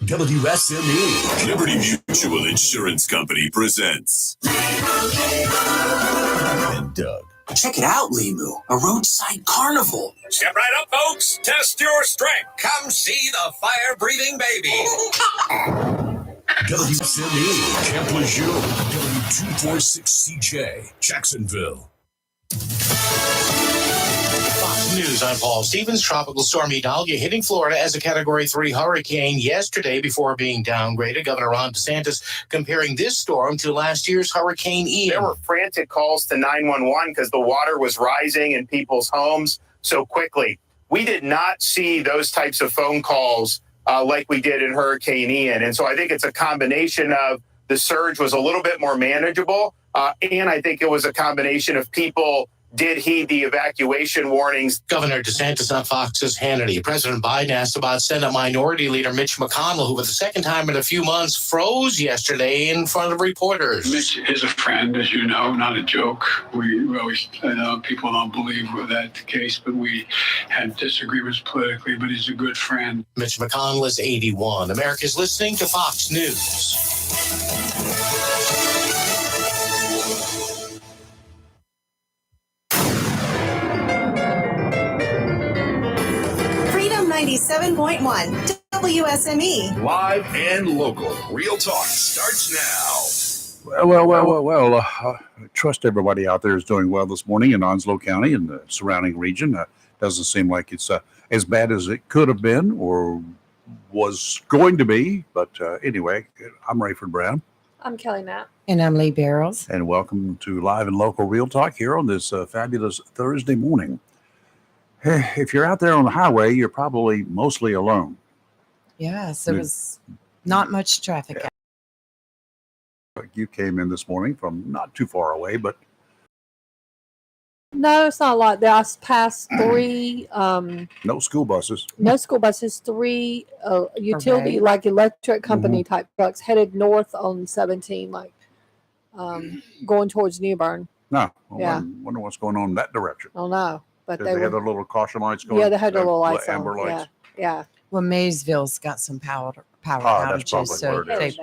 WSME. Liberty Mutual Insurance Company presents. And Doug. Check it out, Limu. A roadside carnival. Step right up, folks. Test your strength. Come see the fire-breathing baby. WSME. Camp Lejeune. W246CJ. Jacksonville. Fox News, I'm Paul Stevens. Tropical storm Idalia hitting Florida as a Category 3 hurricane yesterday before being downgraded. Governor Ron DeSantis comparing this storm to last year's Hurricane Ian. There were frantic calls to 911 because the water was rising in people's homes so quickly. We did not see those types of phone calls like we did in Hurricane Ian. And so I think it's a combination of the surge was a little bit more manageable. And I think it was a combination of people did heed the evacuation warnings. Governor DeSantis on Fox's Hannity. President Biden asked about Senate Minority Leader Mitch McConnell, who for the second time in a few months froze yesterday in front of reporters. Mitch is a friend, as you know, not a joke. We always, people don't believe that's the case, but we had disagreements politically, but he's a good friend. Mitch McConnell is 81. America's listening to Fox News. Freedom 97.1 WSME. Live and local. Real talk starts now. Well. I trust everybody out there is doing well this morning in Onslow County and the surrounding region. Doesn't seem like it's as bad as it could have been or was going to be. But anyway, I'm Rayford Brown. I'm Kelly Knapp. And I'm Lee Barrows. And welcome to Live and Local Real Talk here on this fabulous Thursday morning. If you're out there on the highway, you're probably mostly alone. Yes, there was not much traffic. Yeah. You came in this morning from not too far away, but No, it's not a lot. There I passed three no school buses. three utility, like electric company type trucks headed north on 17, like going towards New Bern. No. Yeah. Wonder what's going on in that direction. Oh no. But Did they have their little caution lights going? Yeah, they had their little lights on. amber lights. Yeah. Well, Maysville's got some power that's outages, so probably where it they is.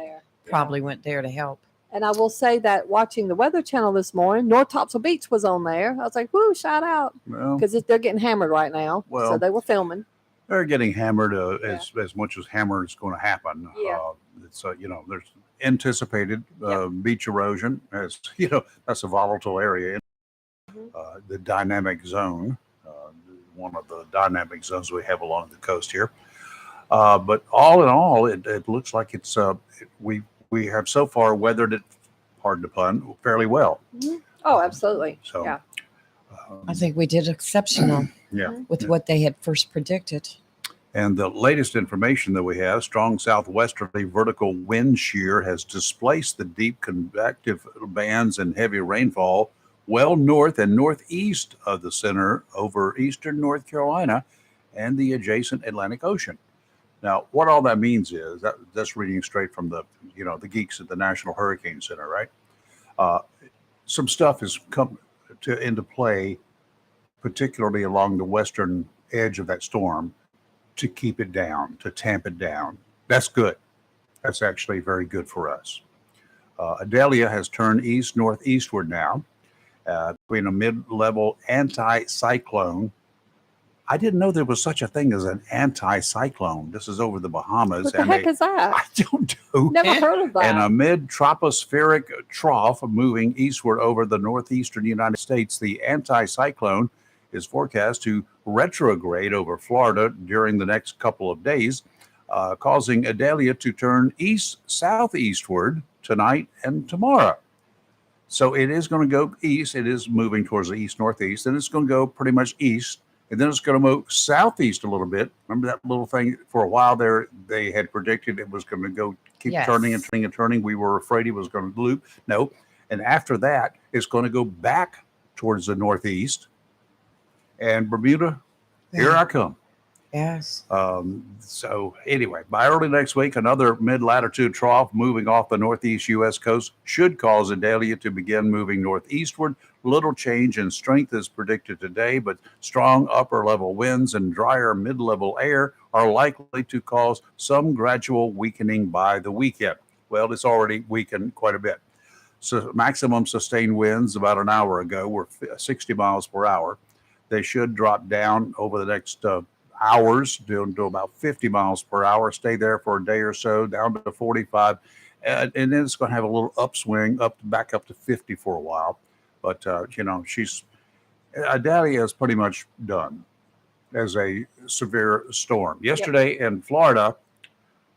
probably went there to help. And I will say that watching the Weather Channel this morning, North Topsail Beach was on there. I was like, woo, shout out. Well, Because they're getting hammered right now. Well, so they were filming. they're getting hammered as much as hammer is going to happen. Yeah. It's there's anticipated beach erosion. As you know, that's a volatile area. The dynamic zone, one of the dynamic zones we have along the coast here. But all in all, it looks like it's we have so far weathered it, pardon the pun, fairly well. Mm-hmm. Oh, absolutely. So yeah. I think we did exceptional with what they had first predicted. And the latest information that we have, strong southwesterly vertical wind shear has displaced the deep convective bands and heavy rainfall well north and northeast of the center over eastern North Carolina and the adjacent Atlantic Ocean. Now, what all that means is that's reading straight from the geeks at the National Hurricane Center, right? Some stuff has come into play, particularly along the western edge of that storm, to keep it down, to tamp it down. That's good. That's actually very good for us. Idalia has turned east-northeastward now, between a mid-level anti-cyclone. I didn't know there was such a thing as an anti-cyclone. This is over the Bahamas. What the heck is that? I don't know. Never heard of that. And a mid-tropospheric trough moving eastward over the northeastern United States. The anti-cyclone is forecast to retrograde over Florida during the next couple of days, causing Idalia to turn east-southeastward tonight and tomorrow. So it is going to go east. It is moving towards the east-northeast, and it's going to go pretty much east. And then it's going to move southeast a little bit. Remember that little thing for a while there? They had predicted it was going to go keep turning and turning and turning. We were afraid it was going to loop. No. And after that, it's going to go back towards the northeast. And Bermuda, here I come. Yes. So anyway, by early next week, another mid-latitude trough moving off the northeast U.S. coast should cause Idalia to begin moving northeastward, Little change in strength is predicted today, but strong upper level winds and drier mid level air are likely to cause some gradual weakening by the weekend. Well, it's already weakened quite a bit. So maximum sustained winds about an hour ago were 60 miles per hour. They should drop down over the next hours to about 50 miles per hour, stay there for a day or so, down to 45. And then it's going to have a little upswing back up to 50 for a while. But, Idalia is pretty much done as a severe storm. Yesterday in Florida,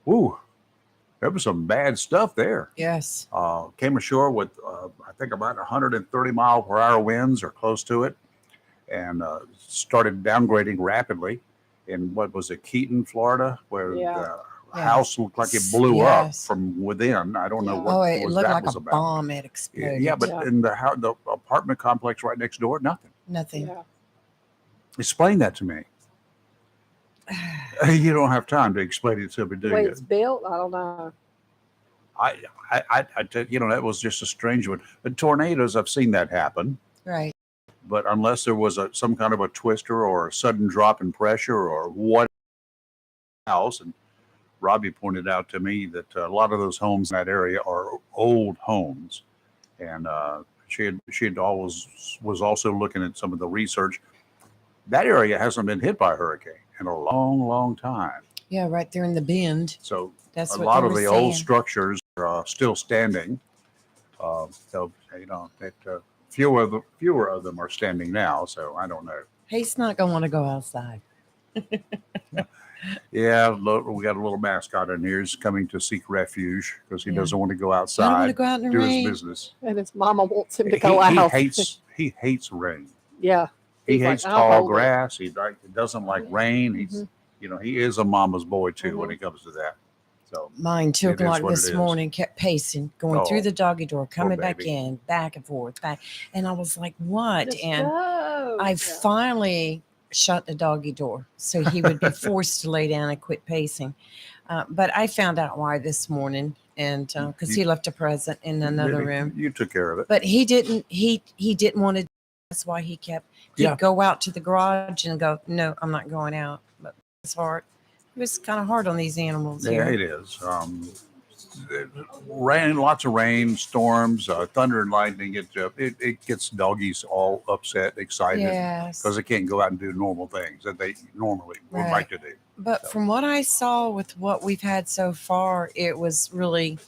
there was some bad stuff there. Yes. Came ashore with, I think, about 130 mile per hour winds or close to it, and started downgrading rapidly in, what was it, Keaton, Florida, where the house looked like it blew up from within. I don't know what it looked like a about. bomb had exploded. Yeah, but in the apartment complex right next door, nothing. Nothing. Yeah. Explain that to me. You don't have time to explain it to me, do The way you? it's built, I don't know. That was just a strange one. The tornadoes, I've seen that happen. Right. But unless there was some kind of a twister or a sudden drop in pressure or what else, and Robbie pointed out to me that a lot of those homes in that area are old homes, and she had always was also looking at some of the research. That area hasn't been hit by a hurricane in a long, long time. Yeah, right there in the bend. So that's a what lot they of were the saying. old structures are still standing. Fewer of them are standing now. So I don't know. He's not going to want to go outside. Yeah, look, we got a little mascot in here. He's coming to seek refuge because he doesn't want to go I outside. don't want to go out in the do rain. his business. And his mama wants him to go out. He hates rain. Yeah. He He's like, hates "I'll tall hold it." grass. He doesn't like rain. He's he is a mama's boy too when it comes to that. So Mine, 2 it is o'clock what this it is. morning, kept pacing, going through the doggy door, coming back baby. in, back and forth, back. And I was like, what? Just And go. I finally shut the doggy door so he would be forced to lay down and quit pacing. But I found out why this morning, and because he left a present in another Really, room. you took care of it. But he didn't. He didn't want to. That's why he kept. He'd go out to the garage and go, "No, I'm not going out." But it's hard. It was kind of hard on these animals. Yeah, here. it is. Rain, lots of rain, storms, thunder and lightning. It gets doggies all upset, excited Yes. because they can't go out and do normal things that they normally would like to do. But from what I saw with what we've had so far, it was really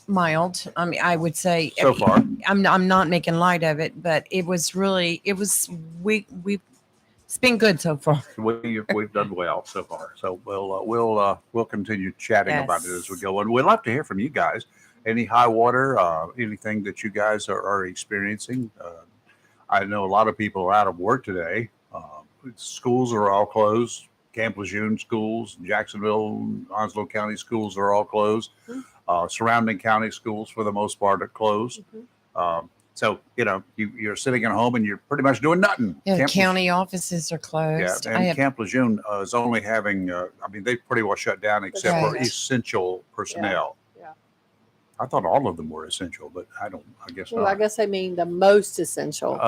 mild. I mean, I would say So far, I'm not making light of it, but it was it's been good so far. we've done well so far. So we'll continue chatting about it as we go. And we'd love to hear from you guys. Any high water, anything that you guys are experiencing. I know a lot of people are out of work today. Schools are all closed. Camp Lejeune schools, Jacksonville, Onslow County schools are all closed. Surrounding county schools, for the most part, are closed. So, you're sitting at home and you're pretty much doing nothing. Yeah, Camp county offices are closed. Yeah, and Camp Lejeune is only having, they pretty well shut down except for essential personnel. Yeah. I thought all of them were essential, but I guess Well, not. I guess they mean the most essential.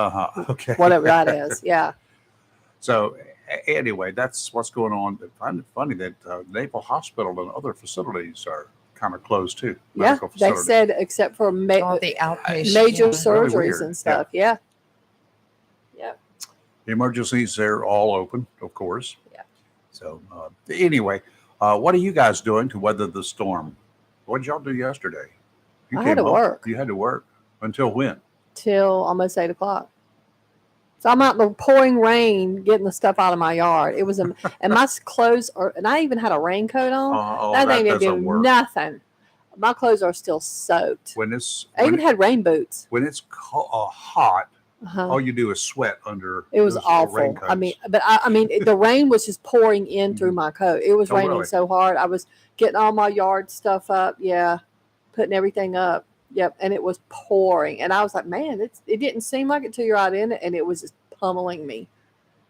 Okay. Whatever that is. Yeah. So anyway, that's what's going on. I find it funny that Naval Hospital and other facilities are kind of closed too. Yeah. Medical They facilities. said except for all the outpatient. major yeah. surgeries weird. and stuff. Yeah. Yeah. The emergencies, they're all open, of course. Yeah. So anyway, what are you guys doing to weather the storm? What did y'all do yesterday? You I came had to home. work. You had to work until when? Till almost 8 o'clock. So I'm out in the pouring rain getting the stuff out of my yard. It was, and my clothes are, and I even had a raincoat on. That thing didn't do doesn't work. nothing. My clothes are still soaked. When it's I even had rain boots. when it's hot, Uh-huh. all you do is sweat under. It was those little awful. raincoats. I mean, the rain was just pouring in through my coat. It was Oh, raining really? so hard. I was getting all my yard stuff up. Yeah. Putting everything up. Yep. And it was pouring. And I was like, man, it didn't seem like it till you're out in it. And it was just pummeling me.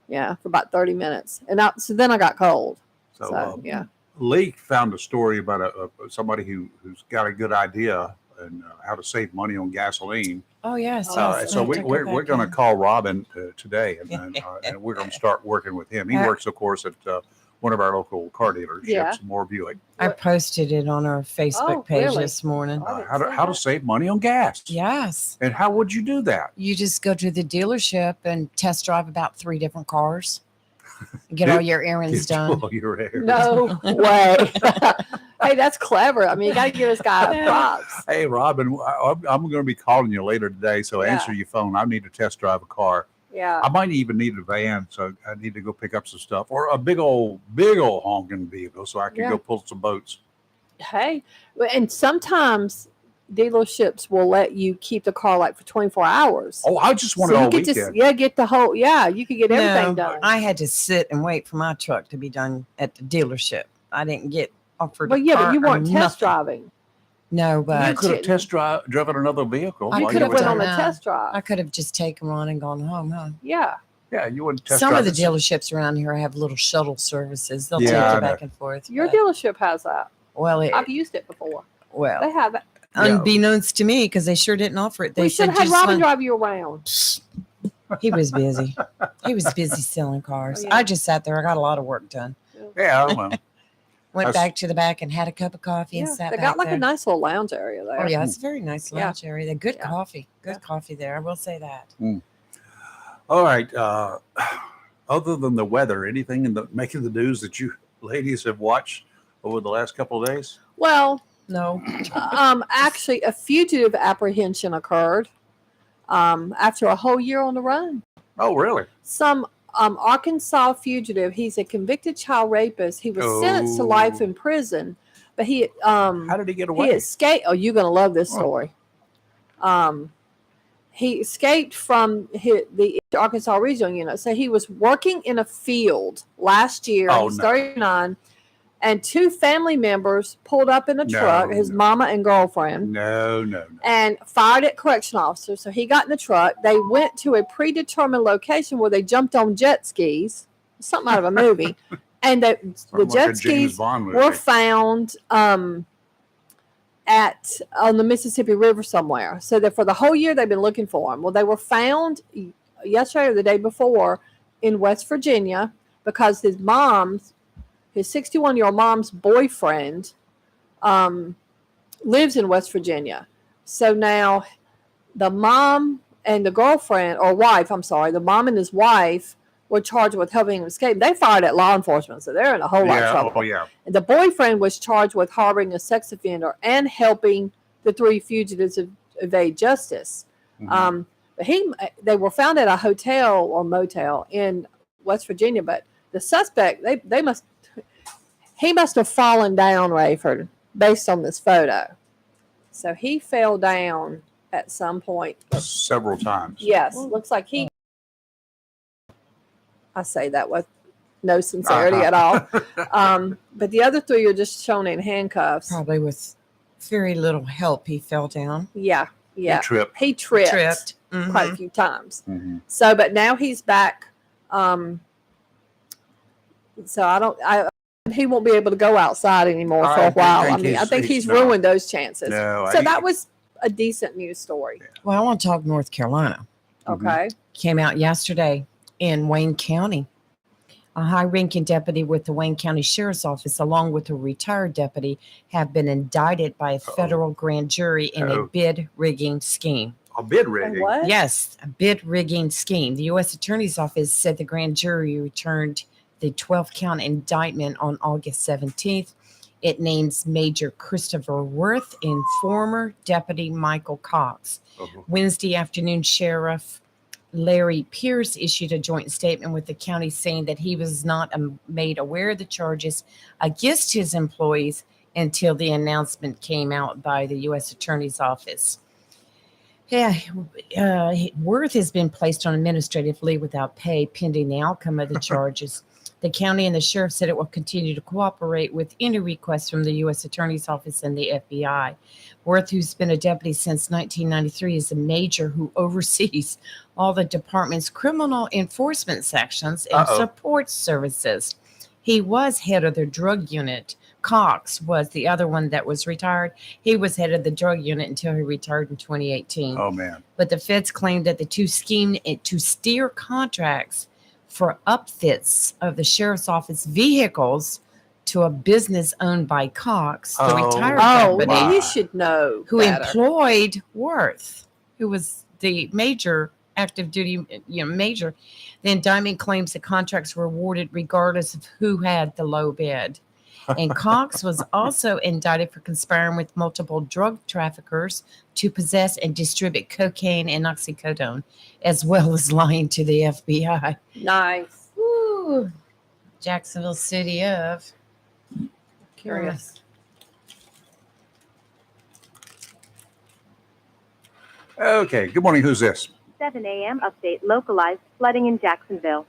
Yeah. For about 30 minutes. And so then I got cold. So, yeah. Lee found a story about somebody who's got a good idea and how to save money on gasoline. Oh yes. Oh, yes. So I have to go we're back going to in. call Robin today, and we're going to start working with him. He works, of course, at one of our local car dealerships, Yeah. Moore Buick. I posted it on our Facebook Oh, page really? this morning. I didn't How to see how to that. save money on gas. Yes. And how would you do that? You just go to the dealership and test drive about 3 different cars. Get all your errands done. Oh, your hair. No way. Hey, that's clever. I mean, you got to give this guy props. Hey, Robin, I'm going to be calling you later today, so Yeah. answer your phone. I need to test drive a car. Yeah. I might even need a van, so I need to go pick up some stuff, or a big old honking vehicle, so I can Yeah. go pull some boats. Hey, and sometimes dealerships will let you keep the car like for 24 hours. Oh, I just want So it you all could weekend. just get the whole you could get everything No, done. I had to sit and wait for my truck to be done at the dealership. I didn't get offered. Well, a yeah, but car you or weren't test nothing. driving. No, You but could have driven another vehicle. I You while could have were went there. on a done test drive. I could have just taken one and gone home. Huh? Yeah. Yeah, you wouldn't test Some drive of the this- dealerships around here have little shuttle services. They'll Yeah, take I you know. back and forth. Your but- dealership has that. well, I've used it before. They well, have it. Yeah. unbeknownst to me, because they sure didn't offer it. They We should said have had just Robin let- drive you around. He was busy. He was busy selling cars. Oh, yeah. I just sat there. I got a lot of work done. Yeah, well, Went That's- back to the back and had a cup of coffee and Yeah, sat they back got like there. a nice little lounge area there. Oh yeah, it's a very nice Yeah. lounge area. Good Yeah. coffee. Good Yeah. coffee there. I will say that. all right. Other than the weather, anything in the making the news that you ladies have watched over the last couple of days? Well, No. actually, a fugitive apprehension occurred after a whole year on the run. Oh, really? Some Arkansas fugitive. He's a convicted child rapist. He was sentenced to life Oh. in prison, but he How did he get he away? escaped. Oh, you're gonna love this Oh. story. He escaped from the Arkansas Regional Unit. So he was working in a field last year. Oh, He's no. 39, and 2 family members pulled up in a truck, his no. mama and girlfriend, No. and fired at correction officers. So he got in the truck. They went to a predetermined location where they jumped on jet skis, something out of a movie, and the Sounds jet like a James skis Bond movie. were found on the Mississippi River somewhere. So that for the whole year they've been looking for them. Well, they were found yesterday or the day before in West Virginia because his 61-year-old mom's boyfriend lives in West Virginia. So now the mom and the girlfriend, or wife, I'm sorry, the mom and his wife were charged with helping him escape. They fired at law enforcement, so they're in a whole lot of trouble. Oh, yeah. And the boyfriend was charged with harboring a sex offender and helping the 3 fugitives evade justice. Mhm. But they were found at a hotel or motel in West Virginia. But the suspect, he must have fallen down, Rayford, based on this photo. So he fell down at some point. Several times. Yes, looks like he. I say that with no sincerity at all. But the other 3 are just shown in handcuffs. Probably with very little help, he fell down. Yeah, He yeah. tripped. He tripped, Mhm. quite a few times. Mhm. So, but now he's back. So he won't be able to go outside anymore for a while. I think he's no. ruined those chances. No, So that was a decent news story. Well, I want to talk North Carolina. Mhm. Okay. Came out yesterday in Wayne County. A high-ranking deputy with the Wayne County Sheriff's Office, along with a retired deputy, have been indicted by a federal grand jury in a Uh-oh. bid rigging scheme. A bid And rigging. what? Yes, a bid rigging scheme. The U.S. Attorney's Office said the grand jury returned the 12-count indictment on August 17th. It names Major Christopher Worth and former Deputy Michael Cox. Uh-huh. Wednesday afternoon, Sheriff Larry Pierce issued a joint statement with the county saying that he was not made aware of the charges against his employees until the announcement came out by the U.S. Attorney's Office. Yeah, Worth has been placed on administrative leave without pay pending the outcome of the charges. The county and the sheriff said it will continue to cooperate with any requests from the U.S. Attorney's Office and the FBI. Worth, who's been a deputy since 1993, is a major who oversees all the department's criminal enforcement sections and Uh-oh. support services. He was head of the drug unit Cox was the other one that was retired. He was head of the drug unit until he retired in 2018. Oh man. But the feds claimed that the two schemed to steer contracts for upfits of the sheriff's office vehicles to a business owned by Cox, the retired Oh, company, well, you should know who better. employed Worth, who was the major active duty, major. The indictment claims the contracts were awarded regardless of who had the low bid. And Cox was also indicted for conspiring with multiple drug traffickers to possess and distribute cocaine and oxycodone, as well as lying to the FBI. Nice. Woo. Jacksonville City of. Curious. Okay. Good morning. Who's this? 7 a.m. update localized flooding in Jacksonville.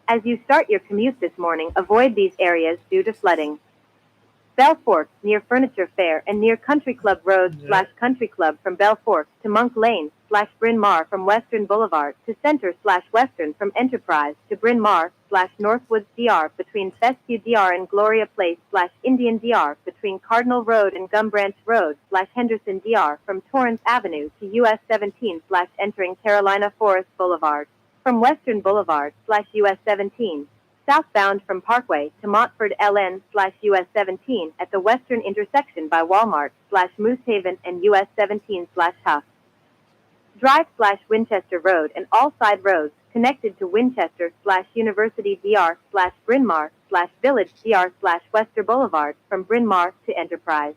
As you start your commute this morning, avoid these areas due to flooding. Bell Fork, near Furniture Fair, and near Country Club Road / Country Club from Bell Fork to Monk Lane / Bryn Mawr from Western Boulevard to Center / Western from Enterprise to Bryn Mawr / Northwoods DR between Fescue DR and Gloria Place / Indian DR between Cardinal Road and Gum Branch Road / Henderson DR from Torrance Avenue to US 17 / entering Carolina Forest Boulevard. From Western Boulevard / US 17, southbound from Parkway to Montford LN / US 17 at the western intersection by Walmart / Moose Haven and US 17 / Huff. Drive / Winchester Road and all side roads connected to Winchester / University DR / Bryn Mawr / Village DR / Wester Boulevard from Bryn Mawr to Enterprise.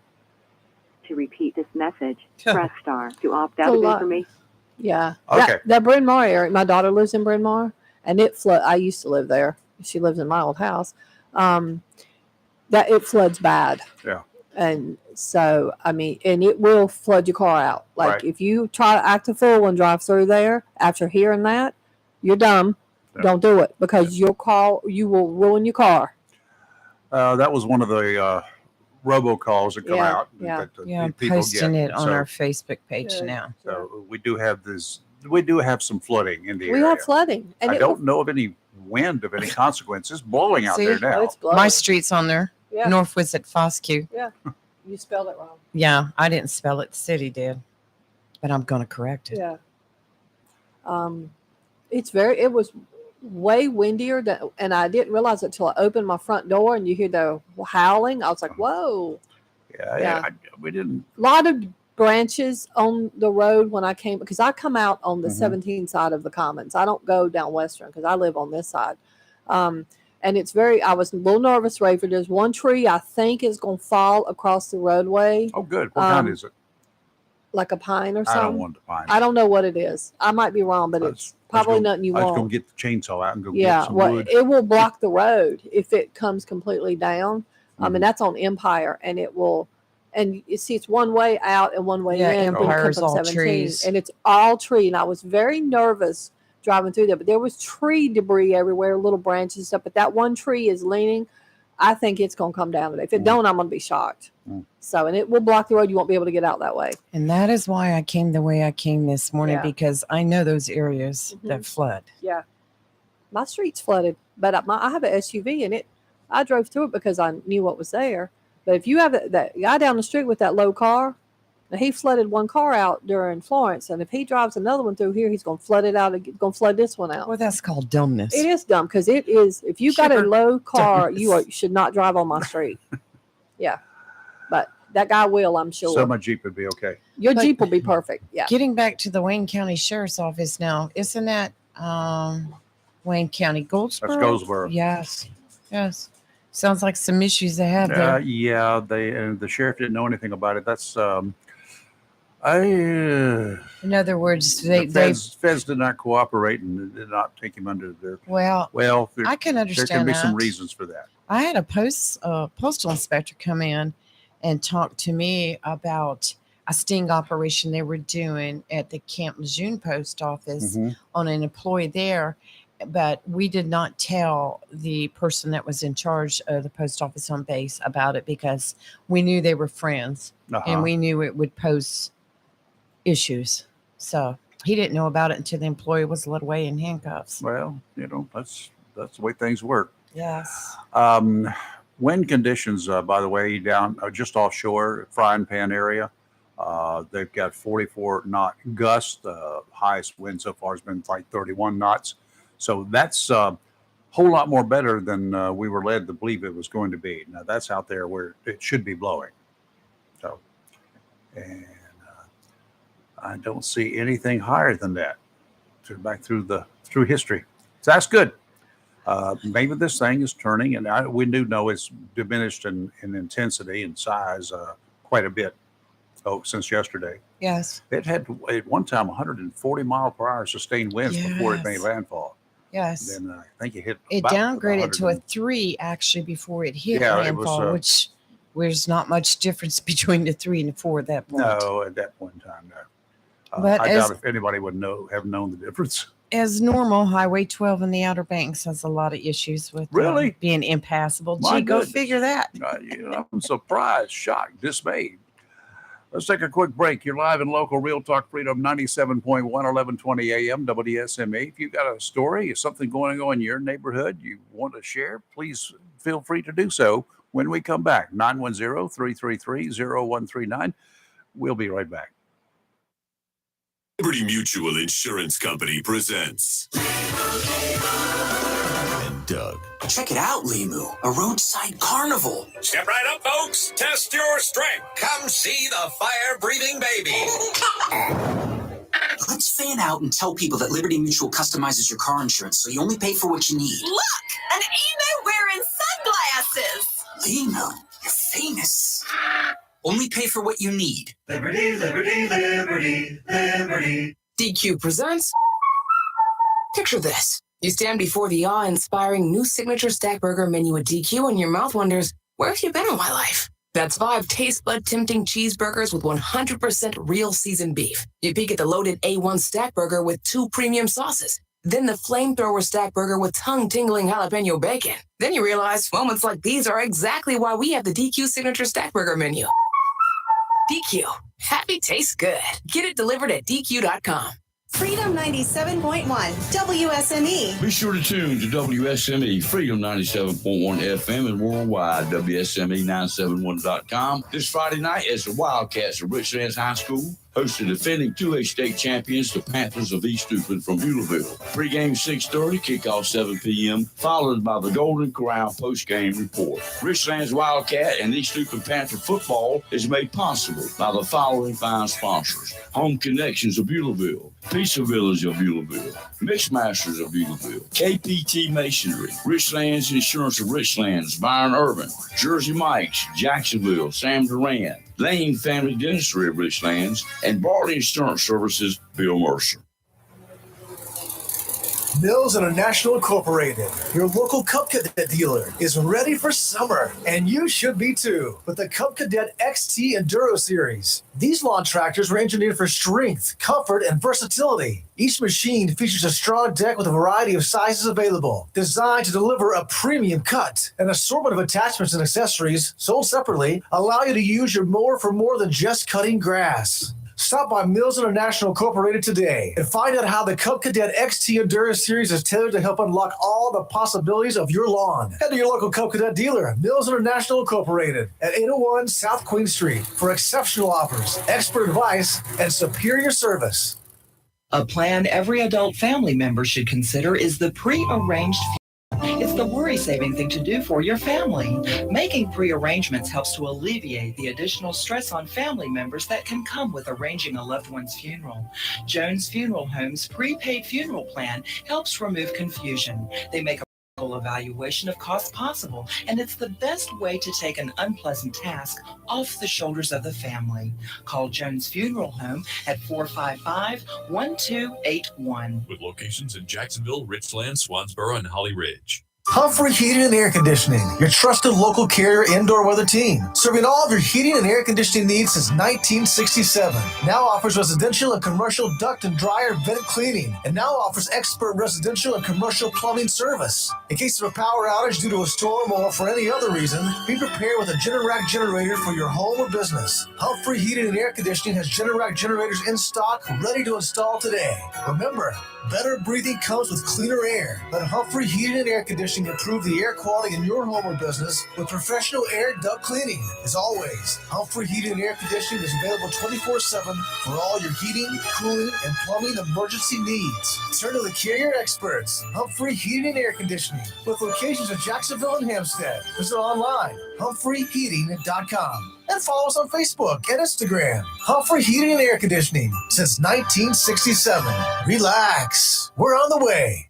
To repeat this message, press star to opt out of information. Yeah. Okay. That Bryn Mawr area, my daughter lives in Bryn Mawr, and it flood. I used to live there. She lives in my old house. That it floods bad. Yeah. And so, I mean, and it will flood your car out. Like Right. if you try to act a fool and drive through there after hearing that, you're dumb. Yeah. Don't do it because you will ruin your car. That was one of the robocalls that come Yeah, out. yeah. That Yeah, I'm people posting get. it on So- our Facebook page Good. now. So we do have this. We do have some flooding in the We area. have flooding, and I it don't know of any wind of any consequence. It's blowing out See? there now. It's blowing. My street's on there. Yeah. Northwoods at Foscue. You spelled it wrong. Yeah, I didn't spell it. The city did. But I'm going to correct it. Yeah. It was way windier and I didn't realize it till I opened my front door and you hear the howling. I was like, whoa. Yeah. We didn't. A lot of branches on the road when I came, because I come out on the Mhm. 17 side of the Commons. I don't go down Western because I live on this side. And I was a little nervous, Rayford. There's one tree I think is going to fall across the roadway, Oh, good. What kind Um, is it? like a pine or I something. don't want to find. I don't know what it is. I might be wrong, but it's probably nothing you I was want. going to get the chainsaw out and go Yeah, get some well, wood. it will block the road if it comes completely down. Mhm. And that's on Empire, and it will. And you see, it's one way out and one way Yeah, in. when you come Empire's from all 17, trees. and it's all tree. And I was very nervous driving through there, but there was tree debris everywhere, little branches and stuff. But that one tree is leaning. I think it's going to come down today. If it don't, I'm going to be shocked. So, and it will block the road. You won't be able to get out that way. And that is why I came the way I came this morning, Yeah. because I know those areas that flood. Yeah, my street's flooded, but I have an SUV, and I drove through it because I knew what was there. But if you have that guy down the street with that low car, now he flooded one car out during Florence, and if he drives another one through here, he's going to flood it out. Going to flood this one out. Well, that's called dumbness. It is dumb because it is. If you got a Sure. low car, Dumbness. you should not drive on my street. Yeah, but that guy will, I'm sure. So my Jeep would be okay. Your But- Jeep will be perfect. Yeah. Getting back to the Wayne County Sheriff's Office now, isn't that Wayne County, Goldsboro? That's Goldsboro. Yes, yes. Sounds like some issues they have there. Yeah, the sheriff didn't know anything about it. That's In other words, they feds did not cooperate and did not take him under their. well, Well, there, I can there understand can be that. some reasons for that. I had a postal inspector come in and talk to me about a sting operation they were doing at the Camp Lejeune post office Mhm. on an employee there. But we did not tell the person that was in charge of the post office on base about it because we knew they were friends Uh-huh. and we knew it would pose issues. So he didn't know about it until the employee was led away in handcuffs. Well, that's the way things work. Yes. Wind conditions, by the way, down just offshore, frying pan area. They've got 44 knot gusts. The highest wind so far has been like 31 knots. So that's a whole lot more better than we were led to believe it was going to be. Now that's out there where it should be blowing. So, and I don't see anything higher than that. So back through history. So that's good. Maybe this thing is turning, and we do know it's diminished in intensity and size quite a bit. Since yesterday. Yes. It had at one time 140 mile per hour sustained winds before it made landfall. Yes. And I think it hit. It downgraded to a 3 actually before it hit landfall, it was, which there's not much difference between the 3 and the 4 at that point. No, at that point in time, no. But I doubt if anybody would have known the difference. As normal, Highway 12 in the Outer Banks has a lot of issues with being impassable. My Go goodness. figure that. I'm surprised, shocked, dismayed. Let's take a quick break. You're live in local Real Talk Freedom 97.1, 1120 AM, WSMA. If you've got a story, something going on in your neighborhood you want to share, please feel free to do so when we come back. 910-333-0139. We'll be right back. Liberty Mutual Insurance Company presents Doug. Check it out, Limu, a roadside carnival. Step right up, folks. Test your strength. Come see the fire-breathing baby. Let's fan out and tell people that Liberty Mutual customizes your car insurance so you only pay for what you need. Look, an emu wearing sunglasses. Limu, you're famous. Only pay for what you need. Liberty, liberty, liberty, liberty. DQ presents. Picture this. You stand before the awe-inspiring new signature stack burger menu at DQ and your mouth wonders, where have you been all my life? That's 5 taste bud tempting cheeseburgers with 100% real seasoned beef. You peek at the loaded A1 stack burger with 2 premium sauces. Then the flamethrower stack burger with tongue-tingling jalapeno bacon. Then you realize moments like these are exactly why we have the DQ signature stack burger menu. DQ. Happy tastes good. Get it delivered at DQ.com. Freedom 97.1 WSME. Be sure to tune to WSME Freedom 97.1 FM and worldwide WSME971.com. This Friday night as the Wildcats of Richlands High School host the defending 2A state champions, the Panthers of East Steuben from Beulaville. Pre-game 6:30, kickoff 7 p.m., followed by the Golden Corral post-game report. Richlands Wildcat and East Steuben Panther football is made possible by the following fine sponsors: Home Connections of Beulaville, Pizza Village of Beulaville, Mixmasters of Beulaville, KPT Masonry, Richlands Insurance of Richlands, Byron Urban, Jersey Mike's, Jacksonville, Sam Duran, Lane Family Dentistry of Richlands, and Barley Insurance Services, Bill Mercer. Mills International Incorporated, your local Cub Cadet dealer, is ready for summer, and you should be too, with the Cub Cadet XT Enduro Series. These lawn tractors were engineered for strength, comfort, and versatility. Each machine features a strong deck with a variety of sizes available, designed to deliver a premium cut. An assortment of attachments and accessories, sold separately, allow you to use your mower for more than just cutting grass. Stop by Mills International Incorporated today and find out how the Cub Cadet XT Enduro Series is tailored to help unlock all the possibilities of your lawn. Head to your local Cub Cadet dealer, Mills International Incorporated, at 801 South Queen Street for exceptional offers, expert advice, and superior service. A plan every adult family member should consider is the pre-arranged funeral. It's the worry-saving thing to do for your family. Making pre-arrangements helps to alleviate the additional stress on family members that can come with arranging a loved one's funeral. Jones Funeral Home's prepaid funeral plan helps remove confusion. They make a full evaluation of costs possible, and it's the best way to take an unpleasant task off the shoulders of the family. Call Jones Funeral Home at 455-1281. With locations in Jacksonville, Richland, Swansboro, and Holly Ridge. Humphrey Heating and Air Conditioning, your trusted local carrier indoor weather team, serving all of your heating and air conditioning needs since 1967. Now offers residential and commercial duct and dryer vent cleaning, and now offers expert residential and commercial plumbing service. In case of a power outage due to a storm or for any other reason, be prepared with a Generac generator for your home or business. Humphrey Heating and Air Conditioning has Generac generators in stock, ready to install today. Remember, better breathing comes with cleaner air. Let Humphrey Heating and Air Conditioning conditioning improve the air quality in your home or business with professional air duct cleaning. As always, Humphrey Heating and Air Conditioning is available 24/7 for all your heating, cooling, and plumbing emergency needs. Turn to the Carrier experts, Humphrey Heating and Air Conditioning, with locations in Jacksonville and Hampstead. Visit online, humphreyheating.com. And follow us on Facebook and Instagram. Humphrey Heating and Air Conditioning since 1967. Relax. We're on the way.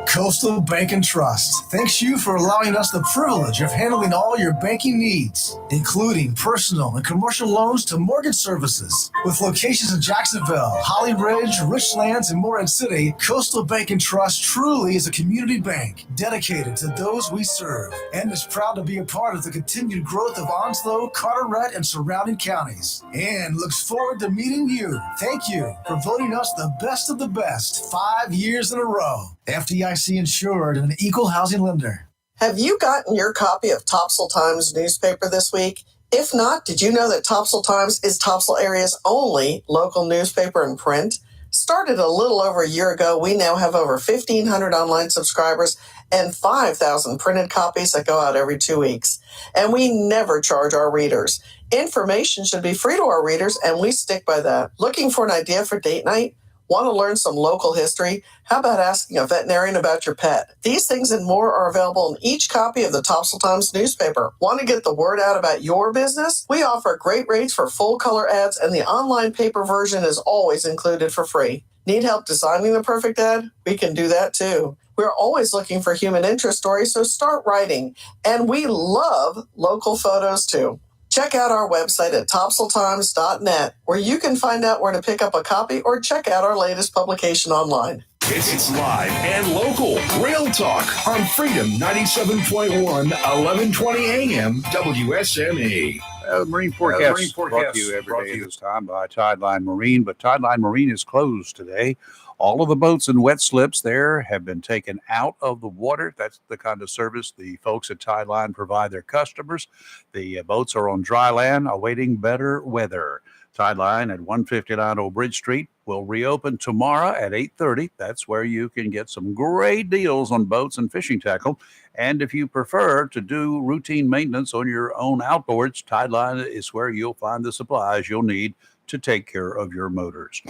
Coastal Bank and Trust thanks you for allowing us the privilege of handling all your banking needs, including personal and commercial loans to mortgage services. With locations in Jacksonville, Holly Ridge, Richlands, and Morehead City, Coastal Bank and Trust truly is a community bank dedicated to those we serve and is proud to be a part of the continued growth of Onslow, Carteret, and surrounding counties, and looks forward to meeting you. Thank you for voting us the best of the best 5 years in a row. FDIC insured and an equal housing lender. Have you gotten your copy of Topsail Times newspaper this week? If not, did you know that Topsail Times is Topsail area's only local newspaper in print? Started a little over a year ago, we now have over 1,500 online subscribers and 5,000 printed copies that go out every 2 weeks. And we never charge our readers. Information should be free to our readers, and we stick by that. Looking for an idea for date night? Want to learn some local history? How about asking a veterinarian about your pet? These things and more are available in each copy of the Topsail Times newspaper. Want to get the word out about your business? We offer great rates for full color ads, and the online paper version is always included for free. Need help designing the perfect ad? We can do that too. We're always looking for human interest stories, so start writing. And we love local photos too. Check out our website at topsailtimes.net, where you can find out where to pick up a copy or check out our latest publication online. It's live and local. Real talk on Freedom 97.1, 1120 AM, WSME. Marine forecast brought to you every day this time by Tideline Marine, but Tideline Marine is closed today. All of the boats and wet slips there have been taken out of the water. That's the kind of service the folks at Tideline provide their customers. The boats are on dry land awaiting better weather. Tideline at 159 Old Bridge Street will reopen tomorrow at 8:30. That's where you can get some great deals on boats and fishing tackle. And if you prefer to do routine maintenance on your own outboards, Tideline is where you'll find the supplies you'll need to take care of your motors.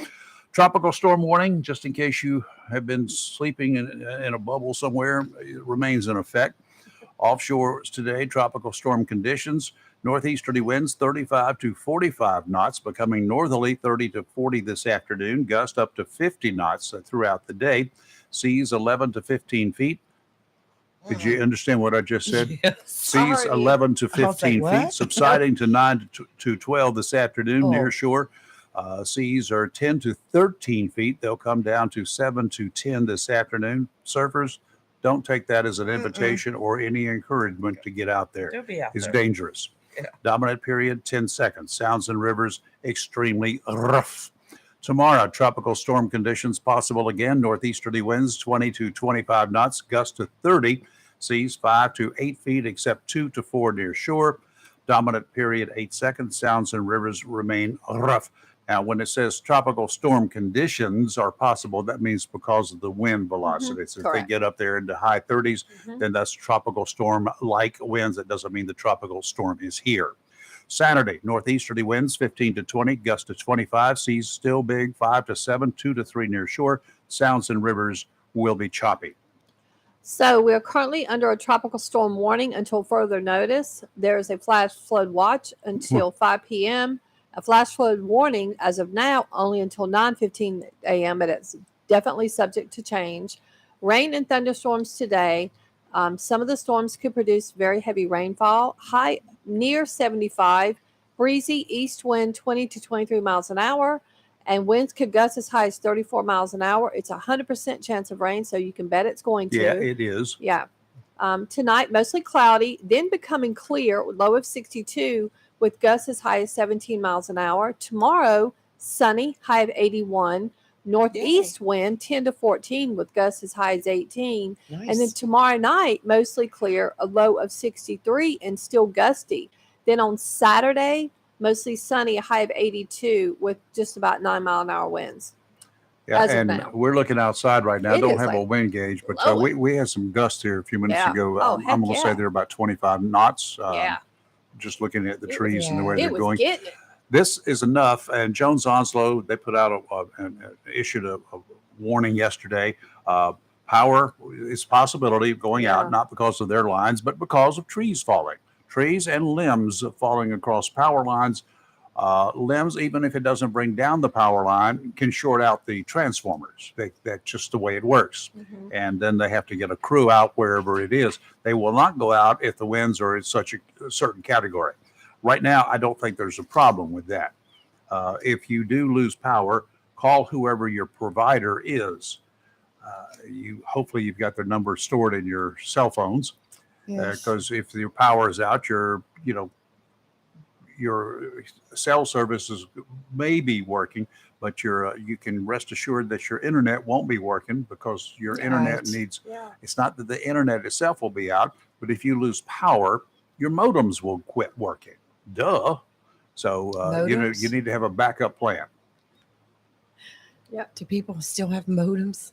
Tropical storm warning, just in case you have been sleeping in a bubble somewhere, it remains in effect. Offshore today, tropical storm conditions. Northeasterly winds 35 to 45 knots, becoming northerly 30 to 40 this afternoon. Gust up to 50 knots throughout the day. Seas 11 to 15 feet. Did you understand what I just said? Yes. Seas 11 to 15 feet, subsiding to 9 to 12 this afternoon near shore. Seas are 10 to 13 feet. They'll come down to 7 to 10 this afternoon. Surfers, don't take that as an invitation or any encouragement to get out there. Don't be out It's there. dangerous. Yeah. Dominant period, 10 seconds. Sounds and rivers, extremely rough. Tomorrow, tropical storm conditions possible again. Northeasterly winds 20 to 25 knots, gusts to 30. Seas 5 to 8 feet, except 2 to 4 near shore. Dominant period, 8 seconds. Sounds and rivers remain rough. Now, when it says tropical storm conditions are possible, that means because of the wind velocity. So if they Correct. get up there into high 30s, then that's tropical storm-like winds. That doesn't mean the tropical storm is here. Saturday, northeasterly winds 15 to 20, gusts to 25. Seas still big, 5 to 7, 2 to 3 near shore. Sounds and rivers will be choppy. So we're currently under a tropical storm warning until further notice. There is a flash flood watch until 5 p.m. A flash flood warning as of now only until 9:15 a.m., but it's definitely subject to change. Rain and thunderstorms today. Some of the storms could produce very heavy rainfall. High near 75. Breezy east wind 20 to 23 miles an hour. And winds could gust as high as 34 miles an hour. It's a 100% chance of rain, so you can bet it's going to. Yeah, it is. Yeah. Tonight, mostly cloudy, then becoming clear, low of 62, with gusts as high as 17 miles an hour. Tomorrow, sunny, high of 81. Northeast wind 10 to 14 with gusts as high as 18. Nice. And then tomorrow night, mostly clear, a low of 63 and still gusty. Then on Saturday, mostly sunny, a high of 82 with just about 9 mile an hour winds. Yeah, as of and now. we're looking outside right now. It Don't is have a like wind gauge, but blowing. we had some gusts here a few minutes Yeah. ago. Oh, I'm heck going to say yeah. they're about 25 knots. Yeah. Just looking at the It was, trees and the way Yeah. they're it was going. getting it. This is enough. And Jones Onslow, they put out issued a warning yesterday. Power is a possibility of going Yeah. out, not because of their lines, but because of trees falling. Trees and limbs falling across power lines. Limbs, even if it doesn't bring down the power line, can short out the transformers. That's just the way it works. Mhm. And then they have to get a crew out wherever it is. They will not go out if the winds are in such a certain category. Right now, I don't think there's a problem with that. If you do lose power, call whoever your provider is. Hopefully you've got their number stored in your cell phones, Yes. because if your power is out, your cell services may be working, but you can rest assured that your internet won't be working, because your internet Right. needs. Yeah. It's not that the internet itself will be out, but if you lose power, your modems will quit working. Duh. So Modems? you need to have a backup plan. Do people still have modems?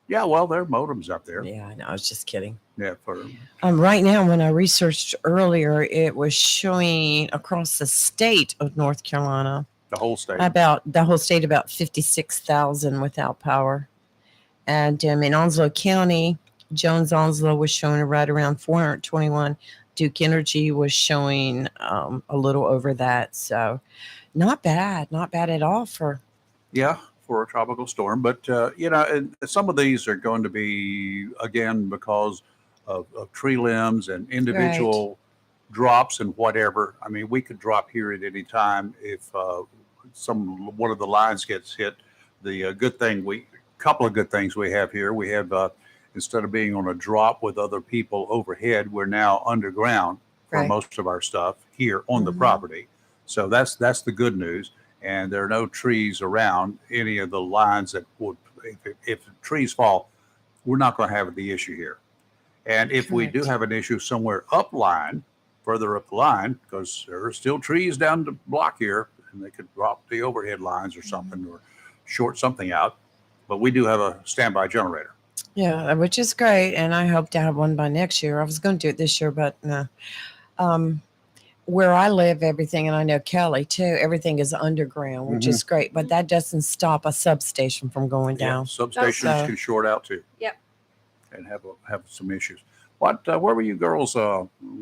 Yeah, well, there are modems out there. Yeah, I know. I was just kidding. Yeah, for Right now, when I researched earlier, it was showing across the state of North Carolina the whole state. about 56,000 without power. And in Onslow County, Jones Onslow was showing right around 421. Duke Energy was showing a little over that. So not bad at all for. Yeah, for a tropical storm. But, and some of these are going to be, again, because of tree limbs and individual drops and whatever. I mean, we could drop here at any time if one of the lines gets hit. The couple of good things we have here. We have, instead of being on a drop with other people overhead, we're now underground for Right. most of our stuff here on the Mhm. property. So that's the good news. And there are no trees around any of the lines that would, if the trees fall, we're not going to have the issue here. And if we do Correct. have an issue somewhere further up the line, because there are still trees down the block here, and they could drop the overhead lines or something, or short something out. But we do have a standby generator. Yeah, which is great. And I hope to have one by next year. I was going to do it this year, but no. Where I live, everything, and I know Kelly too, everything is underground, which is great. But that doesn't stop a substation from going Yeah, down. substations So- can short out too. Yep. And have some issues. Where were you girls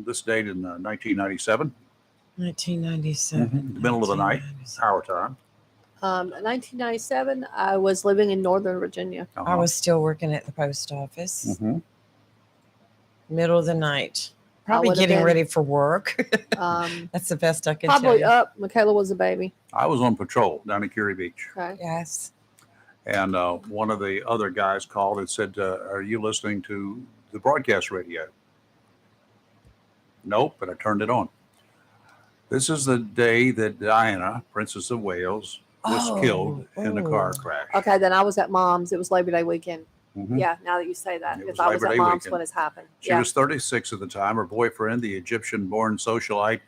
this date in 1997? 1997. The middle of the night, our time. 1997, I was living in Northern Virginia. I was still working at the post office. Mhm. Middle of the night. I Probably would've getting been- ready for work. Um, That's the best I can tell probably you. up. Michaela was a baby. I was on patrol down at Curie Beach. Okay. Yes. And one of the other guys called and said, are you listening to the broadcast radio? Nope, but I turned it on. This is the day that Diana, Princess of Wales, was killed in a car crash. Okay, then I was at Mom's. It was Labor Day weekend. Mhm. Yeah, now that you say that, It because was I was Labor at Day Mom's weekend. when it happened. She Yeah. was 36 at the time. Her boyfriend, the Egyptian-born socialite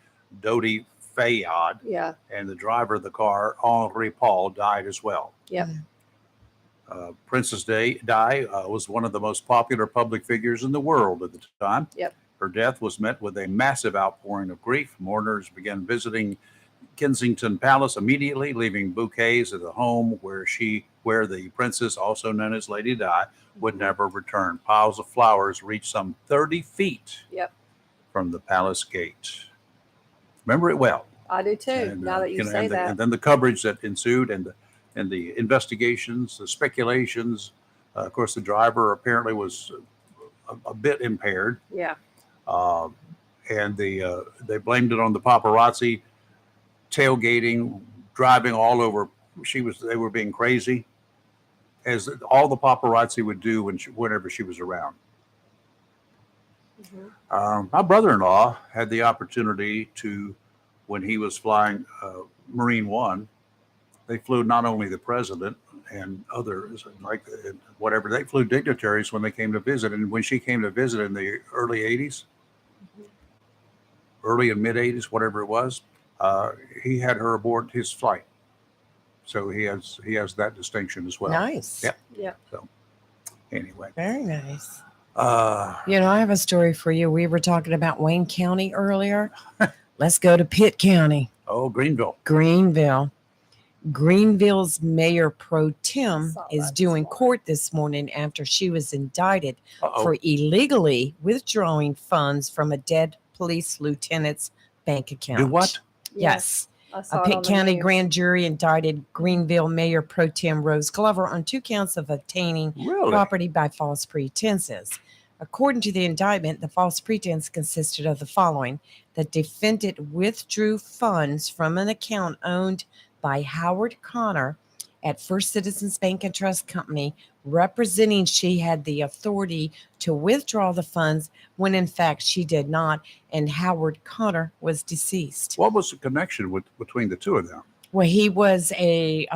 Dodi Fayad, Yeah. and the driver of the car, Henri Paul, died as well. Yep. Princess Di was one of the most popular public figures in the world at the time. Yep. Her death was met with a massive outpouring of grief. Mourners began visiting Kensington Palace immediately, leaving bouquets at the home where the princess, also known as Lady Di, would never return. Piles of flowers reached some 30 feet Yep. from the palace gate. Remember it well. I do too. And, now that you know, say and, that. and then the coverage that ensued, and the investigations, the speculations. Of course, the driver apparently was a bit impaired, Yeah. and they blamed it on the paparazzi tailgating, driving all over. They were being crazy, as all the paparazzi would do whenever she was around. My brother-in-law had the opportunity to, when he was flying Marine One, they flew not only the president and others, like whatever, they flew dignitaries when they came to visit. And when she came to visit in the early 80s, early and mid 80s, whatever it was, he had her aboard his flight. So he has that distinction as well. Nice. Yep. Yeah. So anyway, Very nice. uh, I have a story for you. We were talking about Wayne County earlier. Let's go to Pitt County. oh, Greenville. Greenville's Mayor Pro Tem Saw is that due this in morning. court this morning after she was indicted Uh-oh. for illegally withdrawing funds from a dead police lieutenant's bank account. Do what? Yes. I A saw it Pitt on the County news. grand jury indicted Greenville Mayor Pro Tem Rose Glover on 2 counts of obtaining Really? property by false pretenses. According to the indictment, the false pretense consisted of the following: the defendant withdrew funds from an account owned by Howard Connor at First Citizens Bank and Trust Company, representing she had the authority to withdraw the funds when in fact she did not, and Howard Connor was deceased. What was the connection between the two of them? Well, he was a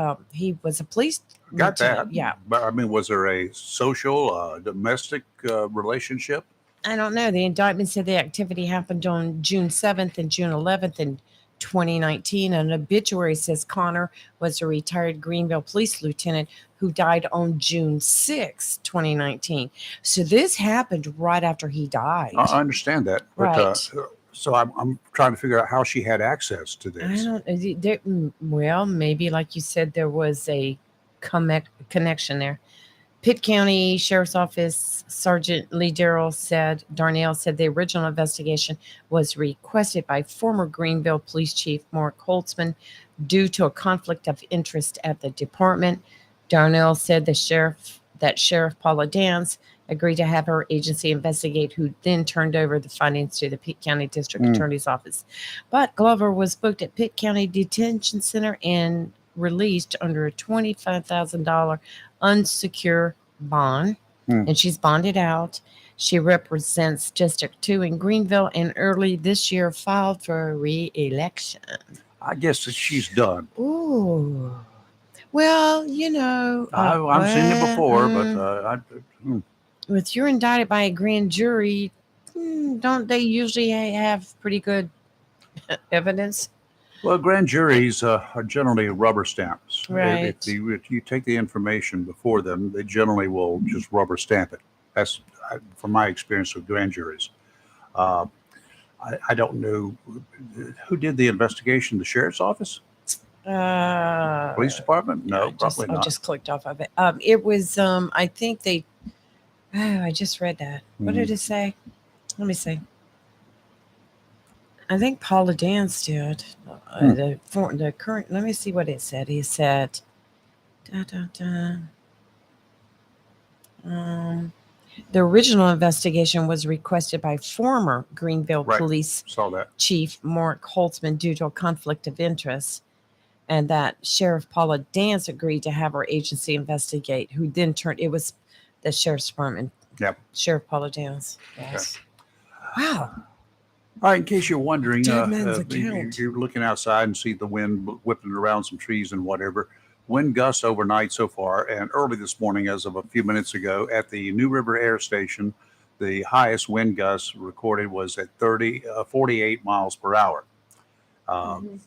police Got that? lieutenant. Yeah. But I mean, was there a social, domestic relationship? I don't know. The indictment said the activity happened on June 7th and June 11th in 2019. An obituary says Connor was a retired Greenville police lieutenant who died on June 6, 2019. So this happened right after he died. I understand that, but Right. so I'm trying to figure out how she had access to I this. don't. Well, maybe like you said, there was a connection there. Pitt County Sheriff's Office Sergeant Lee Darnell said the original investigation was requested by former Greenville Police Chief Mark Holtzman due to a conflict of interest at the department. Darnell said Sheriff Paula Dance agreed to have her agency investigate, who then turned over the findings to the Pitt County District Attorney's Office. But Glover was booked at Pitt County Detention Center and released under a $25,000 unsecured bond, and she's bonded out. She represents District 2 in Greenville and early this year filed for re-election. I guess that she's done. Ooh. Well, I've seen it before, but if you're indicted by a grand jury, don't they usually have pretty good evidence? well, grand juries are generally rubber stamps. Right. If you take the information before them, they generally will just rubber stamp it. That's from my experience with grand juries. I don't know who did the investigation. The sheriff's office, police department? No, probably I not. just clicked off of it. It was, I think they, I just read that. What did it say? Let me see. I think Paula Dance did. The current, let me see what it said. He said, the original investigation was requested by former Greenville Right. Police Saw that. Chief Mark Holtzman due to a conflict of interest, and that Sheriff Paula Dance agreed to have her agency investigate, who then turned, it was the Sheriff's Department. Yep. Sheriff Paula Dance. Yes. Wow. All right, in case you're wondering, Dead man's account. you're looking outside and see the wind whipping around some trees and whatever. Wind gusts overnight so far, and early this morning, as of a few minutes ago, at the New River Air Station, the highest wind gust recorded was at 48 miles per hour.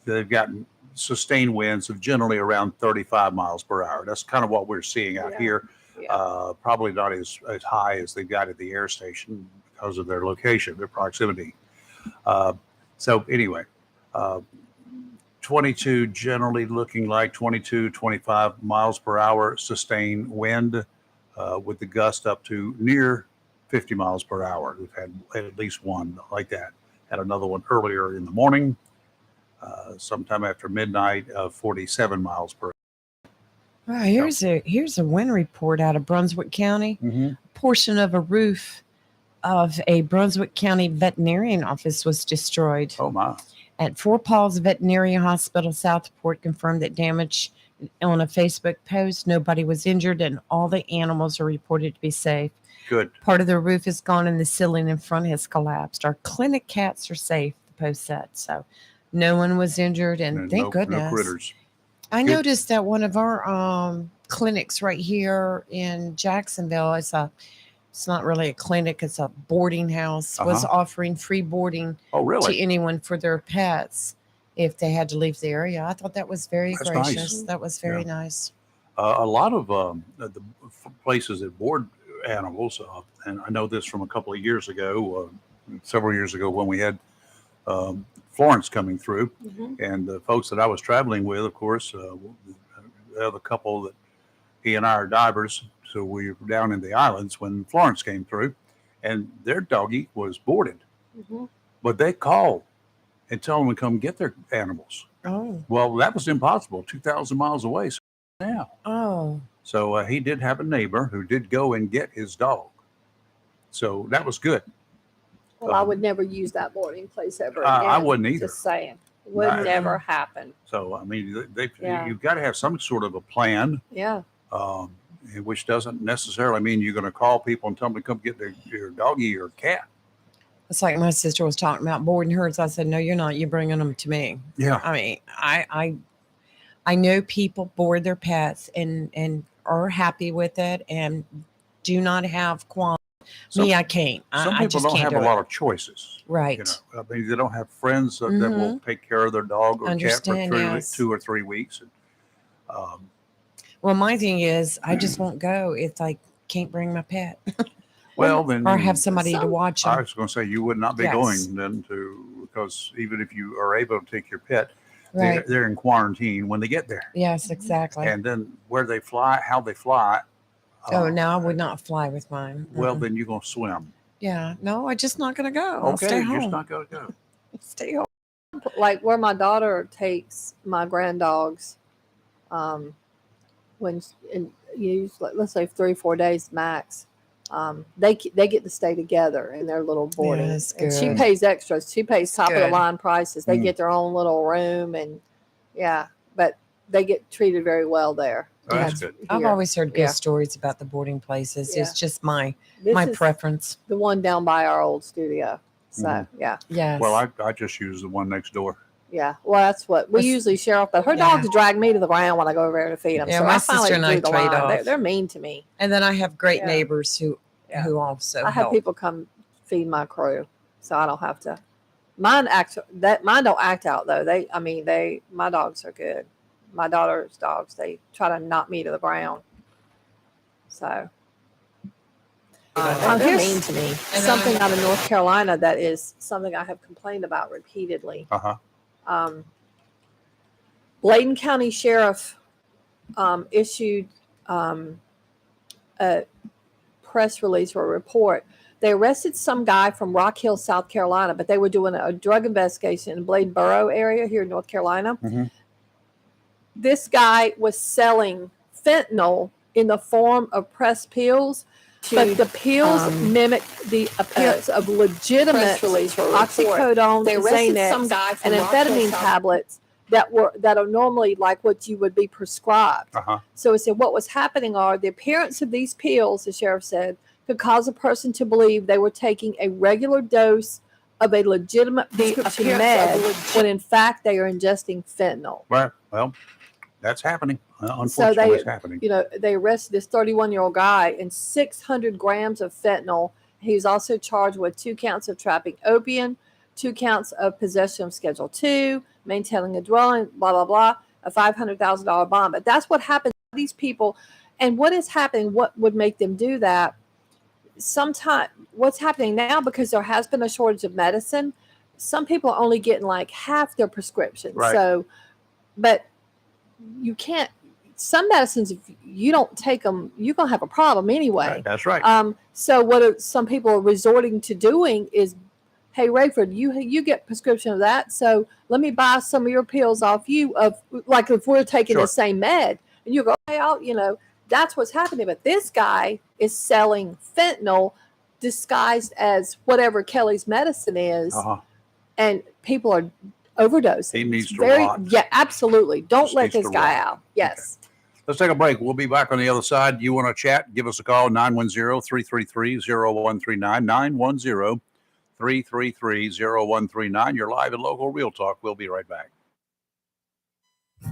They've gotten sustained winds of generally around 35 miles per hour. That's kind of what we're seeing out here. Probably not as high as they've got at the air station because of their location, their proximity. So anyway, 22 generally looking like 22, 25 miles per hour sustained wind with the gust up to near 50 miles per hour. We've had at least one like that. Had another one earlier in the morning, sometime after midnight of 47 miles per hour. Wow, here's a wind report out of Brunswick County. A portion of a roof of a Brunswick County veterinarian office was destroyed. Oh my. At Fort Paul's Veterinary Hospital, Southport confirmed that damage on a Facebook post. Nobody was injured and all the animals are reported to be safe. Good. Part of the roof is gone and the ceiling in front has collapsed. Our clinic cats are safe, the post said. So no one was injured and thank goodness. No critters. I Good. noticed that one of our clinics right here in Jacksonville, it's not really a clinic, it's a boarding house, was offering free boarding Oh, really? to anyone for their pets. if they had to leave the area. I thought that was very That's gracious. nice. That was very nice. A lot of the places that board animals, and I know this from a couple of years ago, several years ago when we had Florence coming through, and the folks that I was traveling with, of course, the other couple that he and I are divers, so we were down in the islands when Florence came through, and their doggy was boarded, but they called and tell them to come get their animals. Oh. Well, that was impossible, 2,000 miles away. So now. Oh. So he did have a neighbor who did go and get his dog. So that was good. Well, I would never use that boarding place ever again. I wouldn't either. Just saying. It would never happen. So, I mean, Yeah. you've got to have some sort of a plan, Yeah. which doesn't necessarily mean you're going to call people and tell them to come get your doggy or cat. It's like my sister was talking about boarding hers. I said, no, you're not. You're bringing them to me. Yeah. I mean, I know people board their pets and are happy with it and do not have qualms. Me, I can't. Some I people just don't can't have do a lot it. of choices. Right. You know, I mean, they don't have friends that will take care of their dog or cat for Understand, yes. 2 or 3 weeks. And, Well, my thing is, I just won't go if I can't bring my pet. well, then or have somebody to watch I them. was going to say you would not be Yes. going then because even if you are able to take your pet, Right. they're in quarantine when they get there. Yes, exactly. And then where they fly, how they fly. Oh, no, I would not fly with mine. Well, then you're going to swim. Yeah, no, I'm just not going to go. I'll Okay, stay you're home. just not going to go. Stay home. Like where my daughter takes my grand dogs, when let's say 3-4 days max, they get to stay together in their little boarding. that's And she good. pays extras. She pays top of the good. line prices. They get their own little room and but they get treated very well there. Oh, that's good. I've Here. always heard good Yeah. stories about the boarding places. Yeah. It's just my This my is preference. The one down by our old studio. So yeah. Yes. Well, I just use the one next door. Yeah, well, that's what we usually share off. But her Yeah. dogs drag me to the ground when I go over there to feed them. Yeah, so my I finally sister and I drew the trade line. off. They're mean to me. And then I have great Yeah. neighbors who also I have help. people come feed my crew, so I don't have to. Mine don't act out though. My dogs are good. My daughter's dogs, they try to knock me to the ground. So they're here's mean to me. something out of North Carolina that is something I have complained about repeatedly. Bladen County Sheriff issued a press release or a report. They arrested some guy from Rock Hill, South Carolina, but they were doing a drug investigation in Bladen Borough area here in North Carolina. This guy was selling fentanyl in the form of pressed pills, but the pills mimic the appearance of legitimate Press release or report. oxycodone, They arrested Xanax, some guy from and Rock Hill, amphetamine South- tablets that are normally like what you would be prescribed. So he said what was happening are the appearance of these pills, the sheriff said, could cause a person to believe they were taking a regular dose of a legitimate prescription med when in fact they are ingesting fentanyl. Right. Well, that's happening. So Unfortunately, it's happening. they arrested this 31-year-old guy and 600 grams of fentanyl. He was also charged with 2 counts of trapping opium, 2 counts of possession of Schedule 2, maintaining a dwelling, blah, blah, blah, a $500,000 bond. But that's what happens to these people. And what is happening, what would make them do that? Sometimes what's happening now, because there has been a shortage of medicine, some people are only getting like half their prescriptions. Right. So, but you can't, some medicines, if you don't take them, you're going to have a problem anyway. That's right. So some people are resorting to doing is, hey, Rayford, you get prescription of that. So let me buy some of your pills off you of like if we're taking the same med and you go, hey, that's what's happening. But this guy is selling fentanyl disguised as whatever Kelly's medicine is. And people are overdosing. He needs It's to very, rot. yeah, absolutely. Don't Just let needs this to guy rot. out. Yes. Let's take a break. We'll be back on the other side. You want to chat? Give us a call, 910-333-0139, 910-333-0139. You're live and local Real Talk. We'll be right back.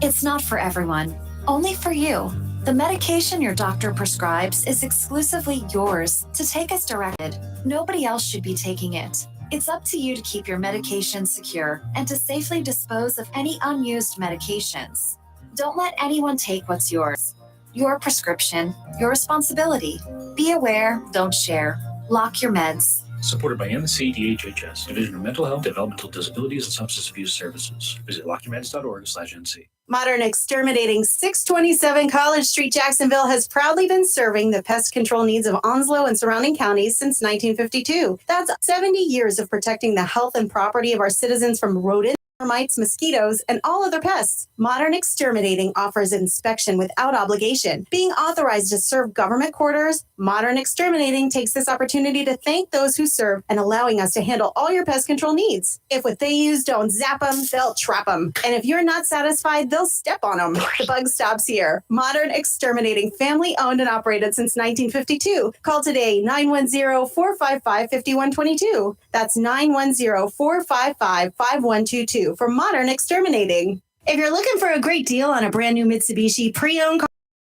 It's not for everyone, only for you. The medication your doctor prescribes is exclusively yours to take as directed. Nobody else should be taking it. It's up to you to keep your medications secure and to safely dispose of any unused medications. Don't let anyone take what's yours. Your prescription, your responsibility. Be aware, don't share. Lock your meds. Supported by MSC DHHS, Division of Mental Health, Developmental Disabilities, and Substance Abuse Services. Visit lockyourmeds.org/NC. Modern Exterminating 627 College Street, Jacksonville has proudly been serving the pest control needs of Onslow and surrounding counties since 1952. That's 70 years of protecting the health and property of our citizens from rodents, termites, mosquitoes, and all other pests. Modern Exterminating offers inspection without obligation. Being authorized to serve government quarters, Modern Exterminating takes this opportunity to thank those who serve and allowing us to handle all your pest control needs. If what they use don't zap them, they'll trap them. And if you're not satisfied, they'll step on them. The bug stops here. Modern Exterminating, family owned and operated since 1952. Call today, 910-455-5122. That's 910-455-5122 for Modern Exterminating. If you're looking for a great deal on a brand new Mitsubishi pre-owned car,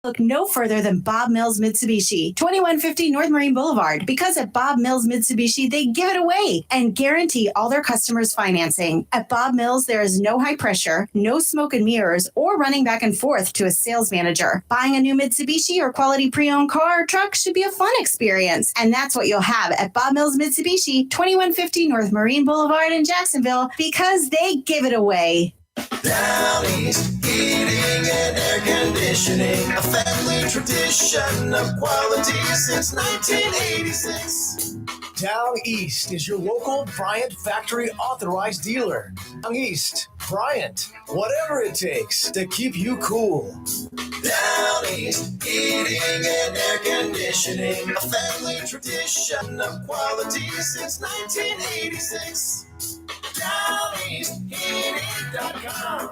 look no further than Bob Mills Mitsubishi, 2150 North Marine Boulevard. Because at Bob Mills Mitsubishi, they give it away and guarantee all their customers financing. At Bob Mills, there is no high pressure, no smoke and mirrors, or running back and forth to a sales manager. Buying a new Mitsubishi or quality pre-owned car or truck should be a fun experience. And that's what you'll have at Bob Mills Mitsubishi, 2150 North Marine Boulevard in Jacksonville, because they give it away. Down East, heating and air conditioning, a family tradition of quality since 1986. Down East is your local Bryant Factory authorized dealer. Down East, Bryant, whatever it takes to keep you cool. Down East, heating and air conditioning, a family tradition of quality since 1986. DownEastHeating.com.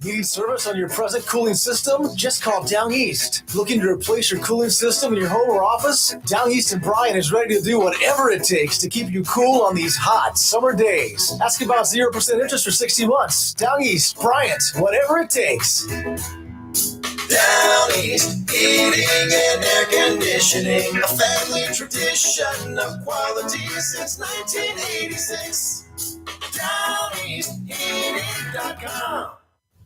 Need service on your present cooling system? Just call Down East. Looking to replace your cooling system in your home or office? Down East and Bryan is ready to do whatever it takes to keep you cool on these hot summer days. Ask about 0% interest for 60 months. Down East, Bryant, whatever it takes. Down East, heating and air conditioning, a family tradition of quality since 1986. DownEastHeating.com.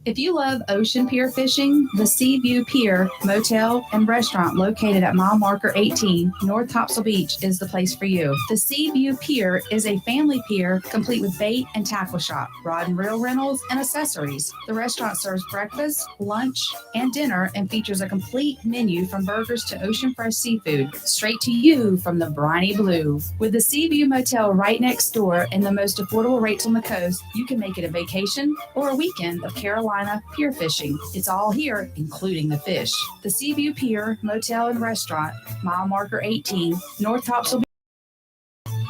If you love ocean pier fishing, the Sea View Pier Motel and Restaurant located at mile marker 18, North Topsail Beach is the place for you. The Sea View Pier is a family pier complete with bait and tackle shop, rod and reel rentals, and accessories. The restaurant serves breakfast, lunch, and dinner and features a complete menu from burgers to ocean fresh seafood, straight to you from the briny blue. With the Sea View Motel right next door and the most affordable rates on the coast, you can make it a vacation or a weekend of Carolina pier fishing. It's all here, including the fish. The Seaview Pier Motel and Restaurant, mile marker 18, North Topsail Beach,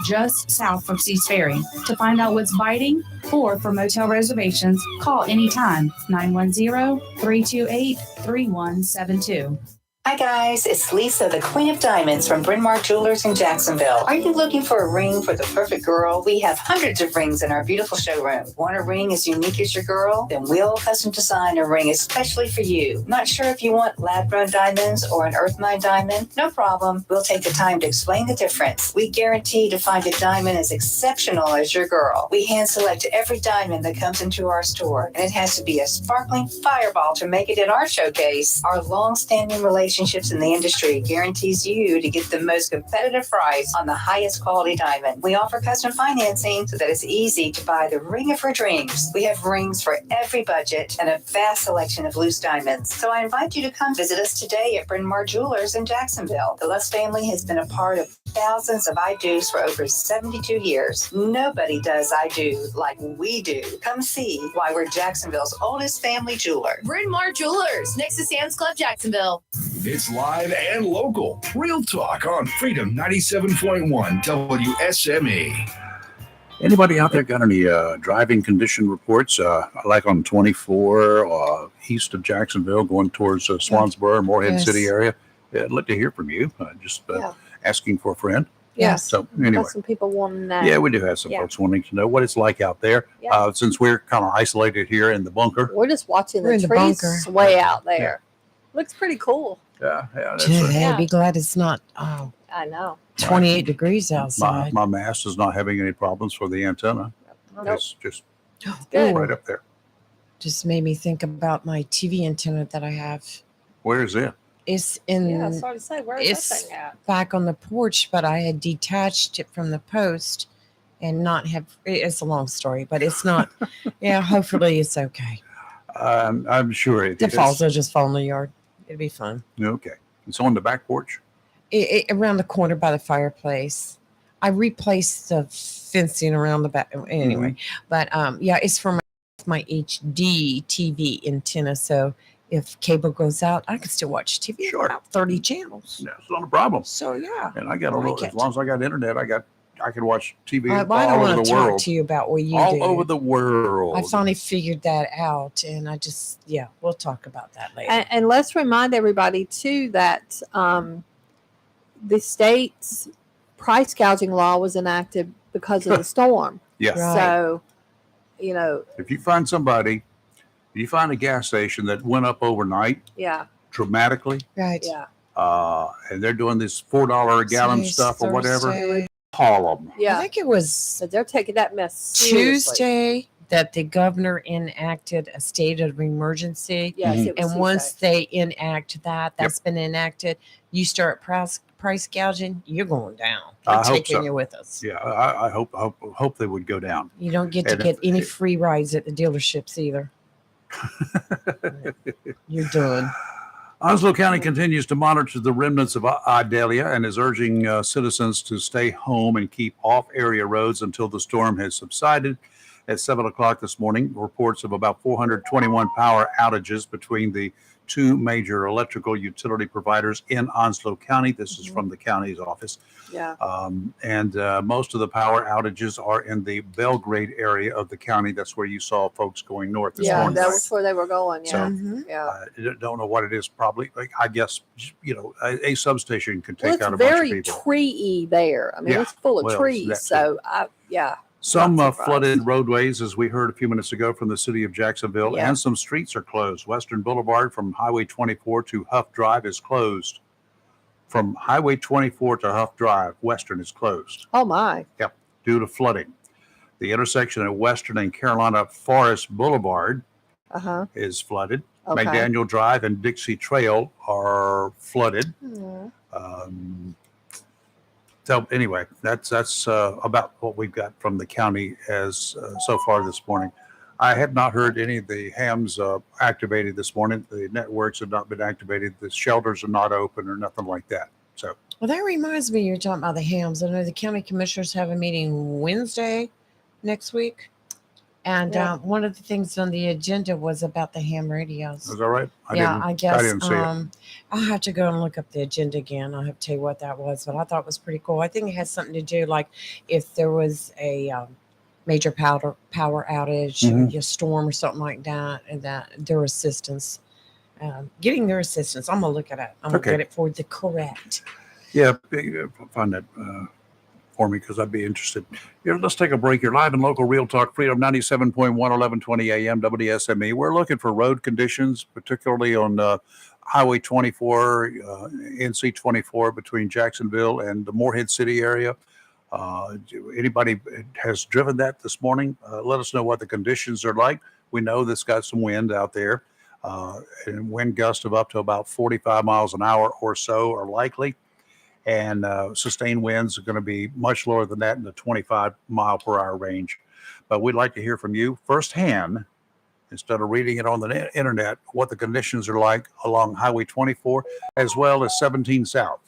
just south from Seas Ferry. To find out what's biting or for motel reservations, call anytime, 910-328-3172. Hi guys, it's Lisa, the Queen of Diamonds from Bryn Mawr Jewelers in Jacksonville. Are you looking for a ring for the perfect girl? We have hundreds of rings in our beautiful showroom. Want a ring as unique as your girl? Then we'll custom design a ring especially for you. Not sure if you want lab-grown diamonds or an earth mine diamond? No problem. We'll take the time to explain the difference. We guarantee to find a diamond as exceptional as your girl. We hand select every diamond that comes into our store, and it has to be a sparkling fireball to make it in our showcase. Our long-standing relationships in the industry guarantees you to get the most competitive price on the highest quality diamond. We offer custom financing so that it's easy to buy the ring of her dreams. We have rings for every budget and a vast selection of loose diamonds. So I invite you to come visit us today at Bryn Mawr Jewelers in Jacksonville. The Lutz family has been a part of thousands of I Do's for over 72 years. Nobody does I Do like we do. Come see why we're Jacksonville's oldest family jeweler. Bryn Mawr Jewelers, next to Sam's Club, Jacksonville. It's live and local. Real Talk on Freedom 97.1 WSME. Anybody out there got any driving condition reports? Like on 24 east of Jacksonville, going towards Swansboro, Morehead City area. I'd like to hear from you. Asking for a friend. Yes. So anyway, got some people wanting that. yeah, we do have some folks wanting to know what it's like out there. Since we're kind of isolated here in the bunker. We're just watching We're in the the trees bunker. sway out there. Looks pretty cool. Yeah, I'd be glad it's not I know. 28 degrees outside. My mast is not having any problems for the antenna. Nope. It's just Good. right up there. Just made me think about my TV antenna that I have. Where is it? It's in. Yeah, I was starting to say, where is it's that thing at? back on the porch, but I had detached it from the post and not have. It's a long story, but it's not. Yeah, hopefully it's okay. I'm sure it The is. falls will just fall in the yard. It'll be fun. Okay. It's on the back porch. Around the corner by the fireplace. I replaced the fencing around the back anyway. But yeah, it's for my HD TV antenna. So if cable goes out, I can still watch TV. Sure. About 30 channels. That's not a problem. So yeah. And I got a I little, like as it. long as I got internet, I can watch TV Well, I all don't over want the to talk world. to you about what you All do. over the world. I finally figured that out, and I just we'll talk about that later. And let's remind everybody too that the state's price gouging law was enacted because of the storm. Yes. Right. So, you know, If you find a gas station that went up overnight yeah, dramatically, Right. yeah, and they're doing this $4 a gallon Today's stuff or whatever, Thursday. call them. I yeah. think it was So they're taking that mess seriously. Tuesday that the governor enacted a state of emergency. Yes, it was And once Tuesday. they enact that's been enacted, you start price gouging, you're going down. I We're hope taking so. you with us. Yeah, I hope they would go down. You don't get to And get if- any free rides at the dealerships either. You're done. Onslow County continues to monitor the remnants of Idalia and is urging citizens to stay home and keep off area roads until the storm has subsided. At 7 o'clock this morning, reports of about 421 power outages between the two major electrical utility providers in Onslow County. This is from the county's office. Yeah. And most of the power outages are in the Belgrade area of the county. That's where you saw folks going north this Yeah, morning. that was where they were going. Yeah. So, Yeah. I don't know what it is. Probably, like, I guess, a substation can Well, take it's out a bunch of very people. tree-y there. I mean, Yeah, it's full of well, trees. that So, yeah. Some not surprised. flooded roadways, as we heard a few minutes ago from the city of Jacksonville, Yeah. and some streets are closed. Western Boulevard from Highway 24 to Huff Drive is closed. From Highway 24 to Huff Drive, Western is closed. Oh, my. Yep, due to flooding. The intersection at Western and Carolina Forest Boulevard Uh-huh. is flooded. Okay. McDaniel Drive and Dixie Trail are flooded. Mhm. So anyway, that's about what we've got from the county as so far this morning. I have not heard any of the hams activated this morning. The networks have not been activated. The shelters are not open or nothing like that. So Well, that reminds me, you're talking about the hams. I know the county commissioners have a meeting Wednesday next week. And Yeah. one of the things on the agenda was about the ham radios. is that right? I guess I didn't see it. I'll have to go and look up the agenda again. I'll have to tell you what that was, but I thought it was pretty cool. I think it has something to do like if there was a major power outage, Mhm. or a storm or something like that, and that their assistance, getting their assistance. I'm gonna look at it. I'm gonna Okay. get it for the correct. Yeah, find that for me because I'd be interested. Here, let's take a break. You're live in local Real Talk Freedom 97.1, 1120 AM, WSME. We're looking for road conditions, particularly on Highway 24, NC 24 between Jacksonville and the Morehead City area. Anybody has driven that this morning? Let us know what the conditions are like. We know that's got some wind out there, and wind gusts of up to about 45 miles an hour or so are likely. And sustained winds are going to be much lower than that in the 25 mile per hour range. But we'd like to hear from you firsthand, instead of reading it on the internet, what the conditions are like along Highway 24, as well as 17 South,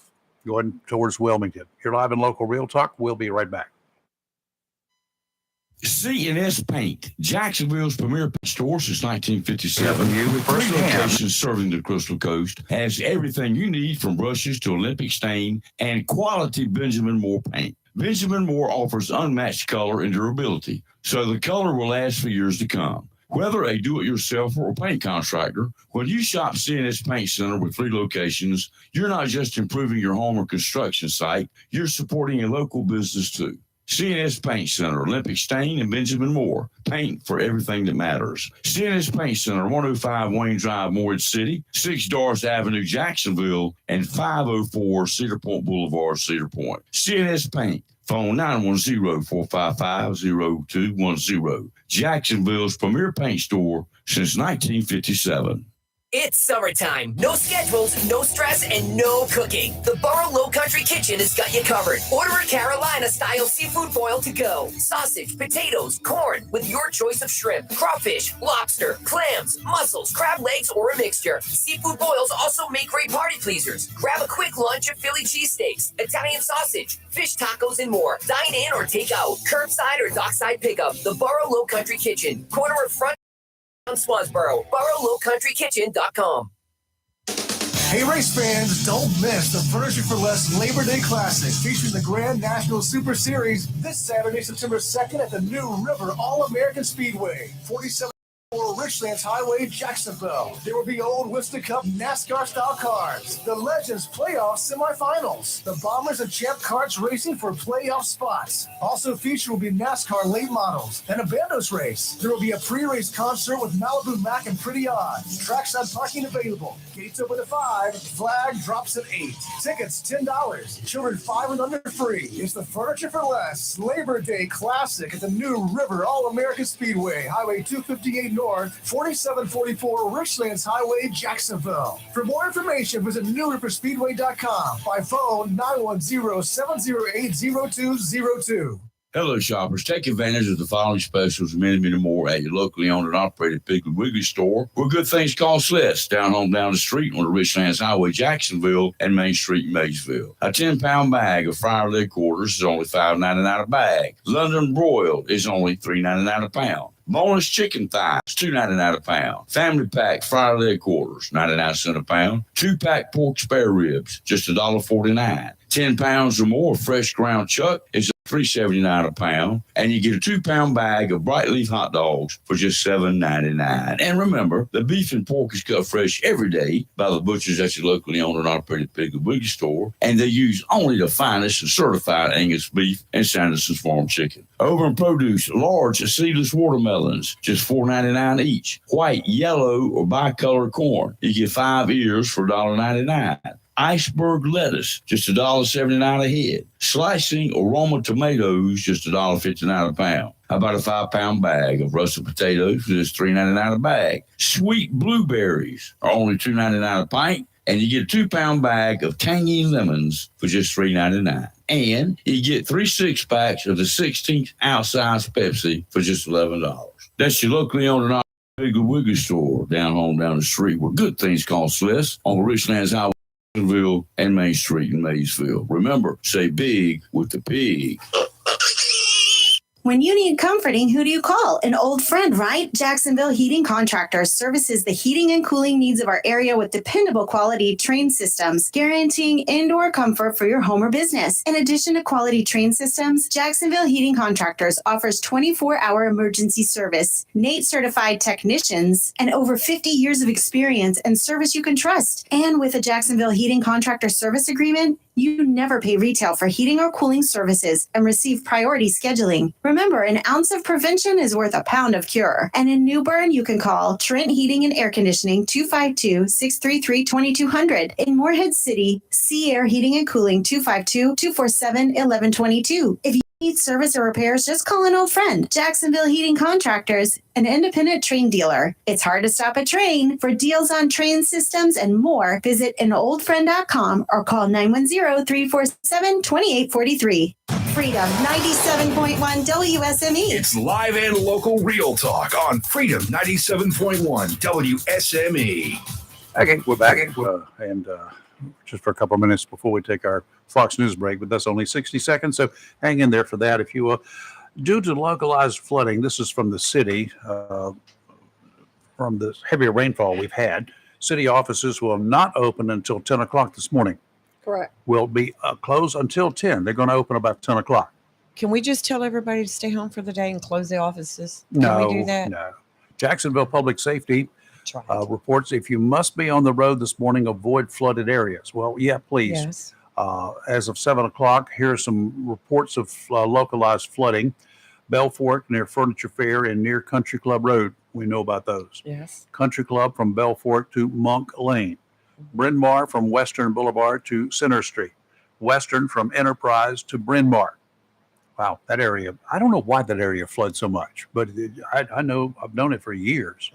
going towards Wilmington. You're live in local Real Talk. We'll be right back. C&S Paint, Jacksonville's premier paint store since 1957. You With 3 firsthand. locations serving the Crystal Coast, has everything you need from brushes to Olympic stain and quality Benjamin Moore paint. Benjamin Moore offers unmatched color and durability, so the color will last for years to come. Whether a do-it-yourselfer or paint contractor, when you shop C&S Paint Center with 3 locations, you're not just improving your home or construction site, you're supporting a local business too. CNS Paint Center, Olympic Stain, and Benjamin Moore. Paint for everything that matters. CNS Paint Center, 105 Wayne Drive, Morris City, 6 Doris Avenue, Jacksonville, and 504 Cedar Point Boulevard, Cedar Point. CNS Paint. Phone 910-455-0210. Jacksonville's premier paint store since 1957. It's summertime. No schedules, no stress, and no cooking. The Borough Low Country Kitchen has got you covered. Order a Carolina-style seafood boil to go. Sausage, potatoes, corn, with your choice of shrimp, crawfish, lobster, clams, mussels, crab legs, or a mixture. Seafood boils also make great party pleasers. Grab a quick lunch of Philly cheesesteaks, Italian sausage, fish tacos, and more. Dine in or take out. Curbside or dockside pickup. The Borough Low Country Kitchen. Corner of Front on Swansboro. BoroughLowCountryKitchen.com. Hey, race fans, don't miss the Furniture for Less Labor Day Classic featuring the Grand National Super Series this Saturday, September 2nd at the New River All-American Speedway, 47 Richlands Highway, Jacksonville. There will be old Winston Cup NASCAR-style cars, the Legends Playoff Semifinals, the Bombers and Champ Karts racing for playoff spots. Also featured will be NASCAR late models and a Bandos race. There will be a pre-race concert with Malibu Mac and Pretty Odd. Trackside parking available. Gates open at 5. Flag drops at 8. Tickets $10. Children 5 and under free. It's the Furniture for Less Labor Day Classic at the New River All-American Speedway, Highway 258 North, 4744 Richlands Highway, Jacksonville. For more information, visit newriverspeedway.com by phone 910-708-0202. Hello, shoppers. Take advantage of the following specials and many, many more at your locally owned and operated Piggly Wiggly store, where good things cost less. Down home, down the street on the Richlands Highway, Jacksonville, and Main Street, Maysville. A 10-pound bag of fryer leg quarters is only $5.99 a bag. London broiled is only $3.99 a pound. Boneless chicken thighs, $2.99 a pound. Family pack fryer leg quarters, 99 cents a pound. 2-pack pork spare ribs, just $1.49. 10 pounds or more fresh ground chuck is $3.79 a pound, and you get a 2-pound bag of bright leaf hot dogs for just $7.99. And remember, the beef and pork is cut fresh every day by the butchers at your locally owned and operated Piggly Wiggly store, and they use only the finest and certified Angus beef and Sanderson's Farm chicken. Over in produce, large seedless watermelons, just $4.99 each. White, yellow, or bicolor corn, you get 5 ears for $1.99. Iceberg lettuce, just $1.79 a head. Slicing aroma tomatoes, just $1.59 a pound. How about a 5-pound bag of russet potatoes for just $3.99 a bag? Sweet blueberries are only $2.99 a pint, and you get a 2-pound bag of tangy lemons for just $3.99. And you get 3 6-packs of the 16th ounce size Pepsi for just $11. That's your locally owned and operated Piggly Wiggly store down home, down the street, where good things cost less on the Richlands Highway and Main Street in Maysville. Remember, say big with the pig. When you need comforting, who do you call? An old friend, right? Jacksonville Heating Contractors services the heating and cooling needs of our area with dependable quality train systems, guaranteeing indoor comfort for your home or business. In addition to quality train systems, Jacksonville Heating Contractors offers 24-hour emergency service, NATE certified technicians, and over 50 years of experience and service you can trust. And with a Jacksonville Heating Contractor service agreement, you never pay retail for heating or cooling services and receive priority scheduling. Remember, an ounce of prevention is worth a pound of cure. And in New Bern, you can call Trent Heating and Air Conditioning 252-633-2200. In Morehead City, Sea Air Heating and Cooling 252-247-1122. If you need service or repairs, just call an old friend. Jacksonville Heating Contractors, an independent train dealer. It's hard to stop a train. For deals on train systems and more, visit anoldfriend.com or call 910-347-2843. Freedom 97.1 WSME. It's live and local real talk on Freedom 97.1 WSME. Okay, we're back. And just for a couple of minutes before we take our Fox News break, but that's only 60 seconds, so hang in there for that if you will. Due to localized flooding, this is from the city, from the heavy rainfall we've had, city offices will not open until 10 o'clock this morning. Correct. Will be closed until 10. They're going to open about 10 o'clock. Can we just tell everybody to stay home for the day and close the offices? Can we do that? No. Jacksonville Public Safety reports if you must be on the road this morning, avoid flooded areas. Well, yeah, please. Yes. As of 7 o'clock, here are some reports of localized flooding. Bell Fork near Furniture Fair and near Country Club Road. We know about those. Yes. Country Club from Bell Fork to Monk Lane. Bryn Mawr from Western Boulevard to Center Street. Western from Enterprise to Bryn Mawr. Wow, that area. I don't know why that area floods so much, but I know I've known it for years.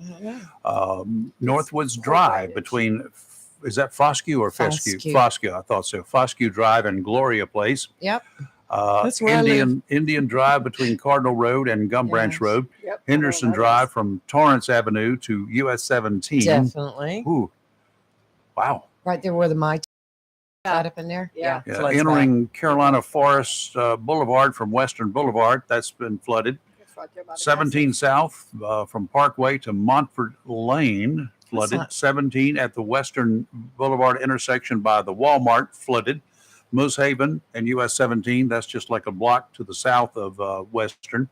Northwoods Drive between, is that Foscue or Fescue? Foscue. Foscue, I thought so. Foscue Drive and Gloria Place. Yep. That's where I live. Indian Drive between Cardinal Road and Gum Branch Road. Yep. Henderson Drive from Torrance Avenue to US 17. Definitely. Ooh. Wow. Right there where the My right up in there. Yeah. Floods Entering Carolina Forest Boulevard from Western Boulevard, that's been flooded. It's right there by the 17 South from Parkway to Montfort Lane, flooded. not- 17 at the Western Boulevard intersection by the Walmart, flooded. Moose Haven and US 17, that's just like a block to the south of Western.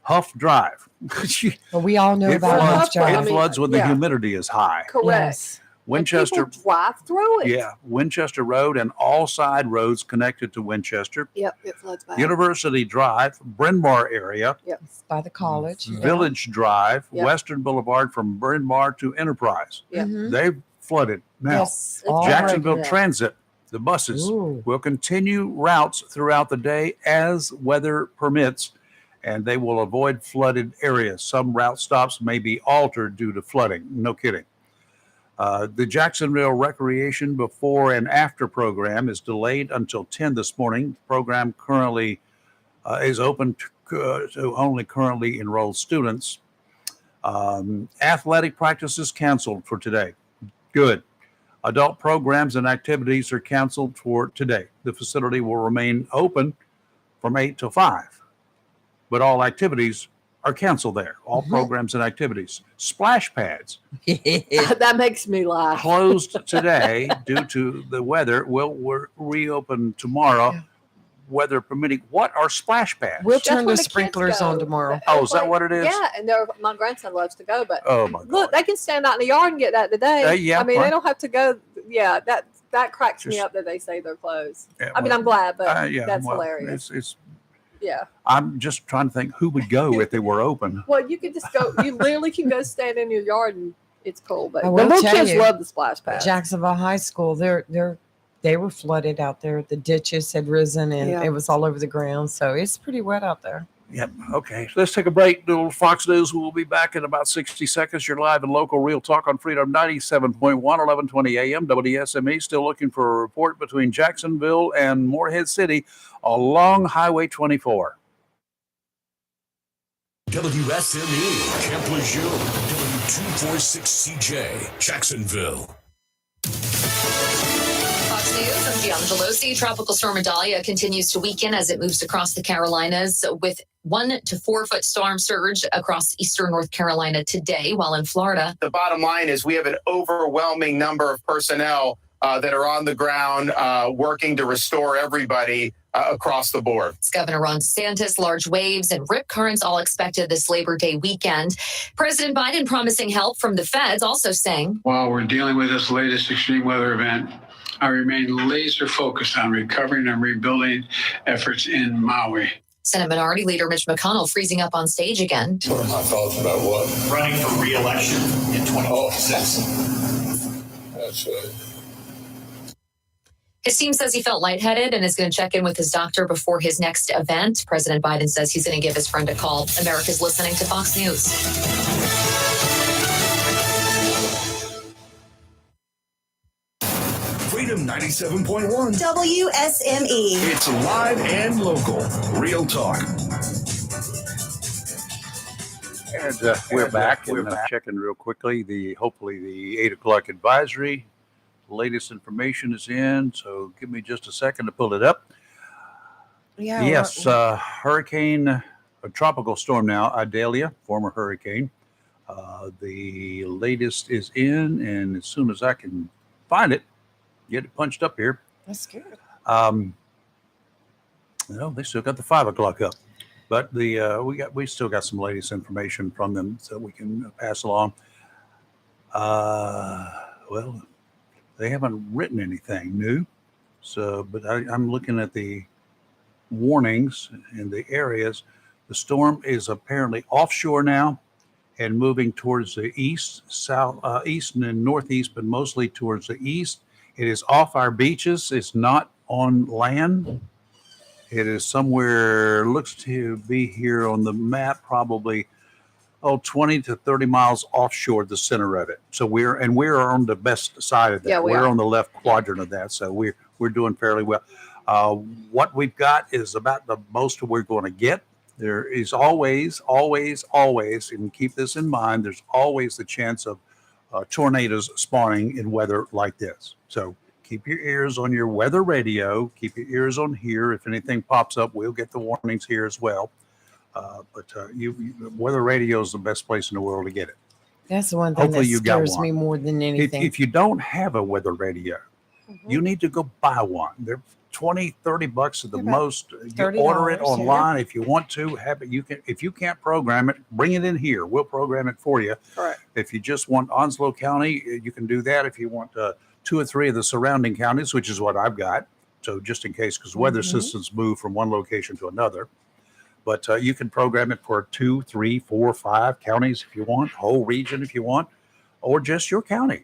Huff Drive. But we all know It about floods, Huff Drive. it floods when the yeah. humidity is high. Correct. Yes. Winchester, And people drive through it. yeah, Winchester Road and all side roads connected to Winchester. Yep. It floods back. University Drive, Bryn Mawr area, Yep. It's by the college. Village Drive, Yep. Western Boulevard from Bryn Mawr to Enterprise. Yep. Mhm. They've flooded now. Yes. It's all Jacksonville right. Transit, the buses Ooh. will continue routes throughout the day as weather permits, and they will avoid flooded areas. Some route stops may be altered due to flooding. No kidding. The Jacksonville Recreation Before and After program is delayed until 10 this morning. The program currently is open to only currently enrolled students. Athletic practices canceled for today. Good. Adult programs and activities are canceled for today. The facility will remain open from 8 to 5, but all activities are canceled there. All programs and activities. Splash pads That makes me laugh. closed today due to the weather. Will reopen tomorrow, weather permitting. What are splash pads? We'll That's turn where the kids sprinklers go. on tomorrow. Oh, is that what it is? Yeah, and my grandson loves to go, but Oh my God. look, they can stand out in the yard and get that today. Yeah, I mean, right. they don't have to go. Yeah, that cracks me Just- up that they say they're closed. Yeah, I mean, well, I'm glad, but yeah, that's well, hilarious. It's. Yeah. I'm just trying to think who would go if they were open. Well, you could just go. You literally can go stand in your yard and it's cool. But I the will little tell kids you, love the splash pad. Jacksonville High School, they were flooded out there. The ditches had risen and Yeah. it was all over the ground. So it's pretty wet out there. Yep. Okay. Let's take a break. Little Fox News. We'll be back in about 60 seconds. You're live and local Real Talk on Freedom 97.1, 1120 AM. WSME still looking for a report between Jacksonville and Morehead City along Highway 24. WSME, Camp Lejeune, W246CJ, Jacksonville. Fox News, I'm Gianna Veloci. Tropical storm Idalia continues to weaken as it moves across the Carolinas with 1 to 4 foot storm surge across eastern North Carolina today, while in Florida. The bottom line is we have an overwhelming number of personnel that are on the ground working to restore everybody across the board. It's Governor Ron DeSantis, large waves and rip currents all expected this Labor Day weekend. President Biden promising help from the feds, also saying, While we're dealing with this latest extreme weather event, I remain laser focused on recovering and rebuilding efforts in Maui. Senate Minority Leader Mitch McConnell freezing up on stage again. What are my thoughts about what? Running for re-election in 2026. That's His team says he felt lightheaded and is going to check in with his doctor before his next event. President Biden says he's going to give his friend a call. America's listening to Fox News. Freedom 97.1. WSME. It's live and local. Real Talk. And we're back. We're checking real quickly. Hopefully the 8 o'clock advisory. The latest information is in. So give me just a second to pull it up. Yeah. Yes, hurricane, a tropical storm now, Idalia, former hurricane. The latest is in, and as soon as I can find it, get it punched up here. That's good. They still got the 5 o'clock up, but we still got some latest information from them that we can pass along. Well, they haven't written anything new, So, but I'm looking at the warnings in the areas. The storm is apparently offshore now and moving towards the east, east and northeast, but mostly towards the east. It is off our beaches. It's not on land. It is somewhere, looks to be here on the map, probably 20 to 30 miles offshore the center of it. So we're on the best side of that. Yeah, we're on the left quadrant of that. So we're doing fairly well. What we've got is about the most we're going to get. There is always, and keep this in mind, there's always the chance of tornadoes spawning in weather like this. So keep your ears on your weather radio. Keep your ears on here. If anything pops up, we'll get the warnings here as well. But weather radio is the best place in the world to get it. That's the one thing Hopefully that you got scares one. me more than anything. If you don't have a weather radio, you need to go buy one. They're $20, $30 at the most. You order it $30, online if you want to have it. You can, if you can't program it, bring it in here. We'll program it for you. Correct. If you just want Onslow County, you can do that. If you want 2 or 3 of the surrounding counties, which is what I've got. So just in case, because weather systems move from one location to another. But you can program it for 2, 3, 4, 5 counties if you want, whole region if you want, or just your county.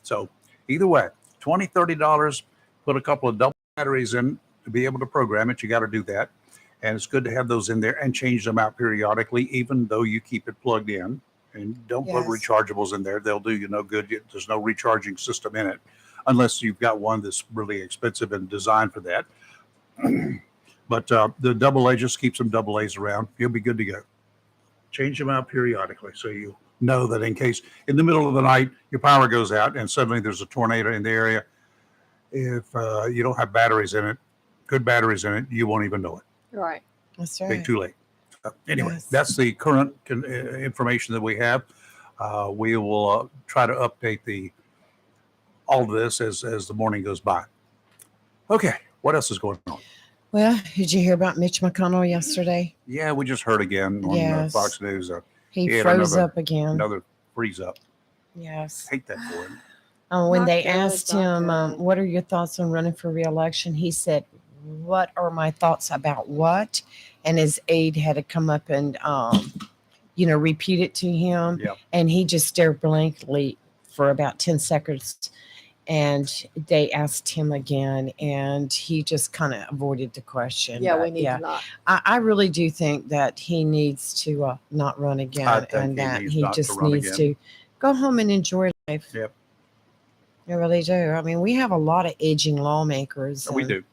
So either way, $20, $30, put a couple of double batteries in to be able to program it. You got to do that. And it's good to have those in there and change them out periodically, even though you keep it plugged in. And don't put rechargeables in there. They'll do you no good. There's no recharging system in it unless you've got one that's really expensive and designed for that. But the double A just keeps some double A's around. You'll be good to go. Change them out periodically so you know that in case in the middle of the night your power goes out and suddenly there's a tornado in the area. If you don't have batteries in it, good batteries in it, you won't even know it. Right. That's Be too late. Anyway, that's the current information that we have. We will try to update all of this as the morning goes by. Okay, what else is going on? Well, did you hear about Mitch McConnell yesterday? Yeah, we just heard again on Yes. Fox News. He had froze up again. Another freeze up. Yes. Hate that for him. When Not they good, asked not him, good. what are your thoughts on running for reelection? He said, what are my thoughts about what? And his aide had to come up and, repeat it to him. Yeah. And he just stared blankly for about 10 seconds. And they asked him again, and he just kind of avoided the question. Yeah, But we need to not. I really do think that he needs to not run I again, think and he that needs he not to just run needs again. to go home and enjoy life. Yep. I really do. I mean, we have a lot of aging lawmakers. We and- do.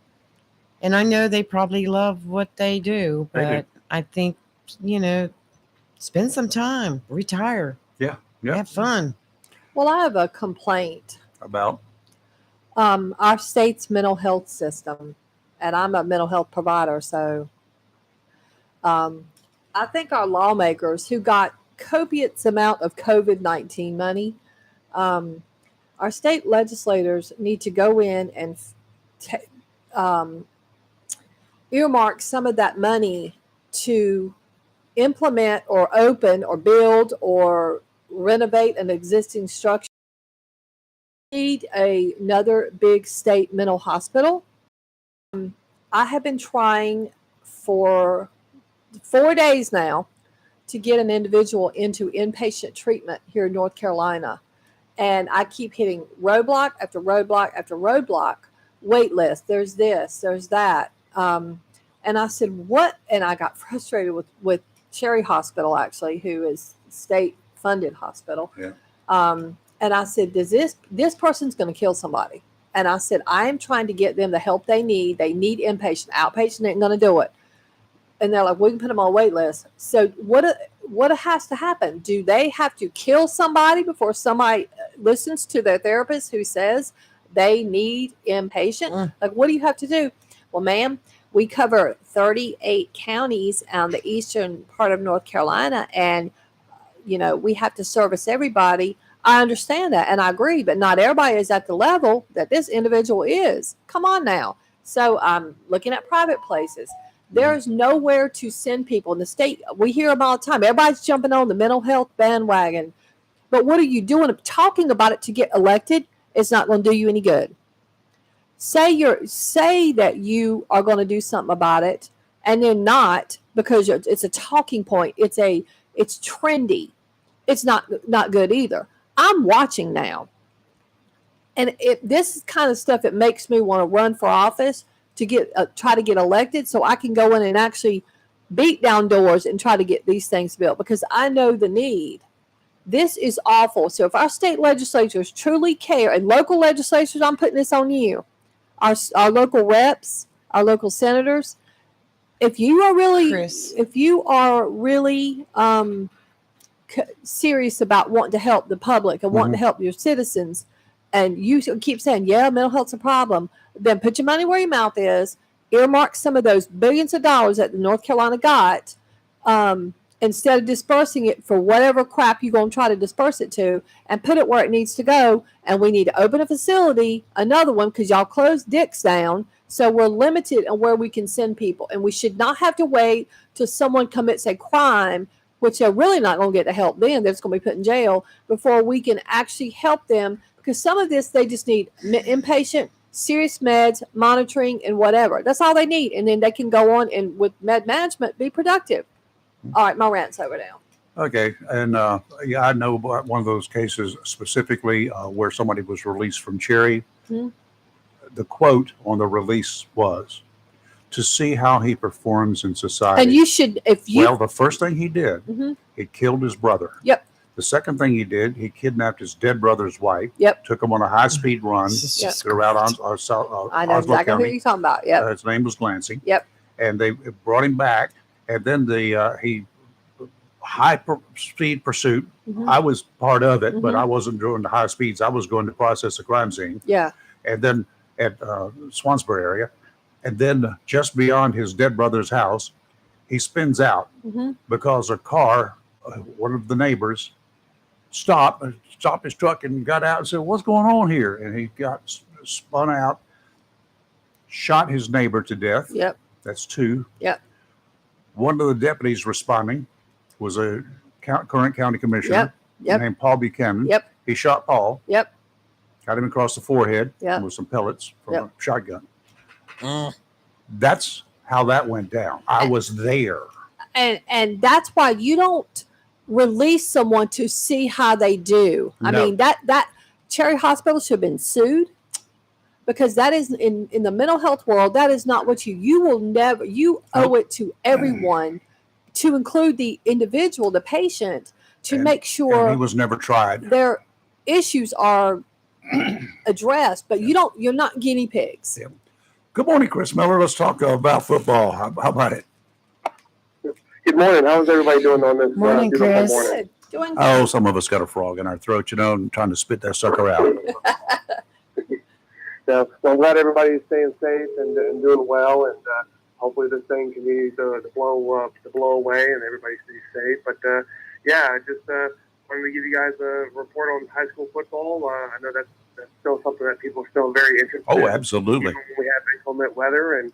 And I know they probably love what they do, They do. but I think, spend some time, retire, Yeah. Yeah. have fun. Well, I have a complaint. About Our state's mental health system, and I'm a mental health provider, so I think our lawmakers who got copious amount of COVID-19 money, our state legislators need to go in and earmark some of that money to implement or open or build or renovate an existing structure. Need another big state mental hospital. I have been trying for 4 days now to get an individual into inpatient treatment here in North Carolina. And I keep hitting roadblock after roadblock after roadblock, wait list, there's this, there's that. And I said, what? And I got frustrated with Cherry Hospital, actually, who is state funded hospital. Yeah. And I said, this person's going to kill somebody. And I said, I am trying to get them the help they need. They need inpatient. Outpatient ain't going to do it. And they're like, we can put them on a wait list. So what has to happen? Do they have to kill somebody before somebody listens to their therapist who says they need inpatient? Like, what do you have to do? Well, ma'am, we cover 38 counties on the eastern part of North Carolina, and we have to service everybody. I understand that, and I agree, but not everybody is at the level that this individual is. Come on now. So I'm looking at private places. There's nowhere to send people in the state. We hear them all the time. Everybody's jumping on the mental health bandwagon. But what are you doing? Talking about it to get elected is not going to do you any good. say that you are going to do something about it, and then not, because it's a talking point. It's trendy. It's not good either. I'm watching now, and this kind of stuff, it makes me want to run for office to try to get elected, so I can go in and actually beat down doors and try to get these things built, because I know the need. This is awful. So if our state legislatures truly care, and local legislatures, I'm putting this on you, our local reps, our local senators, if you are really serious about wanting to help the public and wanting to help your citizens, and you keep saying, yeah, mental health's a problem, then put your money where your mouth is, earmark some of those billions of dollars that North Carolina got, instead of dispersing it for whatever crap you're going to try to disperse it to, and put it where it needs to go. And we need to open a facility, another one, because y'all closed Dick's down. So we're limited on where we can send people. And we should not have to wait till someone commits a crime, which they're really not going to get the help then. They're just going to be put in jail, before we can actually help them. Because some of this, they just need inpatient, serious meds, monitoring, and whatever. That's all they need. And then they can go on and with med management, be productive. All right, my rant's over now. Okay, and I know about one of those cases specifically where somebody was released from Cherry. Mm-hmm. The quote on the release was, "To see how he performs in society." And you should, Well, the first thing he did, he killed his brother. Yep. The second thing he did, he kidnapped his dead brother's wife. Yep. Took him on a high-speed run throughout I know Oslo exactly County. what you're talking about. Yep. His name was Glancy. Yep. And they brought him back, and then he high-speed pursuit. I was part of it, but I wasn't doing the high speeds. I was going to process the crime scene. Yeah. And then at Swansboro area, and then just beyond his dead brother's house, he spins out because a car, one of the neighbors, stopped his truck and got out and said, "What's going on here?" And he got spun out, shot his neighbor to death. Yep. That's two. Yep. One of the deputies responding was a current county commissioner Yep. named Paul Buchanan. Yep. He shot Paul. Yep. Got him across the forehead Yep. with some pellets from Yep. a shotgun. That's how that went down. I was there. And that's why you don't release someone to see how they do. I No. mean, that Cherry Hospital should have been sued, because that is in the mental health world, that is not what you will never, you owe it to everyone, to include the individual, the patient, to make And sure he was never tried. their issues are addressed, but you're not guinea pigs. Good morning, Chris Miller. Let's talk about football. How about it? Good morning. How's everybody doing on this Morning, beautiful Chris. morning? Doing Oh, some of us got a frog in our throat, and trying to spit that sucker out. So, I'm glad everybody's staying safe and doing well, and hopefully this thing continues to blow away and everybody stays safe. But I just wanted to give you guys a report on high school football. I know that's still something that people are still very interested in. Oh, absolutely. Even when we have inclement weather, and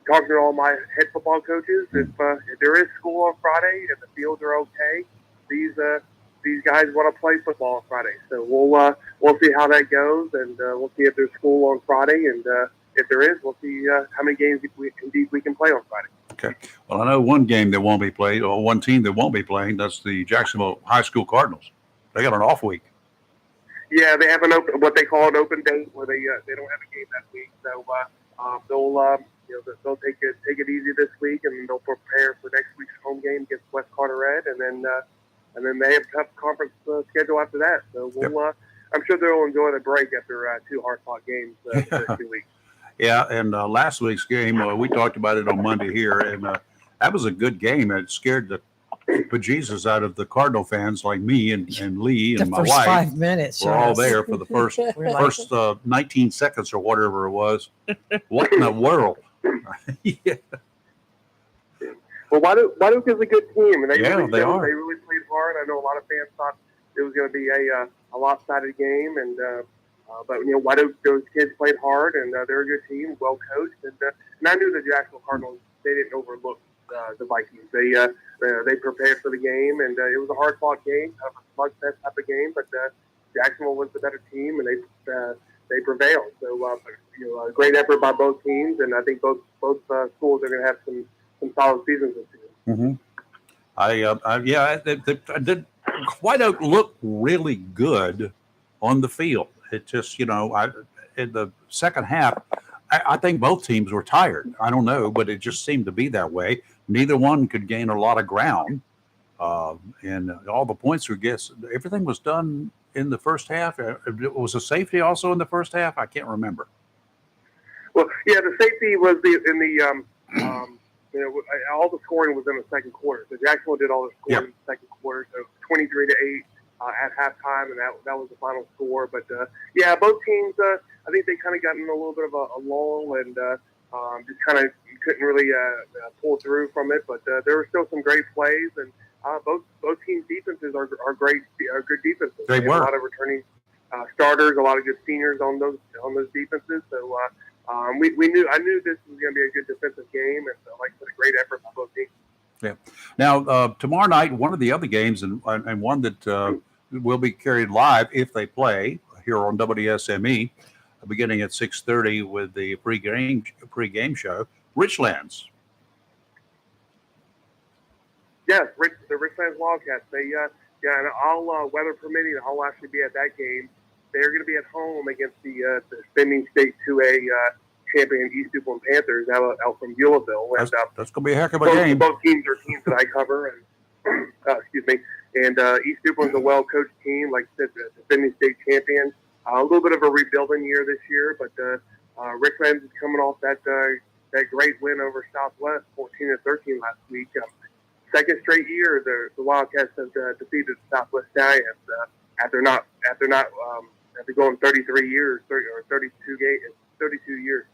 talking to all my head football coaches, if there is school on Friday and the fields are okay, these guys want to play football on Friday. So we'll see how that goes, and we'll see if there's school on Friday, and if there is, we'll see how many games we can play on Friday. Okay. Well, I know one game that won't be played, or one team that won't be playing. That's the Jacksonville High School Cardinals. They got an off week. Yeah, they have what they call an open date, where they don't have a game that week. So they'll take it easy this week, and they'll prepare for next week's home game against West Carteret, and then they have a tough conference schedule after that. So I'm sure they'll enjoy the break after two hard-fought games for 2 weeks. Yeah, and last week's game, we talked about it on Monday here, and that was a good game. It scared the bejesus out of the Cardinal fans like me and Lee and The my first wife. 5 minutes. We're all yes. there for the first We're like- 19 seconds or whatever it was. What in the world? Yeah. Well, Waduk is a good team, and they Yeah, really they showed- are. They really played hard. I know a lot of fans thought it was going to be a lopsided game, and but Waduk, those kids played hard, and they're a good team, well coached, and I knew the Jacksonville Cardinals, they didn't overlook the Vikings. They prepared for the game, and it was a hard fought game, kind of a slugfest type of game, but Jacksonville was the better team, and they prevailed. So a great effort by both teams, and I think both schools are going to have some solid seasons this season. They did White Oak look really good on the field. It just, in the second half, I think both teams were tired. I don't know, but it just seemed to be that way. Neither one could gain a lot of ground. And all the points were guessed. Everything was done in the first half. Was a safety also in the first half? I can't remember. Well, yeah, the safety was all the scoring was in the second quarter. So Jacksonville did all the scoring in the second quarter. So 23-8 at halftime, and that was the final score. But both teams, I think they kind of got in a little bit of a lull and just kind of couldn't really pull through from it. But there were still some great plays, and both teams' defenses are good defenses. They were a lot of returning starters, a lot of good seniors on those defenses. So I knew this was going to be a good defensive game, and like I said, a great effort by both teams. Yeah. Now tomorrow night, one of the other games, and one that will be carried live if they play here on WSME, beginning at 6:30 with the pre-game show. Richlands. Yes, the Richlands Wildcats. And I'll weather permitting, I'll actually be at that game. They're going to be at home against the defending state 2A champion East Duplin Panthers out from Beulahville. And that's going to be a heck of a game. Both teams are teams that I cover, and excuse me. And East Duplin's a well-coached team, like I said, the defending state champion. A little bit of a rebuilding year this year, but Richlands is coming off that great win over Southwest, 14-13 last week. Second straight year, the Wildcats have defeated the Southwest Stallions after going 33 years, 32 years,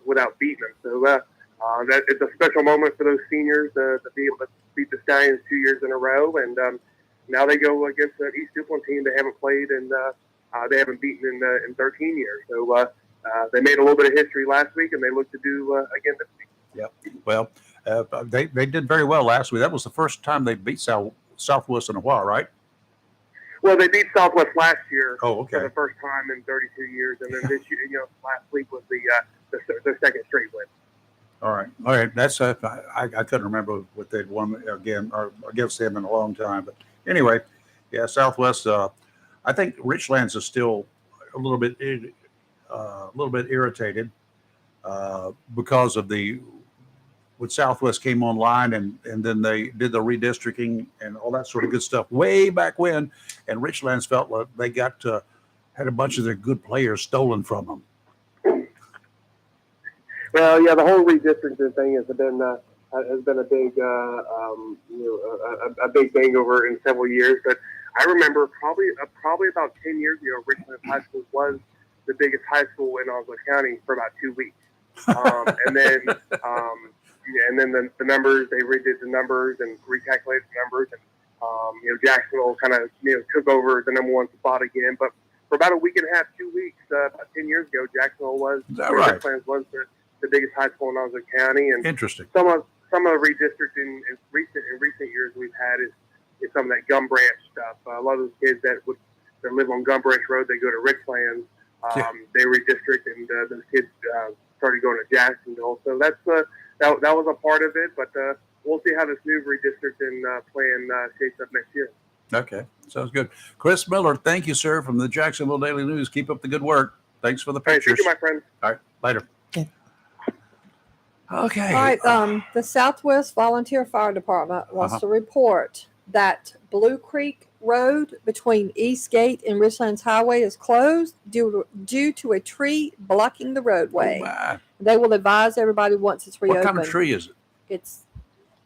without beating them. So that it's a special moment for those seniors to be able to beat the Stallions 2 years in a row, and now they go against an East Duplin team they haven't played and they haven't beaten in 13 years. So they made a little bit of history last week, and they look to do again this week. Yep. Well, they did very well last week. That was the first time they beat Southwest in a while, right? Well, they beat Southwest last year for the first time in 32 years, and then this year, last week was the second straight win. All right. That's I couldn't remember what they'd won again or against them in a long time, but anyway, yeah, Southwest. I think Richlands is still a little bit irritated because of when Southwest came online and then they did the redistricting and all that sort of good stuff way back when, and Richlands felt like they had a bunch of their good players stolen from them. Well, yeah, the whole redistricting thing has been a big a big thing over in several years. But I remember probably about 10 years ago, Richlands High School was the biggest high school in Onslow County for about 2 weeks, and then the numbers, they redid the numbers and recalculated the numbers, and Jacksonville kind of took over the number one spot again. But for about a week and a half, 2 weeks, about 10 years ago, Jacksonville was the biggest high school in Onslow County. And interesting. Some of the redistricting in recent years we've had is some of that Gum Branch stuff. A lot of those kids that live on Gum Branch Road, they go to Richlands. They redistrict, and those kids started going to Jacksonville. So that was a part of it. But we'll see how this new redistricting plan shapes up next year. Okay, sounds good. Chris Miller, thank you, sir, from the Jacksonville Daily News. Keep up the good work. Thanks for the pictures. Thank you, my friend. All right, later. Okay. All right. The Southwest Volunteer Fire Department wants to report that Blue Creek Road between East Gate and Richlands Highway is closed due to a tree blocking the roadway. Oh, they will advise everybody once it's reopened. What kind of tree is it? It's.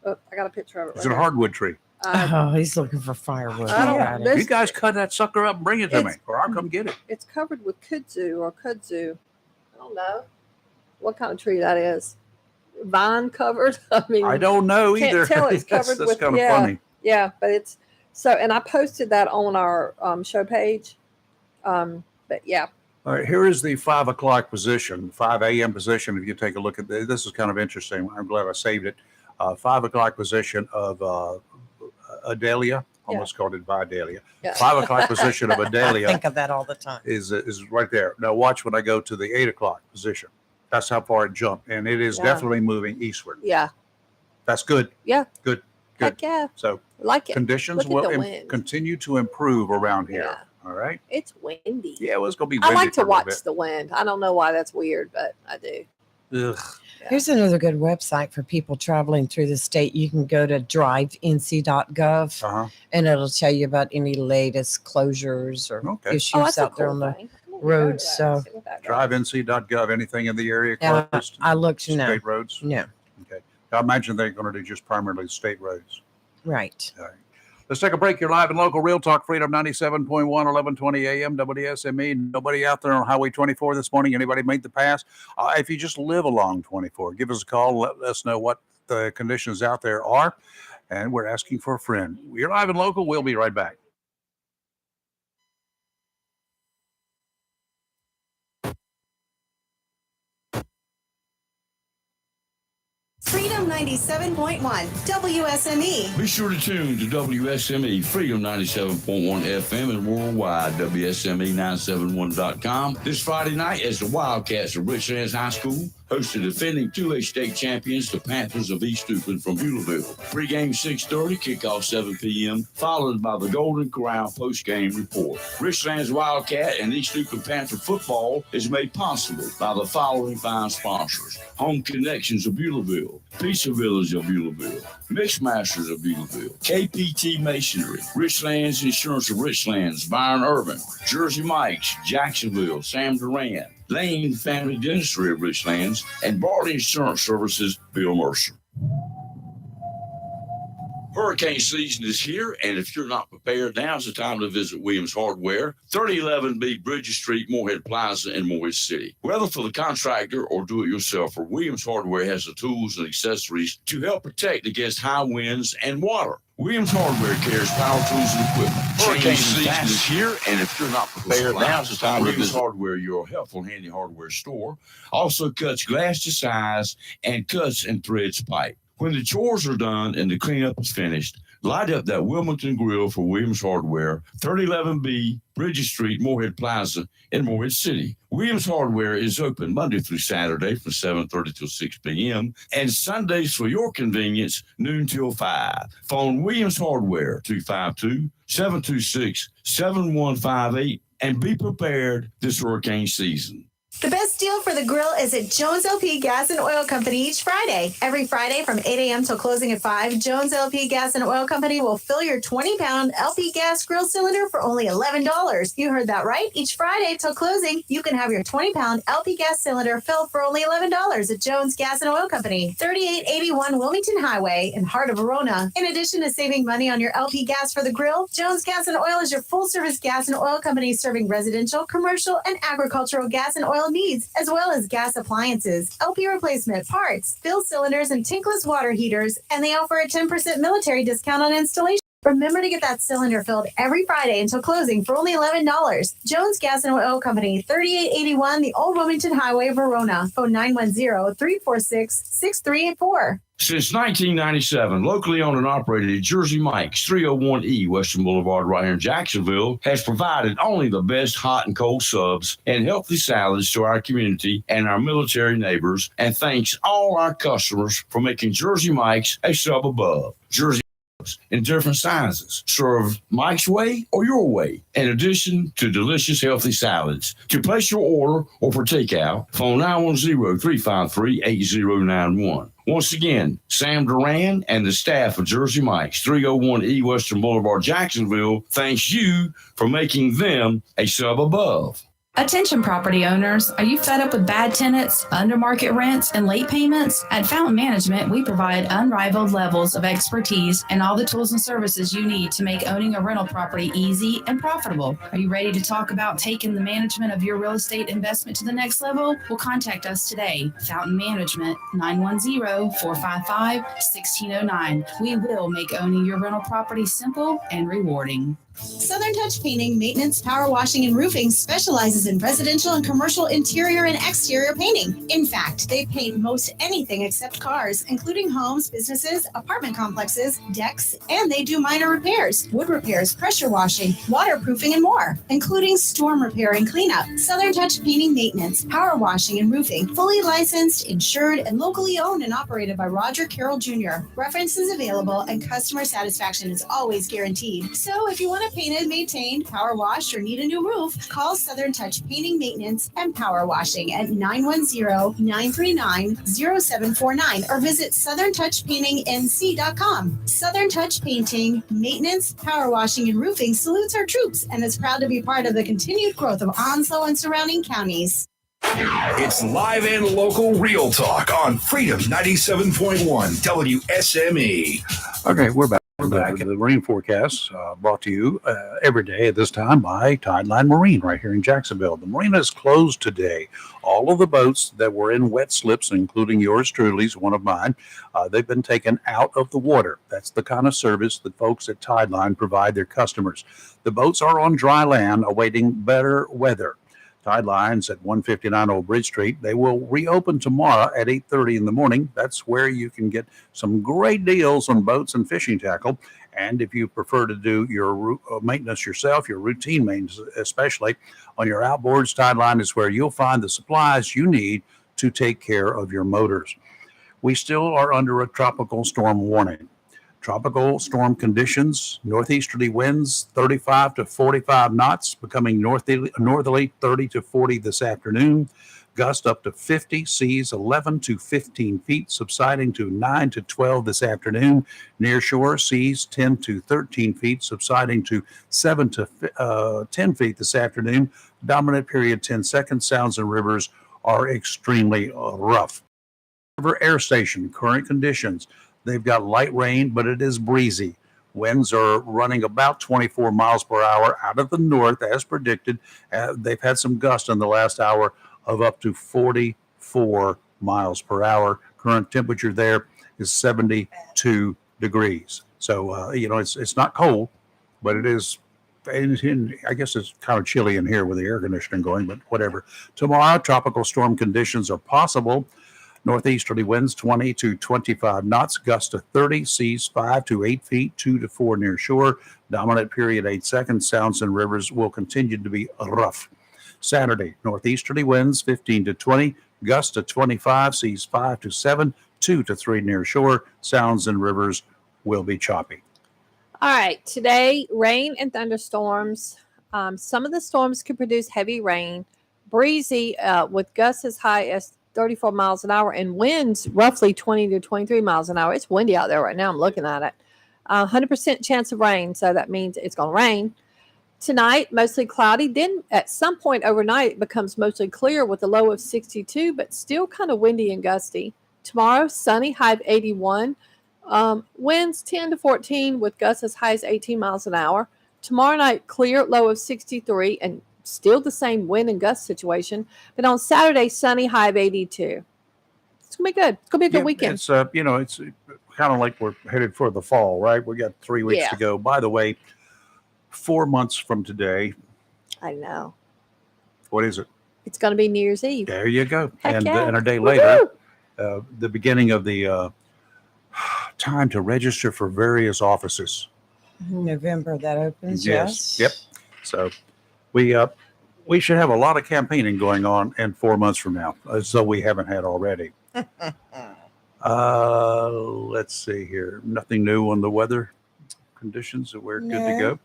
I got a picture of it. Is it a hardwood tree? He's looking for firewood. You guys cut that sucker up and bring it to me, or I'll come get it. It's covered with kudzu. I don't know what kind of tree that is. Vine covered. I mean, I don't know either. Can't tell it's covered that's with. kind of funny. Yeah, but it's so. And I posted that on our show page. But yeah. All right, here is the 5 o'clock position, 5 a.m. position. If you take a look at this, is kind of interesting. I'm glad I saved it. 5 o'clock position of Adelia Almost called it Vidalia. Yeah. 5 o'clock position of I Vidalia think of that all the time. is right there. Now watch when I go to the 8 o'clock position. That's how far it jumped, and it is Yeah. definitely moving eastward. Yeah. That's good. Yeah. Good. Heck yeah. So I like it. conditions Look at will the wind. continue to improve around here. Yeah. All right. It's windy. Yeah, well, it's gonna be. I Windy like to for a little watch the wind. I don't know why that's weird, but I do. bit. Ugh. Here's another good website for people traveling through the state. You can go to drivenc.gov Uh-huh. and it'll tell you about any latest closures or Okay. issues Oh, that's a out there cool on the thing. roads. So DriveNC.gov. Anything in the area yeah, closest? I looked no. State roads. No. Okay. I imagine they're going to do just primarily state roads. Right. All right. Let's take a break. You're live and local. Real Talk Freedom 97.1, 1120 AM, WSME. Nobody out there on Highway 24 this morning? Anybody made the pass? If you just live along 24, give us a call. Let us know what the conditions out there are. And we're asking for a friend. You're live and local. We'll be right back. Freedom 97.1 WSME. Be sure to tune to WSME Freedom 97.1 FM and worldwide WSME971.com this Friday night as the Wildcats of Richlands High School host the defending 2A state champions, the Panthers of East Duplin from Beulaville. Pregame 6:30, kickoff 7 p.m., followed by the Golden Corral postgame report. Richlands Wildcat and East Duplin Panther football is made possible by the following fine sponsors: Home Connections of Beulaville, Pizza Village of Beulaville, Mixmasters of Beulaville, KPT Masonry, Richlands Insurance of Richlands, Byron Urban, Jersey Mike's, Jacksonville, Sam Duran, Lane Family Dentistry of Richlands, and Barley Insurance Services, Bill Mercer. Hurricane season is here, and if you're not prepared, now's the time to visit Williams Hardware, 3011B Bridges Street, Moorhead Plaza in Moorhead City. Whether for the contractor or do-it-yourselfer, Williams Hardware has the tools and accessories to help protect against high winds and water. Williams Hardware carries power tools and equipment. Hurricane season is here, and if you're not prepared, now's the time to visit Hardware, your helpful, handy hardware store. Also cuts glass to size and cuts and threads pipe. When the chores are done and the cleanup is finished, light up that Wilmington Grill for Williams Hardware, 3011B Bridges Street, Moorhead Plaza in Moorhead City. Williams Hardware is open Monday through Saturday from 7:30 till 6 p.m. and Sundays for your convenience, noon till 5. Phone Williams Hardware, 252-726-7158, and be prepared this hurricane season. The best deal for the grill is at Jones LP Gas and Oil Company each Friday. Every Friday from 8 a.m. till closing at 5, Jones LP Gas and Oil Company will fill your 20-pound LP gas grill cylinder for only $11. You heard that right. Each Friday till closing, you can have your 20-pound LP gas cylinder filled for only $11 at Jones Gas and Oil Company, 3881 Wilmington Highway in heart of Verona. In addition to saving money on your LP gas for the grill, Jones Gas and Oil is your full-service gas and oil company serving residential, commercial, and agricultural gas and oil needs, as well as gas appliances, LP replacement, parts, fill cylinders, and tankless water heaters, and they offer a 10% military discount on installation. Remember to get that cylinder filled every Friday until closing for only $11. Jones Gas and Oil Company, 3881 the Old Wilmington Highway, Verona. Phone 910-346-6384. Since 1997, locally owned and operated Jersey Mike's, 301E Western Boulevard right here in Jacksonville, has provided only the best hot and cold subs and healthy salads to our community and our military neighbors, and thanks all our customers for making Jersey Mike's a sub above. Jersey in different sizes, served Mike's way or your way, in addition to delicious, healthy salads. To place your order or for takeout, phone 910-353-8091. Once again, Sam Duran and the staff of Jersey Mike's, 301E Western Boulevard, Jacksonville, thanks you for making them a sub above. Attention property owners, are you fed up with bad tenants, under market rents, and late payments? At Fountain Management, we provide unrivaled levels of expertise and all the tools and services you need to make owning a rental property easy and profitable. Are you ready to talk about taking the management of your real estate investment to the next level? Well, contact us today. Fountain Management, 910-455-1609. We will make owning your rental property simple and rewarding. Southern Touch Painting, Maintenance, Power Washing, and Roofing specializes in residential and commercial interior and exterior painting. In fact, they paint most anything except cars, including homes, businesses, apartment complexes, decks, and they do minor repairs, wood repairs, pressure washing, waterproofing, and more, including storm repair and cleanup. Southern Touch Painting, Maintenance, Power Washing, and Roofing, fully licensed, insured, and locally owned and operated by Roger Carroll Jr. References available and customer satisfaction is always guaranteed. So if you want to painted, maintained, power washed, or need a new roof, call Southern Touch Painting, Maintenance, and Power Washing at 910-939-0749 or visit southerntouchpaintingnc.com. Southern Touch Painting, Maintenance, Power Washing, and Roofing salutes our troops and is proud to be part of the continued growth of Onslow and surrounding counties. It's live and local real talk on Freedom 97.1 WSME. Okay, we're back. The rain forecast brought to you every day at this time by Tideline Marine right here in Jacksonville. The marina is closed today. All of the boats that were in wet slips, including yours truly's, one of mine, they've been taken out of the water. That's the kind of service that folks at Tideline provide their customers. The boats are on dry land awaiting better weather. Tideline's at 159 Old Bridge Street. They will reopen tomorrow at 8:30 in the morning. That's where you can get some great deals on boats and fishing tackle. And if you prefer to do your maintenance yourself, your routine maintenance, especially on your outboards, Tideline is where you'll find the supplies you need to take care of your motors. We still are under a tropical storm warning. Tropical storm conditions, northeasterly winds 35 to 45 knots, becoming northerly 30 to 40 this afternoon. Gust up to 50, seas 11 to 15 feet, subsiding to 9 to 12 this afternoon. Near shore, seas 10 to 13 feet, subsiding to 7 to 10 feet this afternoon. Dominant period 10 seconds. Sounds and rivers are extremely rough. River Air Station, current conditions. They've got light rain, but it is breezy. Winds are running about 24 miles per hour out of the north, as predicted. They've had some gusts in the last hour of up to 44 miles per hour. Current temperature there is 72 degrees. So, it's not cold, but it is, I guess it's kind of chilly in here with the air conditioning going, but whatever. Tomorrow, tropical storm conditions are possible. Northeasterly winds 20 to 25 knots, gusts to 30, seas 5 to 8 feet, 2 to 4 near shore. Dominant period 8 seconds. Sounds and rivers will continue to be rough. Saturday, northeasterly winds 15 to 20, gusts to 25, seas 5 to 7, 2 to 3 near shore. Sounds and rivers will be choppy. All right, today, rain and thunderstorms. Some of the storms could produce heavy rain, breezy with gusts as high as 34 miles an hour and winds roughly 20 to 23 miles an hour. It's windy out there right now. I'm looking at it. 100% chance of rain, so that means it's going to rain. Tonight, mostly cloudy. Then at some point overnight, it becomes mostly clear with a low of 62, but still kind of windy and gusty. Tomorrow, sunny, high of 81. Winds 10 to 14 with gusts as high as 18 miles an hour. Tomorrow night, clear, low of 63, and still the same wind and gust situation. But on Saturday, sunny, high of 82. It's going to be good. It's going to be a good weekend. It's, it's kind of like we're headed for the fall, right? We got 3 weeks to go. By the way, 4 months from today. I know. What is it? It's going to be New Year's Eve. There you go. Heck And yeah. a day later, the beginning of the time to register for various offices. November that opens. Yes. Yep. So we should have a lot of campaigning going on in 4 months from now, so we haven't had already. Let's see here. Nothing new on the weather conditions. We're good to go.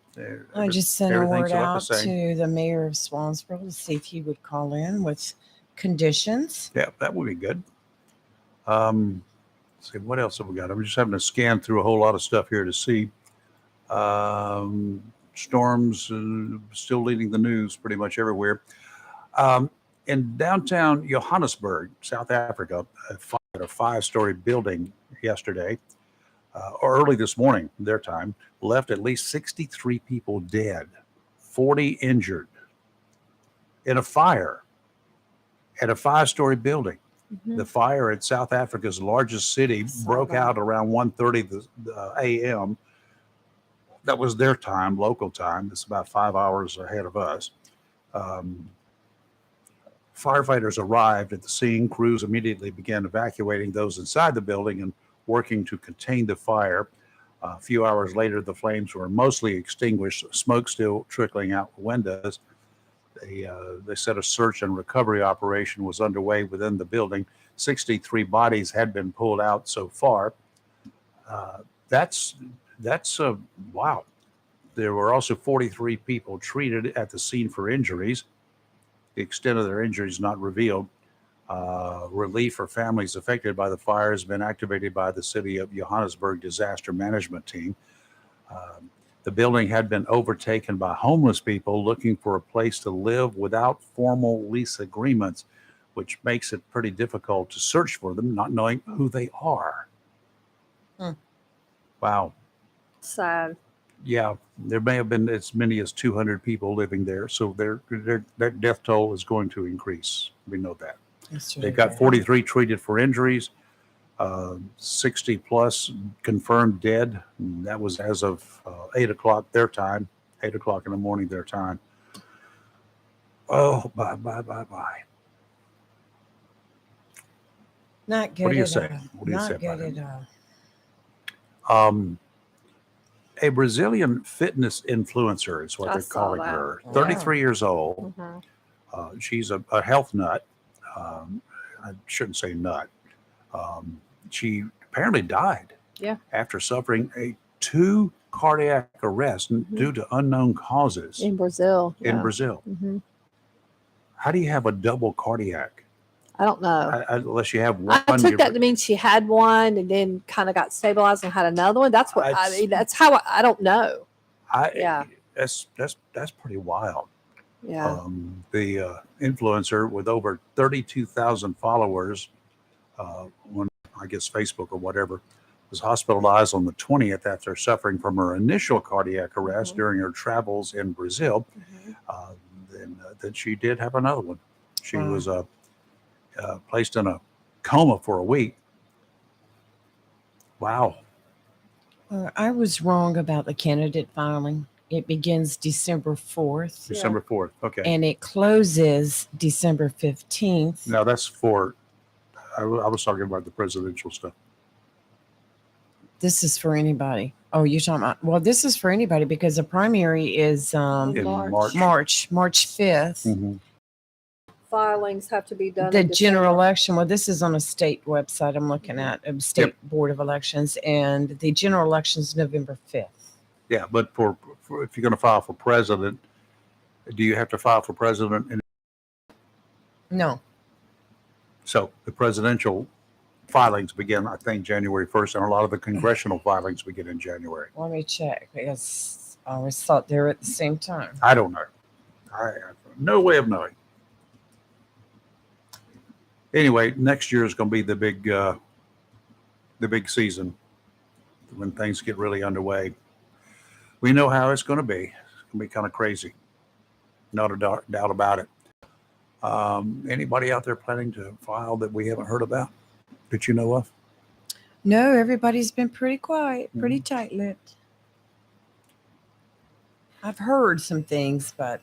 I just sent a Everything's word about out the same. to the mayor of Swansboro to see if he would call in with conditions. Yeah, that would be good. Let's see, what else have we got? I'm just having to scan through a whole lot of stuff here to see. Storms still leading the news pretty much everywhere. In downtown Johannesburg, South Africa, a 5-story building yesterday, or early this morning, their time, left at least 63 people dead, 40 injured in a fire at a 5-story building. Mm-hmm. The fire at South Africa's largest city broke out around 1:30 a.m. that was their time, local time. It's about 5 hours ahead of us. Firefighters arrived at the scene. Crews immediately began evacuating those inside the building and working to contain the fire. A few hours later, the flames were mostly extinguished, smoke still trickling out the windows. They said a search and recovery operation was underway within the building. 63 bodies had been pulled out so far. That's wow. There were also 43 people treated at the scene for injuries. The extent of their injuries not revealed. Relief for families affected by the fire has been activated by the City of Johannesburg Disaster Management Team. The building had been overtaken by homeless people looking for a place to live without formal lease agreements, which makes it pretty difficult to search for them, not knowing who they are. Wow. Sad. Yeah, there may have been as many as 200 people living there, so their death toll is going to increase. We know that. They got 43 treated for injuries, 60 plus confirmed dead. And that was as of 8 o'clock their time, 8 o'clock in the morning their time. Oh, bye. Not good. What do you at say? all. What do you Not say good about at all. A Brazilian fitness influencer is what I they're saw calling that. her. Wow. 33 years old. Mhm. She's a health nut. I shouldn't say nut. She apparently died Yeah. after suffering 2 cardiac arrests due to unknown causes In Brazil. in yeah. Brazil. Mhm. How do you have a double cardiac? I don't know. Unless you have one. I took that to mean she had one and then kind of got stabilized and had another one. That's what I mean. That's how I don't know. Yeah. That's pretty wild. Yeah. The influencer with over 32,000 followers on, I guess, Facebook or whatever, was hospitalized on the 20th after suffering from her initial cardiac arrest during her travels in Brazil. Then she did have another one. She was placed in a coma for a week. Wow. I was wrong about the candidate filing. It begins December 4th. December 4th. Okay. And it closes December 15th. Now that's for, I was talking about the presidential stuff. This is for anybody. Oh, you're talking about, well, this is for anybody because the primary is In March. March 5th. Filings have to be done. The in general December. election, well, this is on a state website I'm looking at, a state board of elections, and the general election is November 5th. Yeah, but for if you're going to file for president, do you have to file for president? No. So the presidential filings begin, I think, January 1st, and a lot of the congressional filings begin in January. Let me check because I always thought they were at the same time. I don't know. I have no way of knowing. Anyway, next year is going to be the big season when things get really underway. We know how it's going to be. It's going to be kind of crazy. Not a doubt about it. Anybody out there planning to file that we haven't heard about that you know of? No, everybody's been pretty quiet, pretty tight-lipped. I've heard some things, but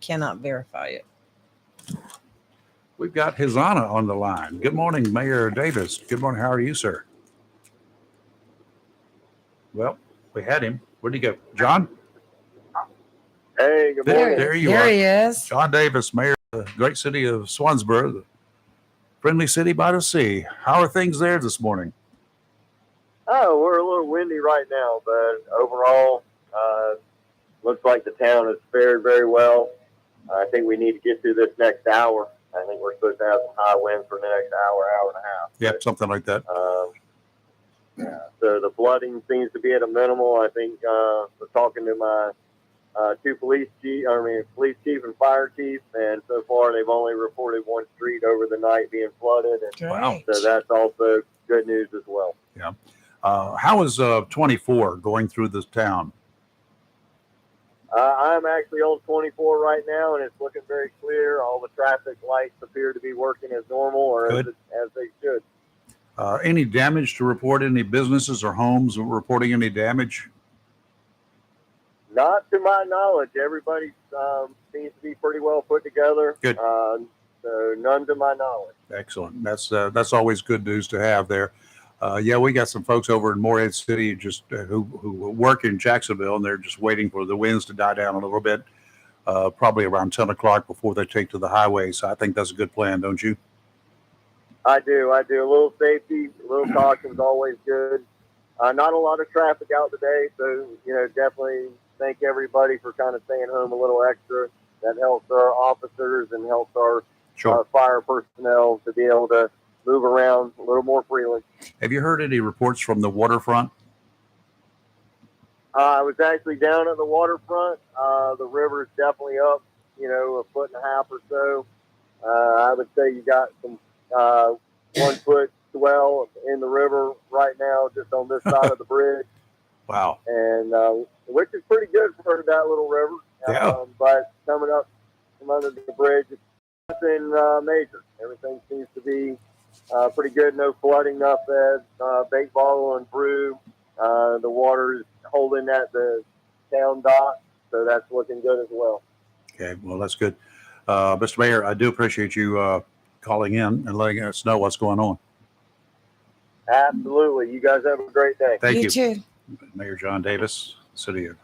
cannot verify it. We've got Hizana on the line. Good morning, Mayor Davis. Good morning. How are you, sir? Well, we had him. Where'd he go? John? Hey, good morning. There you There are. he is. John Davis, Mayor of the great city of Swansboro, the friendly city by the sea. How are things there this morning? Oh, we're a little windy right now, but overall, looks like the town has fared very well. I think we need to get through this next hour. I think we're supposed to have some high winds for the next hour and a half. Yep, something like that. So the flooding seems to be at a minimal. I think we're talking to my two police chief and fire chief, and so far they've only reported one street over the night being flooded, and Wow. so that's also good news as well. Yeah. How is 24 going through this town? I'm actually on 24 right now, and it's looking very clear. All the traffic lights appear to be working as normal, or as they should. Any damage to report? Any businesses or homes reporting any damage? Not to my knowledge. Everybody seems to be pretty well put together. Good. So none to my knowledge. Excellent. That's always good news to have there. Yeah, we got some folks over in Morehead City just who work in Jacksonville, and they're just waiting for the winds to die down a little bit, probably around 10 o'clock before they take to the highway. So I think that's a good plan, don't you? I do. A little safety, a little caution is always good. Not a lot of traffic out today, so definitely thank everybody for kind of staying home a little extra. That helps our officers and helps our fire personnel to be able to move around a little more freely. Have you heard any reports from the waterfront? I was actually down at the waterfront. The river is definitely up, a foot and a half or so. I would say you got some 1 foot swell in the river right now, just on this side of the bridge. Wow. And which is pretty good for that little river. Yeah. But coming up from under the bridge, it's nothing major. Everything seems to be pretty good. No flooding up at Bait Bottle and Brew. The water is holding at the town dock, so that's looking good as well. Okay, well, that's good. Mr. Mayor, I do appreciate you calling in and letting us know what's going on. Absolutely. You guys have a great day. Thank you. You too. Mayor John Davis, City of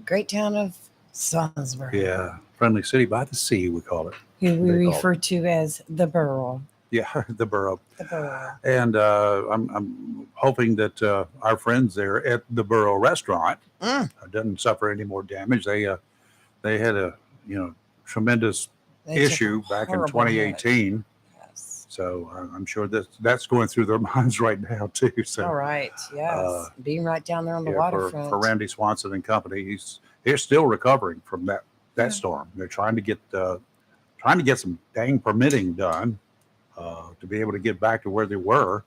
Great town of Salisbury. Yeah, friendly city by the sea, we call it. Who we They call refer to as the borough. Yeah, the borough. The borough. And I'm hoping that our friends there at the Borough Restaurant doesn't suffer any more damage. They had a tremendous They took issue a back in horrible hit. 2018. So I'm sure that's going through their minds right now too. So All right. Yes. Being right down there on the yeah, waterfront. for Randy Swanson and company, they're still recovering from that storm. They're trying to get some dang permitting done to be able to get back to where they were.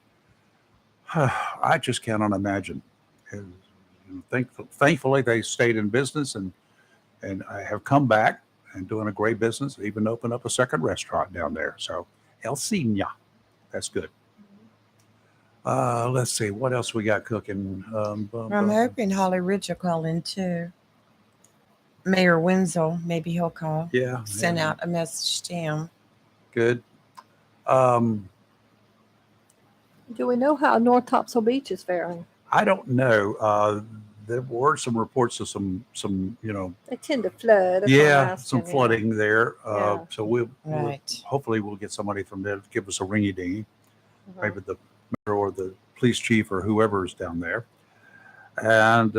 I just cannot imagine. And, thankfully, they stayed in business and have come back and doing a great business. Even opened up a second restaurant down there. So El Cina, that's good. Let's see what else we got cooking. I'm hoping Holly Ridge will call in too. Mayor Wenzel, maybe he'll call. Yeah, Send yeah. out a message to him. Good. Do we know how North Topsail Beach is faring? I don't know. There were some reports of some They tend to flood. That's why I'm asking, some flooding there. Yeah. So we'll Right. hopefully we'll get somebody from there to give us a ringy dingy, Mhm. maybe the mayor or the police chief or whoever is down there. And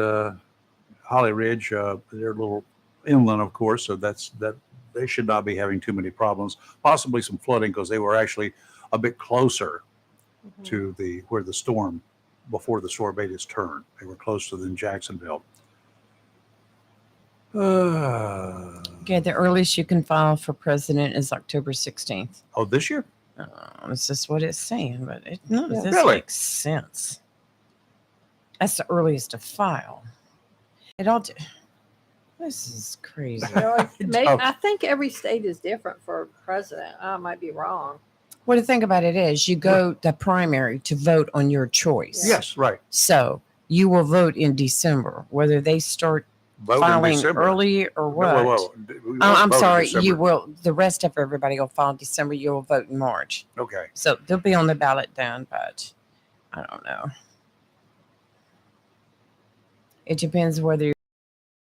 Holly Ridge, they're a little inland, of course, so that they should not be having too many problems. Possibly some flooding because they were actually a bit closer to where the storm, before the storm made its turn. They were closer than Jacksonville. Okay, the earliest you can file for president is October 16th. Oh, this year? It's just what it's saying, but none of this Really? makes sense. That's the earliest to file. This is crazy. I think every state is different for president. I might be wrong. Well, the thing about it is, you go the primary to vote on your choice. Yes, right. So you will vote in December, whether they start Vote in filing December. early or what. We won't I'm vote in sorry. December. You will. The rest of everybody will file in December. You will vote in March. Okay. So they'll be on the ballot then, but I don't know. It depends whether you're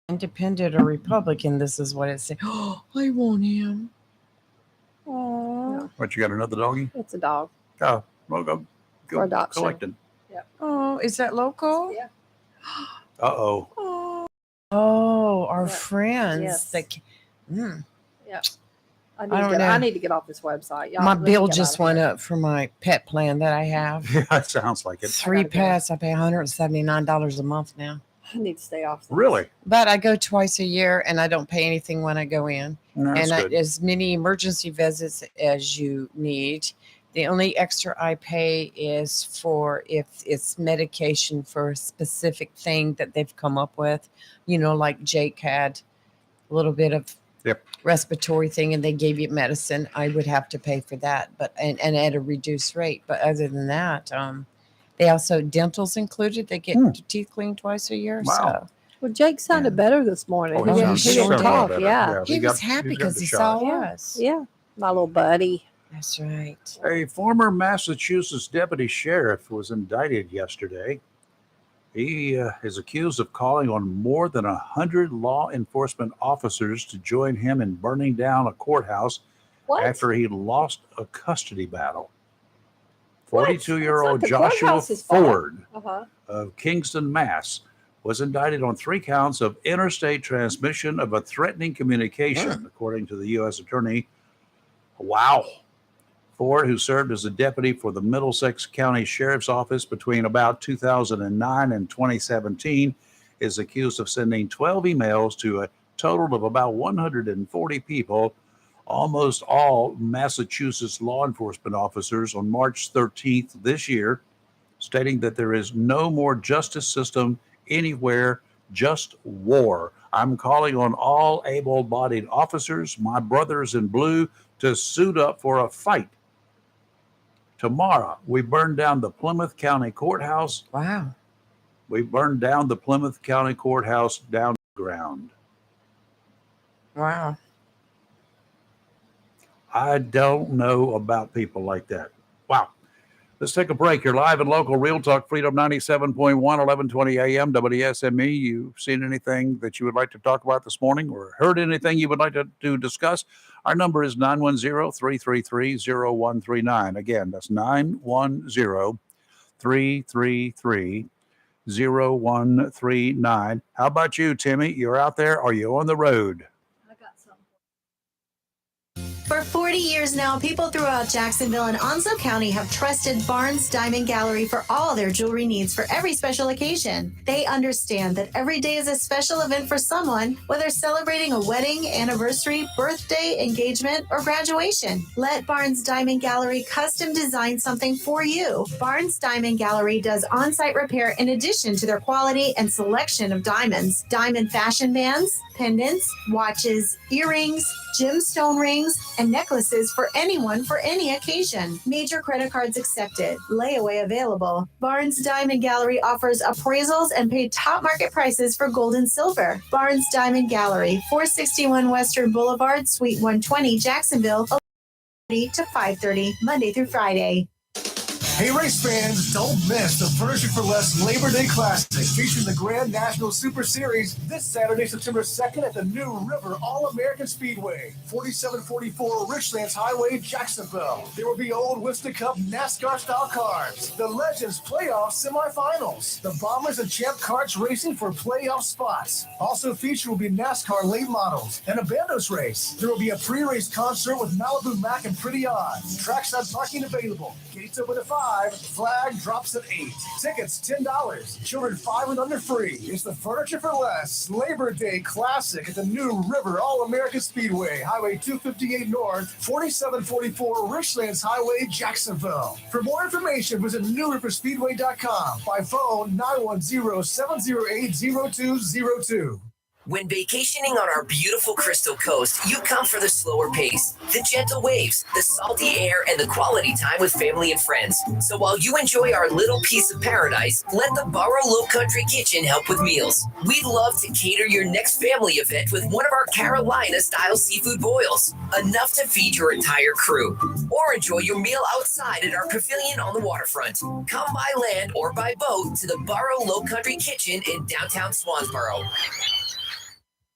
independent or Republican. This is what it says. Oh, I want him. Oh. What, you got another doggy? It's a dog. Oh, well, go For adoption. collect it. Yep. Oh, is that local? Yeah. Uh-oh. Oh, our friends. Yes. That, Yeah. I don't know. need to get off this website. Y'all my really bill get just out of went here. up for my pet plan that I have. Yeah, it sounds like it. 3 pets. I pay $179 a month now. I need to stay off. This. Really? But I go twice a year and I don't pay anything when I go in. No, that's and good. as many emergency visits as you need. The only extra I pay is for if it's medication for a specific thing that they've come up with. Like Jake had a little bit of respiratory thing and they gave you medicine. I would have to pay for that, but and at a reduced rate. But other than that, they also dental's included. They get teeth cleaned twice a year. Wow. So Well, Jake sounded better this morning. Oh, he didn't sounded talk. better. Yeah. He was happy because he saw us. Yeah. My little buddy. That's right. A former Massachusetts deputy sheriff was indicted yesterday. He is accused of calling on more than 100 law enforcement officers to join him in burning down a courthouse after he lost a custody battle. 42-year-old Joshua Ford of Kingston, Mass. was indicted on 3 counts of interstate transmission of a threatening communication, according to the U.S. Attorney. Wow. Ford, who served as a deputy for the Middlesex County Sheriff's Office between about 2009 and 2017, is accused of sending 12 emails to a total of about 140 people, almost all Massachusetts law enforcement officers, on March 13th this year, stating that there is no more justice system anywhere, just war. I'm calling on all able-bodied officers, my brothers in blue, to suit up for a fight. Tomorrow, we burned down the Plymouth County Courthouse. Wow. We burned down the Plymouth County Courthouse down to the ground. Wow. I don't know about people like that. Wow. Let's take a break. You're live and local, Real Talk, Freedom 97.1, 1120 AM, WSME. You seen anything that you would like to talk about this morning or heard anything you would like to discuss? Our number is 910-333-0139. Again, that's 910-333-0139. How about you, Timmy? You're out there? Are you on the road? For 40 years now, people throughout Jacksonville and Onslow County have trusted Barnes Diamond Gallery for all their jewelry needs for every special occasion. They understand that every day is a special event for someone, whether celebrating a wedding, anniversary, birthday, engagement, or graduation. Let Barnes Diamond Gallery custom design something for you. Barnes Diamond Gallery does on-site repair in addition to their quality and selection of diamonds, diamond fashion bands, pendants, watches, earrings, gemstone rings, and necklaces for anyone for any occasion. Major credit cards accepted. Layaway available. Barnes Diamond Gallery offers appraisals and paid top market prices for gold and silver. Barnes Diamond Gallery, 461 Western Boulevard, Suite 120, Jacksonville, 8:30 to 5:30, Monday through Friday. Hey, race fans, don't miss the Furniture for Less Labor Day Classic featuring the Grand National Super Series this Saturday, September 2nd at the New River All-American Speedway, 4744 Richlands Highway, Jacksonville. There will be old Winston Cup NASCAR-style cars, the Legends Playoff Semifinals, the Bombers and Champ Karts racing for playoff spots. Also featured will be NASCAR late models and a Bandos race. There will be a pre-race concert with Malibu Mac and Pretty Odd. Trackside parking available. Gates open at 5. Flag drops at 8. Tickets $10. Children 5 and under free. It's the Furniture for Less Labor Day Classic at the New River All-American Speedway, Highway 258 North, 4744 Richlands Highway, Jacksonville. For more information, visit newriverspeedway.com. By phone 910-708-0202. When vacationing on our beautiful Crystal Coast, you come for the slower pace, the gentle waves, the salty air, and the quality time with family and friends. So while you enjoy our little piece of paradise, let the Barrow Low Country Kitchen help with meals. We'd love to cater your next family event with one of our Carolina-style seafood boils, enough to feed your entire crew. Or enjoy your meal outside at our pavilion on the waterfront. Come by land or by boat to the Barrow Low Country Kitchen in downtown Swansboro.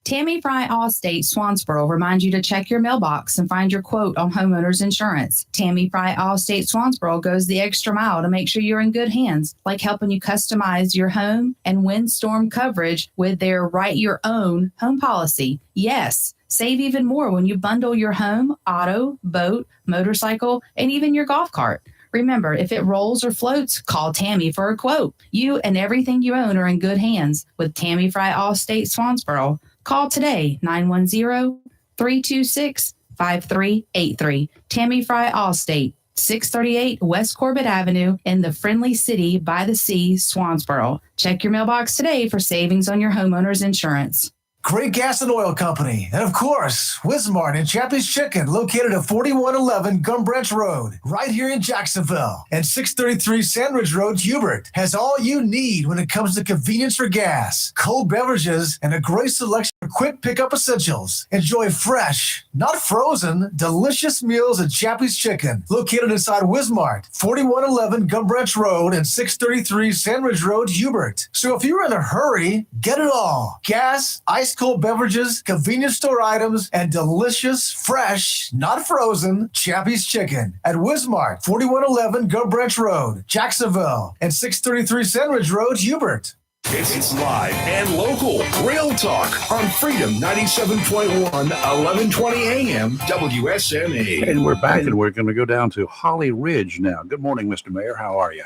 Tammy Fry Allstate Swansboro reminds you to check your mailbox and find your quote on homeowners insurance. Tammy Fry Allstate Swansboro goes the extra mile to make sure you're in good hands, like helping you customize your home and windstorm coverage with their Write Your Own home policy. Yes, save even more when you bundle your home, auto, boat, motorcycle, and even your golf cart. Remember, if it rolls or floats, call Tammy for a quote. You and everything you own are in good hands with Tammy Fry Allstate Swansboro. Call today, 910-326-5383. Tammy Fry Allstate, 638 West Corbett Avenue in the friendly city by the sea, Swansboro. Check your mailbox today for savings on your homeowner's insurance. Great Gas and Oil Company. And of course, Wismart and Chappie's Chicken, located at 4111 Gum Branch Road, right here in Jacksonville. And 633 Sandridge Road, Hubert, has all you need when it comes to convenience for gas, cold beverages, and a great selection of quick pickup essentials. Enjoy fresh, not frozen, delicious meals at Chappie's Chicken, located inside Wismart, 4111 Gum Branch Road and 633 Sandridge Road, Hubert. So if you're in a hurry, get it all. Gas, ice cold beverages, convenience store items, and delicious, fresh, not frozen Chappie's Chicken at Wismart, 4111 Gum Branch Road, Jacksonville, and 633 Sandridge Road, Hubert. It's live and local. Real Talk on Freedom 97.1, 1120 AM, WSME. And we're back, and we're going to go down to Holly Ridge now. Good morning, Mr. Mayor. How are you?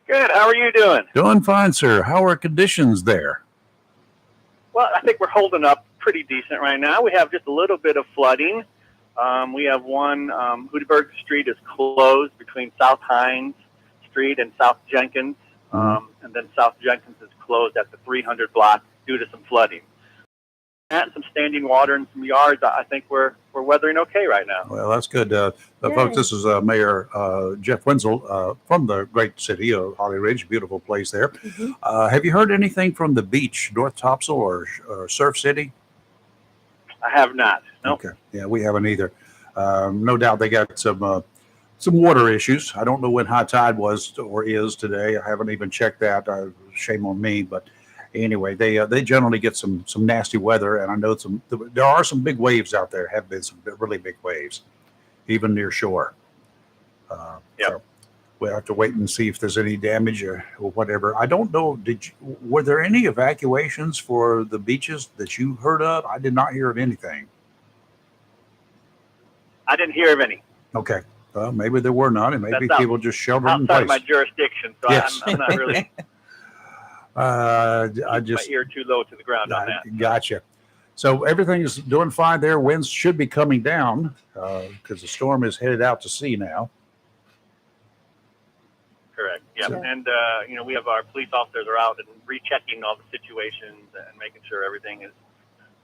Good. How are you doing? Doing fine, sir. How are conditions there? Well, I think we're holding up pretty decent right now. We have just a little bit of flooding. We have one, Hudeberg Street is closed between South Hines Street and South Jenkins. And then South Jenkins is closed at the 300 block due to some flooding. And some standing water in some yards. I think we're weathering okay right now. Well, that's good. Folks, this is Mayor Jeff Wenzel from the great city of Holly Ridge, beautiful place there. Have you heard anything from the beach, North Topsail or Surf City? I have not. No. Okay. Yeah, we haven't either. No doubt they got some water issues. I don't know when high tide was or is today. I haven't even checked that. Shame on me. But anyway, they generally get some nasty weather, and I know there are some big waves out there. Have been some really big waves, even near shore. So we'll have to wait and see if there's any damage or whatever. I don't know. Were there any evacuations for the beaches that you heard of? I did not hear of anything. I didn't hear of any. Okay. Well, maybe there were none, and maybe people just sheltered in outside place. of my jurisdiction, so Yes. I'm not really I just my ear too low to the ground on that. Gotcha. So everything is doing fine there. Winds should be coming down because the storm is headed out to sea now. Correct. Yeah. So- And we have our police officers are out and rechecking all the situations and making sure everything is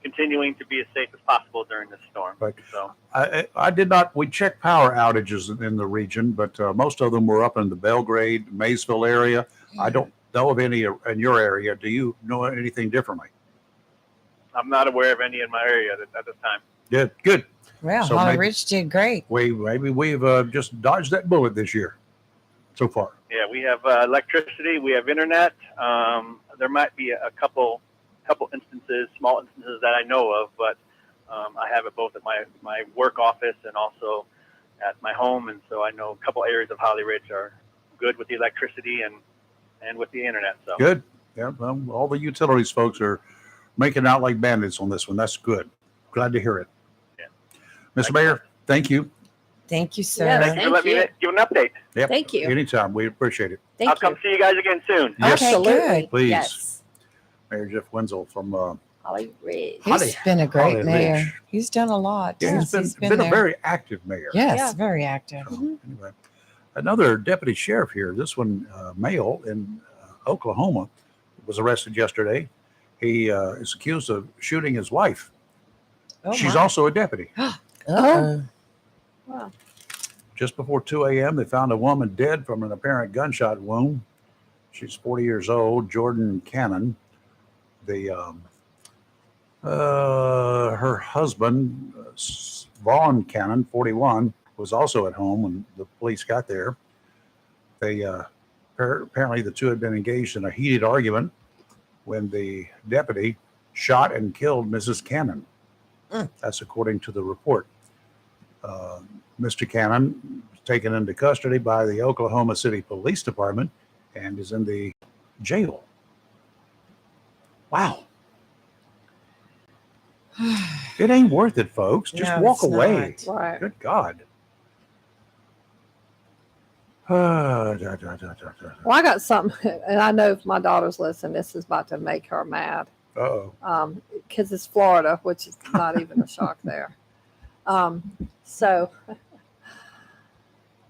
continuing to be as safe as possible during this storm. Right. So I did not. We checked power outages in the region, but most of them were up in the Belgrade, Maysville area. I don't know of any in your area. Do you know anything differently? I'm not aware of any in my area at this time. Good. Well, So Holly maybe- Ridge did great. Maybe we've just dodged that bullet this year so far. Yeah, we have electricity, we have internet. There might be a couple instances, small instances that I know of, but I have it both at my work office and also at my home, and so I know a couple areas of Holly Ridge are good with the electricity and with the internet. So Good. Yeah. Well, all the utilities folks are making out like bandits on this one. That's good. Glad to hear it. Yeah. Mr. Mayor, thank you. Thank you, sir. Yeah, thank you for letting me give an update. Yep. Thank you. Anytime. We appreciate it. I'll come see you guys again soon. Yes. Absolutely. Please. Yes. Mayor Jeff Wenzel from Holly Ridge. He's been a great Holly mayor. Ridge. He's done a lot. Yeah, since he's been a there. very active mayor. Yes, Yeah. very active. Anyway, another deputy sheriff here, this one male in Oklahoma, was arrested yesterday. He is accused of shooting his wife. Oh, She's my. also a deputy. Uh-oh. Wow. Just before 2 a.m., they found a woman dead from an apparent gunshot wound. She's 40 years old, Jordan Cannon. Her husband, Vaughn Cannon, 41, was also at home when the police got there. They apparently the two had been engaged in a heated argument when the deputy shot and killed Mrs. Cannon. That's according to the report. Mr. Cannon was taken into custody by the Oklahoma City Police Department and is in the jail. Wow. It ain't worth it, folks. Just No, walk it's away. not. Right. Good God. Da. Well, I got something, and I know if my daughter's listening, this is about to make her mad. Uh-oh. Because it's Florida, which is not even a shock there. So,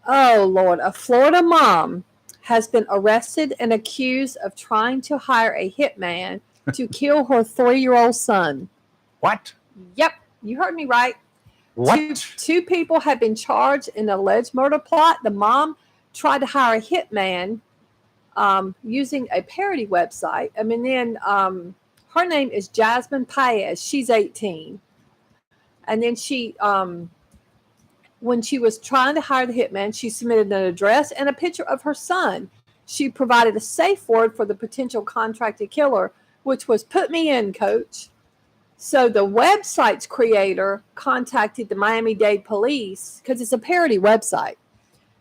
oh Lord, a Florida mom has been arrested and accused of trying to hire a hitman to kill her 3-year-old son. What? Yep, you heard me right. What? Two people have been charged in an alleged murder plot. The mom tried to hire a hitman using a parody website. Then her name is Jasmine Paez. She's 18. And then she, when she was trying to hire the hitman, she submitted an address and a picture of her son. She provided a safe word for the potential contracted killer, which was "Put me in, coach." So the website's creator contacted the Miami-Dade police because it's a parody website.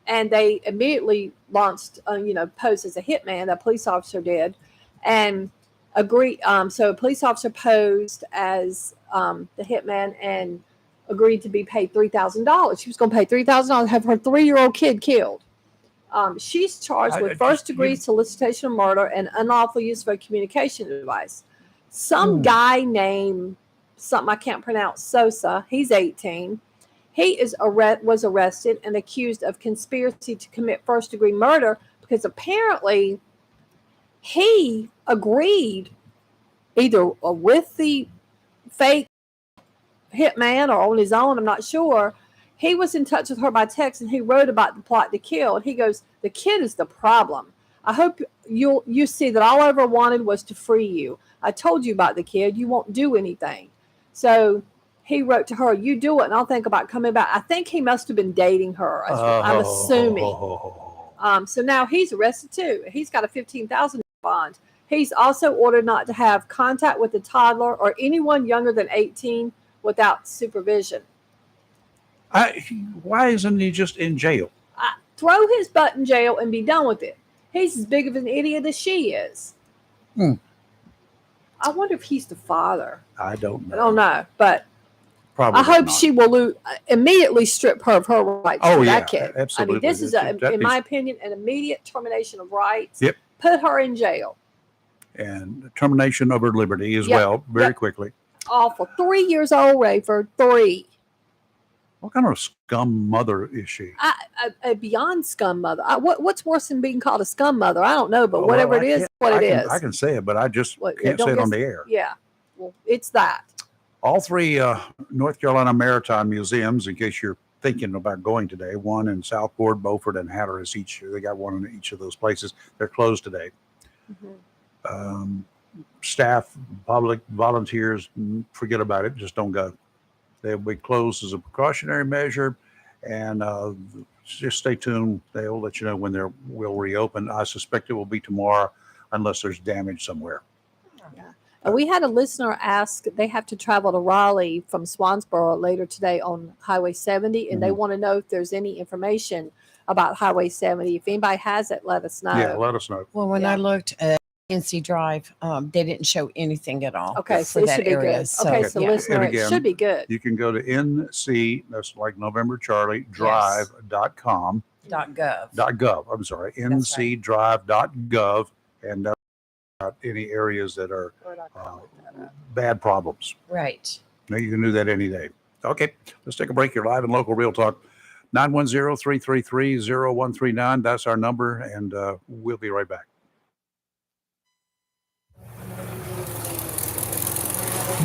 And they immediately launched, posed as a hitman. A police officer did, and agreed. So a police officer posed as the hitman and agreed to be paid $3,000. She was going to pay $3,000 to have her 3-year-old kid killed. She's charged with first-degree solicitation of murder and unlawful use of a communication device. Some guy named something I can't pronounce, Sosa. He's 18. He was arrested and accused of conspiracy to commit first-degree murder because apparently he agreed either with the fake hitman or on his own, I'm not sure. He was in touch with her by text and he wrote about the plot to kill. And he goes, "The kid is the problem. I hope you see that all I ever wanted was to free you. I told you about the kid. You won't do anything." So he wrote to her, "You do it and I'll think about coming back." I think he must have been dating her. I'm assuming. So now he's arrested too. He's got a $15,000 bond. He's also ordered not to have contact with a toddler or anyone younger than 18 without supervision. Why isn't he just in jail? Throw his butt in jail and be done with it. He's as big of an idiot as she is. I wonder if he's the father. I don't know. I don't know, but Probably I hope not. she will immediately strip her of her rights for that kid. Absolutely. This is, in my opinion, an immediate termination of rights. Yep. Put her in jail. And termination of her liberty as well, very quickly. Awful. 3 years old, Rayford. 3. What kind of scum mother is she? A beyond scum mother. What's worse than being called a scum mother? I don't know, but whatever it is, it is. I can say it, but I just can't say it on the air. Yeah. Well, it's that. All 3 North Carolina Maritime Museums, in case you're thinking about going today, one in Southport, Beaufort, and Hatteras each. They got one in each of those places. They're closed today. Staff, public, volunteers, forget about it. Just don't go. They'll be closed as a precautionary measure, and just stay tuned. They'll let you know when they will reopen. I suspect it will be tomorrow unless there's damage somewhere. We had a listener ask, they have to travel to Raleigh from Swansboro later today on Highway 70, and they want to know if there's any information about Highway 70. If anybody has it, let us know. Yeah, let us know. Well, when I looked at NC Drive, they didn't show anything at all. Okay, so it should be good. Okay, so listener, it should be good. You can go to NC, that's like November Charlie, drive.com. .gov. I'm sorry, ncdrive.gov, and any areas that are bad problems. Right. Now you can do that any day. Okay, let's take a break. You're live in Local Real Talk. 910-333-0139. That's our number, and we'll be right back.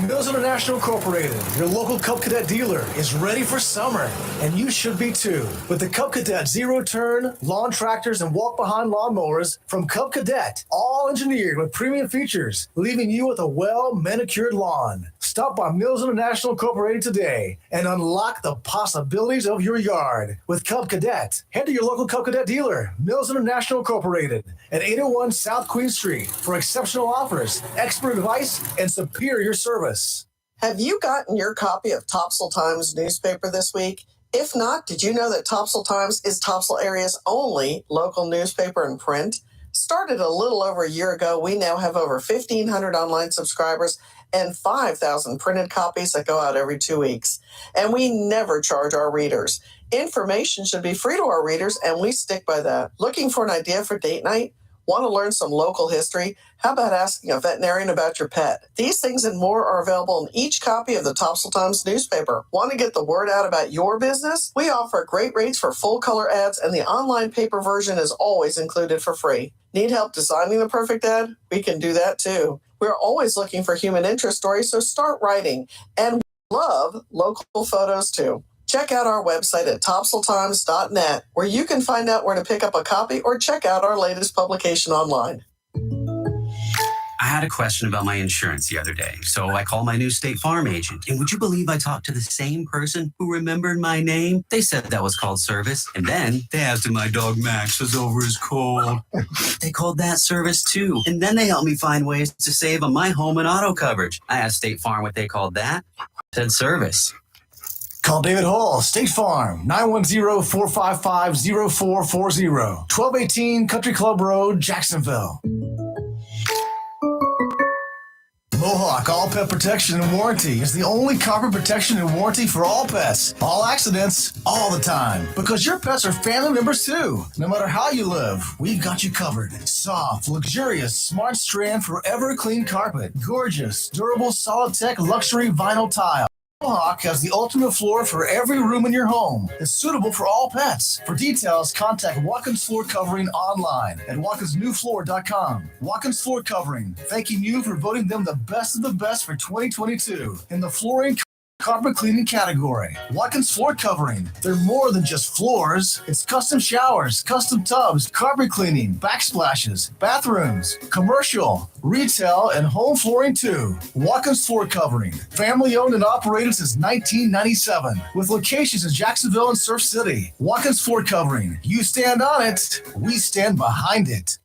Mills International Incorporated, your local Cub Cadet dealer, is ready for summer, and you should be too. With the Cub Cadet zero-turn, lawn tractors, and walk-behind lawnmowers from Cub Cadet, all engineered with premium features, leaving you with a well-manicured lawn. Stop by Mills International Incorporated today and unlock the possibilities of your yard. With Cub Cadet, head to your local Cub Cadet dealer, Mills International Incorporated, at 801 South Queen Street for exceptional offers, expert advice, and superior service. Have you gotten your copy of Topsail Times newspaper this week? If not, did you know that Topsail Times is Topsail area's only local newspaper in print? Started a little over a year ago, we now have over 1,500 online subscribers and 5,000 printed copies that go out every 2 weeks. And we never charge our readers. Information should be free to our readers, and we stick by that. Looking for an idea for date night? Want to learn some local history? How about asking a veterinarian about your pet? These things and more are available in each copy of the Topsail Times newspaper. Want to get the word out about your business? We offer great rates for full color ads, and the online paper version is always included for free. Need help designing the perfect ad? We can do that too. We're always looking for human interest stories, so start writing. And we love local photos too. Check out our website at topsailtimes.net, where you can find out where to pick up a copy or check out our latest publication online. I had a question about my insurance the other day, so I called my new State Farm agent. And would you believe I talked to the same person who remembered my name? They said that was called service. And then they asked if my dog Max was over his cold. They called that service too. And then they helped me find ways to save on my home and auto coverage. I asked State Farm what they called that. Said service. Call David Hall, State Farm, 910-455-0440, 1218 Country Club Road, Jacksonville. Mohawk All Pet Protection and Warranty is the only carpet protection and warranty for all pets, all accidents, all the time. Because your pets are family members too. No matter how you live, we've got you covered. Soft, luxurious, smart strand, forever clean carpet. Gorgeous, durable, solid tech, luxury vinyl tile. Mohawk has the ultimate floor for every room in your home. It's suitable for all pets. For details, contact Watkins Floor Covering online at watkinsnewfloor.com. Watkins Floor Covering, thanking you for voting them the best of the best for 2022 in the flooring carpet cleaning category. Watkins Floor Covering. They're more than just floors. It's custom showers, custom tubs, carpet cleaning, backsplashes, bathrooms, commercial, retail, and home flooring too. Watkins Floor Covering. Family owned and operated since 1997 with locations in Jacksonville and Surf City. Watkins Floor Covering. You stand on it, we stand behind it.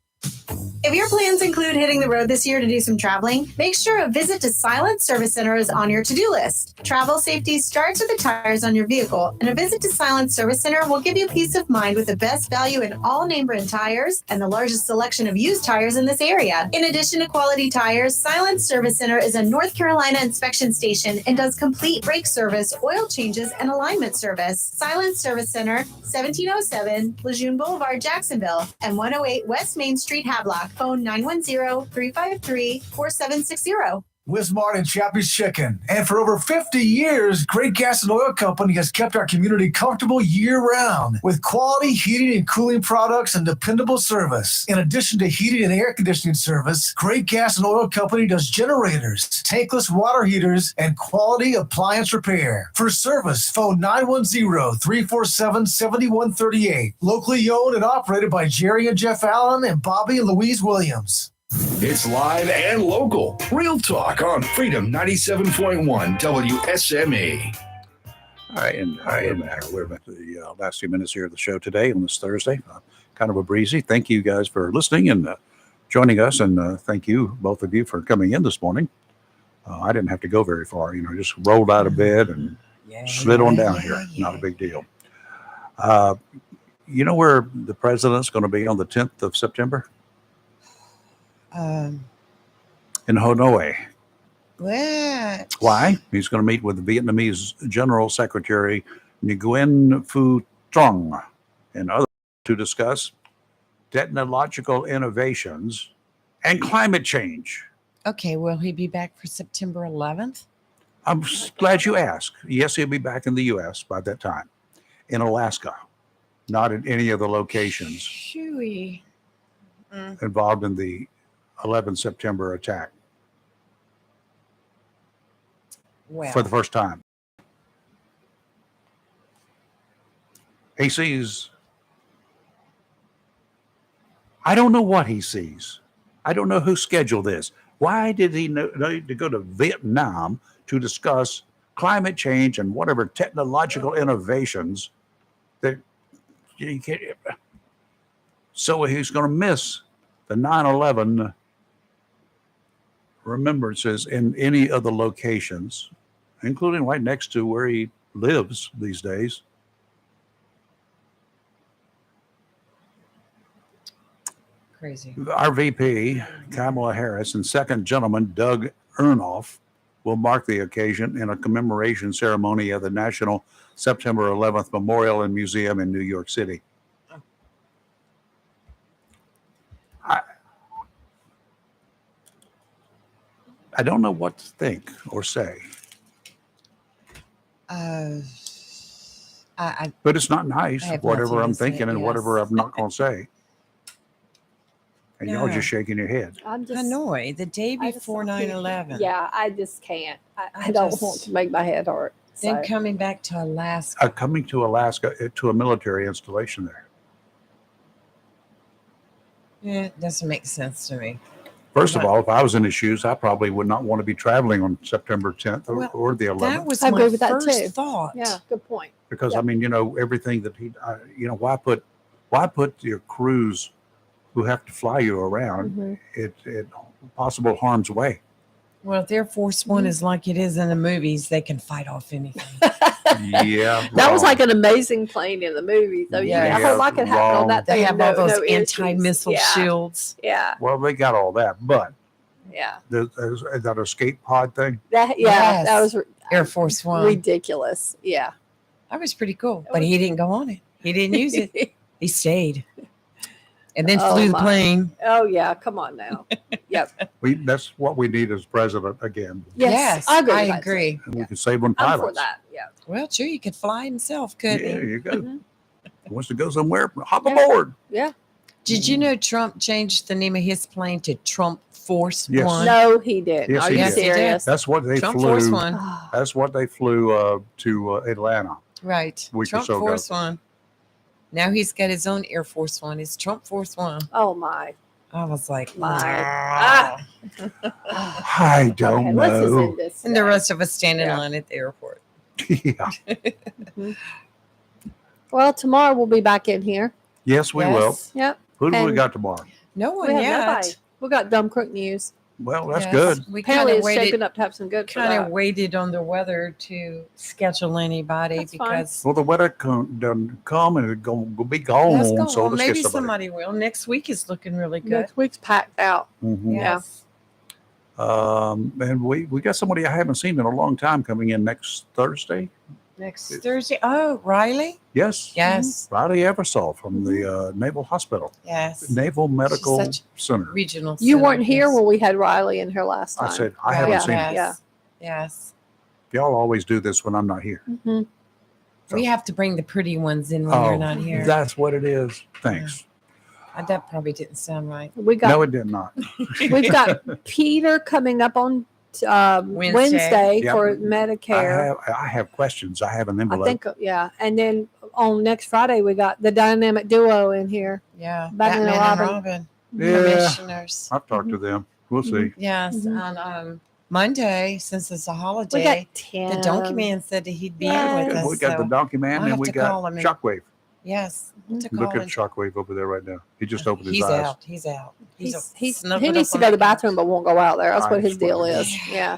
If your plans include hitting the road this year to do some traveling, make sure a visit to Silent Service Center is on your to-do list. Travel safety starts with the tires on your vehicle, and a visit to Silent Service Center will give you peace of mind with the best value in all name brand tires and the largest selection of used tires in this area. In addition to quality tires, Silent Service Center is a North Carolina inspection station and does complete brake service, oil changes, and alignment service. Silent Service Center, 1707 Lejeune Boulevard, Jacksonville, and 108 West Main Street, Havelock. Phone 910-353-4760. Wismart and Chappie's Chicken. And for over 50 years, Great Gas and Oil Company has kept our community comfortable year-round with quality heating and cooling products and dependable service. In addition to heating and air conditioning service, Great Gas and Oil Company does generators, tankless water heaters, and quality appliance repair. For service, phone 910-347-7138. Locally owned and operated by Jerry and Jeff Allen and Bobby and Louise Williams. It's live and local. Real Talk on Freedom 97.1 WSME. All right, and we're at the last few minutes here of the show today on this Thursday. Kind of a breezy. Thank you guys for listening and joining us, and thank you, both of you, for coming in this morning. I didn't have to go very far, just rolled out of bed and slid on down here. Not a big deal. You know where the president's going to be on the 10th of September? In Hanoi. What? Why? He's going to meet with the Vietnamese General Secretary Nguyen Phu Trong and others to discuss technological innovations and climate change. Okay, will he be back for September 11th? I'm glad you asked. Yes, he'll be back in the U.S. by that time, in Alaska, not in any of the locations Shooey. involved in the 11 September attack for the first time. He sees, I don't know what he sees. I don't know who scheduled this. Why did he need to go to Vietnam to discuss climate change and whatever technological innovations that you can't? So he's going to miss the 9/11 remembrances in any of the locations, including right next to where he lives these days. Crazy. Our VP, Kamala Harris, and second gentleman, Doug Emhoff, will mark the occasion in a commemoration ceremony at the National September 11th Memorial and Museum in New York City. I don't know what to think or say. I But it's not nice, I have whatever nothing I'm to say, thinking and whatever yes. I'm not going to say. And y'all just shaking your head. I'm just Hanoi, the day I just before don't think- 9/11. Yeah, I just can't. I don't want to make my head hurt. Then so. coming back to Alaska. Coming to Alaska to a military installation there. Yeah, it doesn't make sense to me. First of all, if I was in his shoes, I probably would not want to be traveling on September 10th or the 11th. That was I my agree with that first too. thought. Yeah, good point. Because Yep. I mean, everything that why put your crews who have to fly you around at possible harm's way? Well, if Air Force One is like it is in the movies, they can fight off anything. Yeah, That was wrong. like an amazing plane in the movie. So Yeah. I hope I could happen on that They thing. have and all those no issues. anti-missile Yeah. shields. Yeah, Well, they got all that, but yeah. that escape pod thing. That Yes. that was Air Force One. ridiculous. Yeah. That was pretty cool, but he didn't go on it. He didn't use it. He stayed, and then Oh, flew the my. plane. Oh yeah, come on now. Yep. That's what we need as president again. Yes, I agree. with that, too. agree. And we can save on I'm for pilots. that. Yeah. Well, sure, he could fly himself, couldn't Yeah, he? you go. He wants to go somewhere, hop aboard. Yeah. Did you know Trump changed the name of his plane to Trump Force Yes. One? No, he didn't. Yes, Are he you did. serious? That's what they Trump Force flew. One. That's what they flew to Atlanta. Right. Week or Trump so ago. Force One. Now he's got his own Air Force One. It's Trump Force One. Oh my. I was like, My. "Ah." I don't Okay, let's just know. end this. And the rest of us stand in Yeah. line at the airport. Yeah. Well, tomorrow we'll be back in here. Yes, we will. Yep. Who do we And got tomorrow? No one We have yet. nobody. We got Dumb Crook News. Well, that's Yes. good. We Apparently, kind it's of shaping waited, up to have some good. for kind of that. waited on the weather to schedule anybody That's fine. because Well, the weather done come and it's going to be gone. let's go. So Well, let's maybe get somebody. somebody will. Next week is looking really good. Next week's packed out. Mhm. Yes. And we got somebody I haven't seen in a long time coming in next Thursday. Next Thursday. Oh, Riley? Yes. Yes. Riley Eversole from the Naval Hospital, Yes. Naval Medical such- Center. Regional. You center, weren't here yes. when we had Riley in here last time. I said I haven't Yeah. seen yes. it. Yeah. Yes. Y'all always do this when I'm not here. hmm We have to bring the pretty ones in when you're not here. That's what it is. Thanks. That probably didn't sound right. We got No, it did not. we've got Peter coming up on Wednesday Yep. for Medicare. I have questions. I have an I envelope. think yeah, and then on next Friday we got the dynamic duo in here. Yeah. Batman and Robin. Robin. Yeah. Commissioners. I've talked to them. We'll see. Yes. Mhm. On Monday, since it's a We holiday, got the Tim. donkey man said that he'd be in Yes. with us. We got so the Donkey Man I'll and have we to got call him and- Shockwave. Yes. To Look call at him. Shockwave over there right now. He just opened his He's eyes. out. He's out. He snuggled needs up to on go to the the couch. bathroom but won't go out there. That's what I his deal swear. is. Yeah.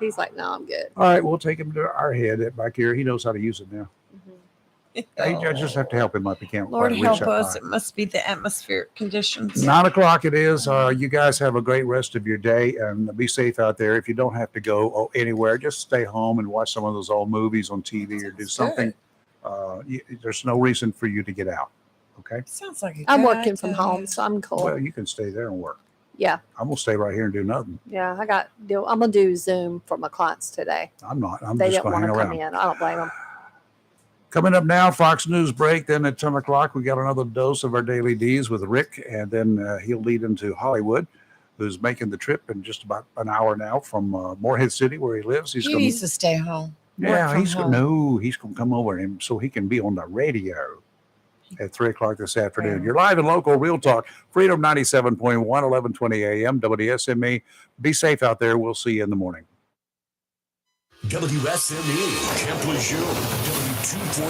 He's like, no, I'm good. All right, we'll take him to our head back here. He knows how to use it now. I just have to help him up. He can't Lord quite reach help that us. high. It must be the atmospheric conditions. 9:00 it is. You guys have a great rest of your day and be safe out there. If you don't have to go anywhere, just stay home and watch some of those old movies on TV or do something. There's no reason for you to get out. Okay. Sounds like a I'm good working from idea. home, so I'm cool. Well, you can stay there and work. Yeah. I'm gonna stay right here and do nothing. Yeah. I'm gonna do Zoom for my clients today. I'm not. I'm They just didn't gonna want hang to come around. in. I don't blame them. Coming up now, Fox News break. Then at 10:00, we got another dose of our Daily D's with Rick, and then he'll lead into Hollywood, who's making the trip in just about an hour now from Morehead City, where he lives. He needs to stay home. Work Yeah, from he's home. he's gonna come over and so he can be on the radio at 3:00 this afternoon. You're live and local, Real Talk, Freedom 97.1, 1120 AM, WSME. Be safe out there. We'll see you in the morning. WSME, Camp Lejeune, W247.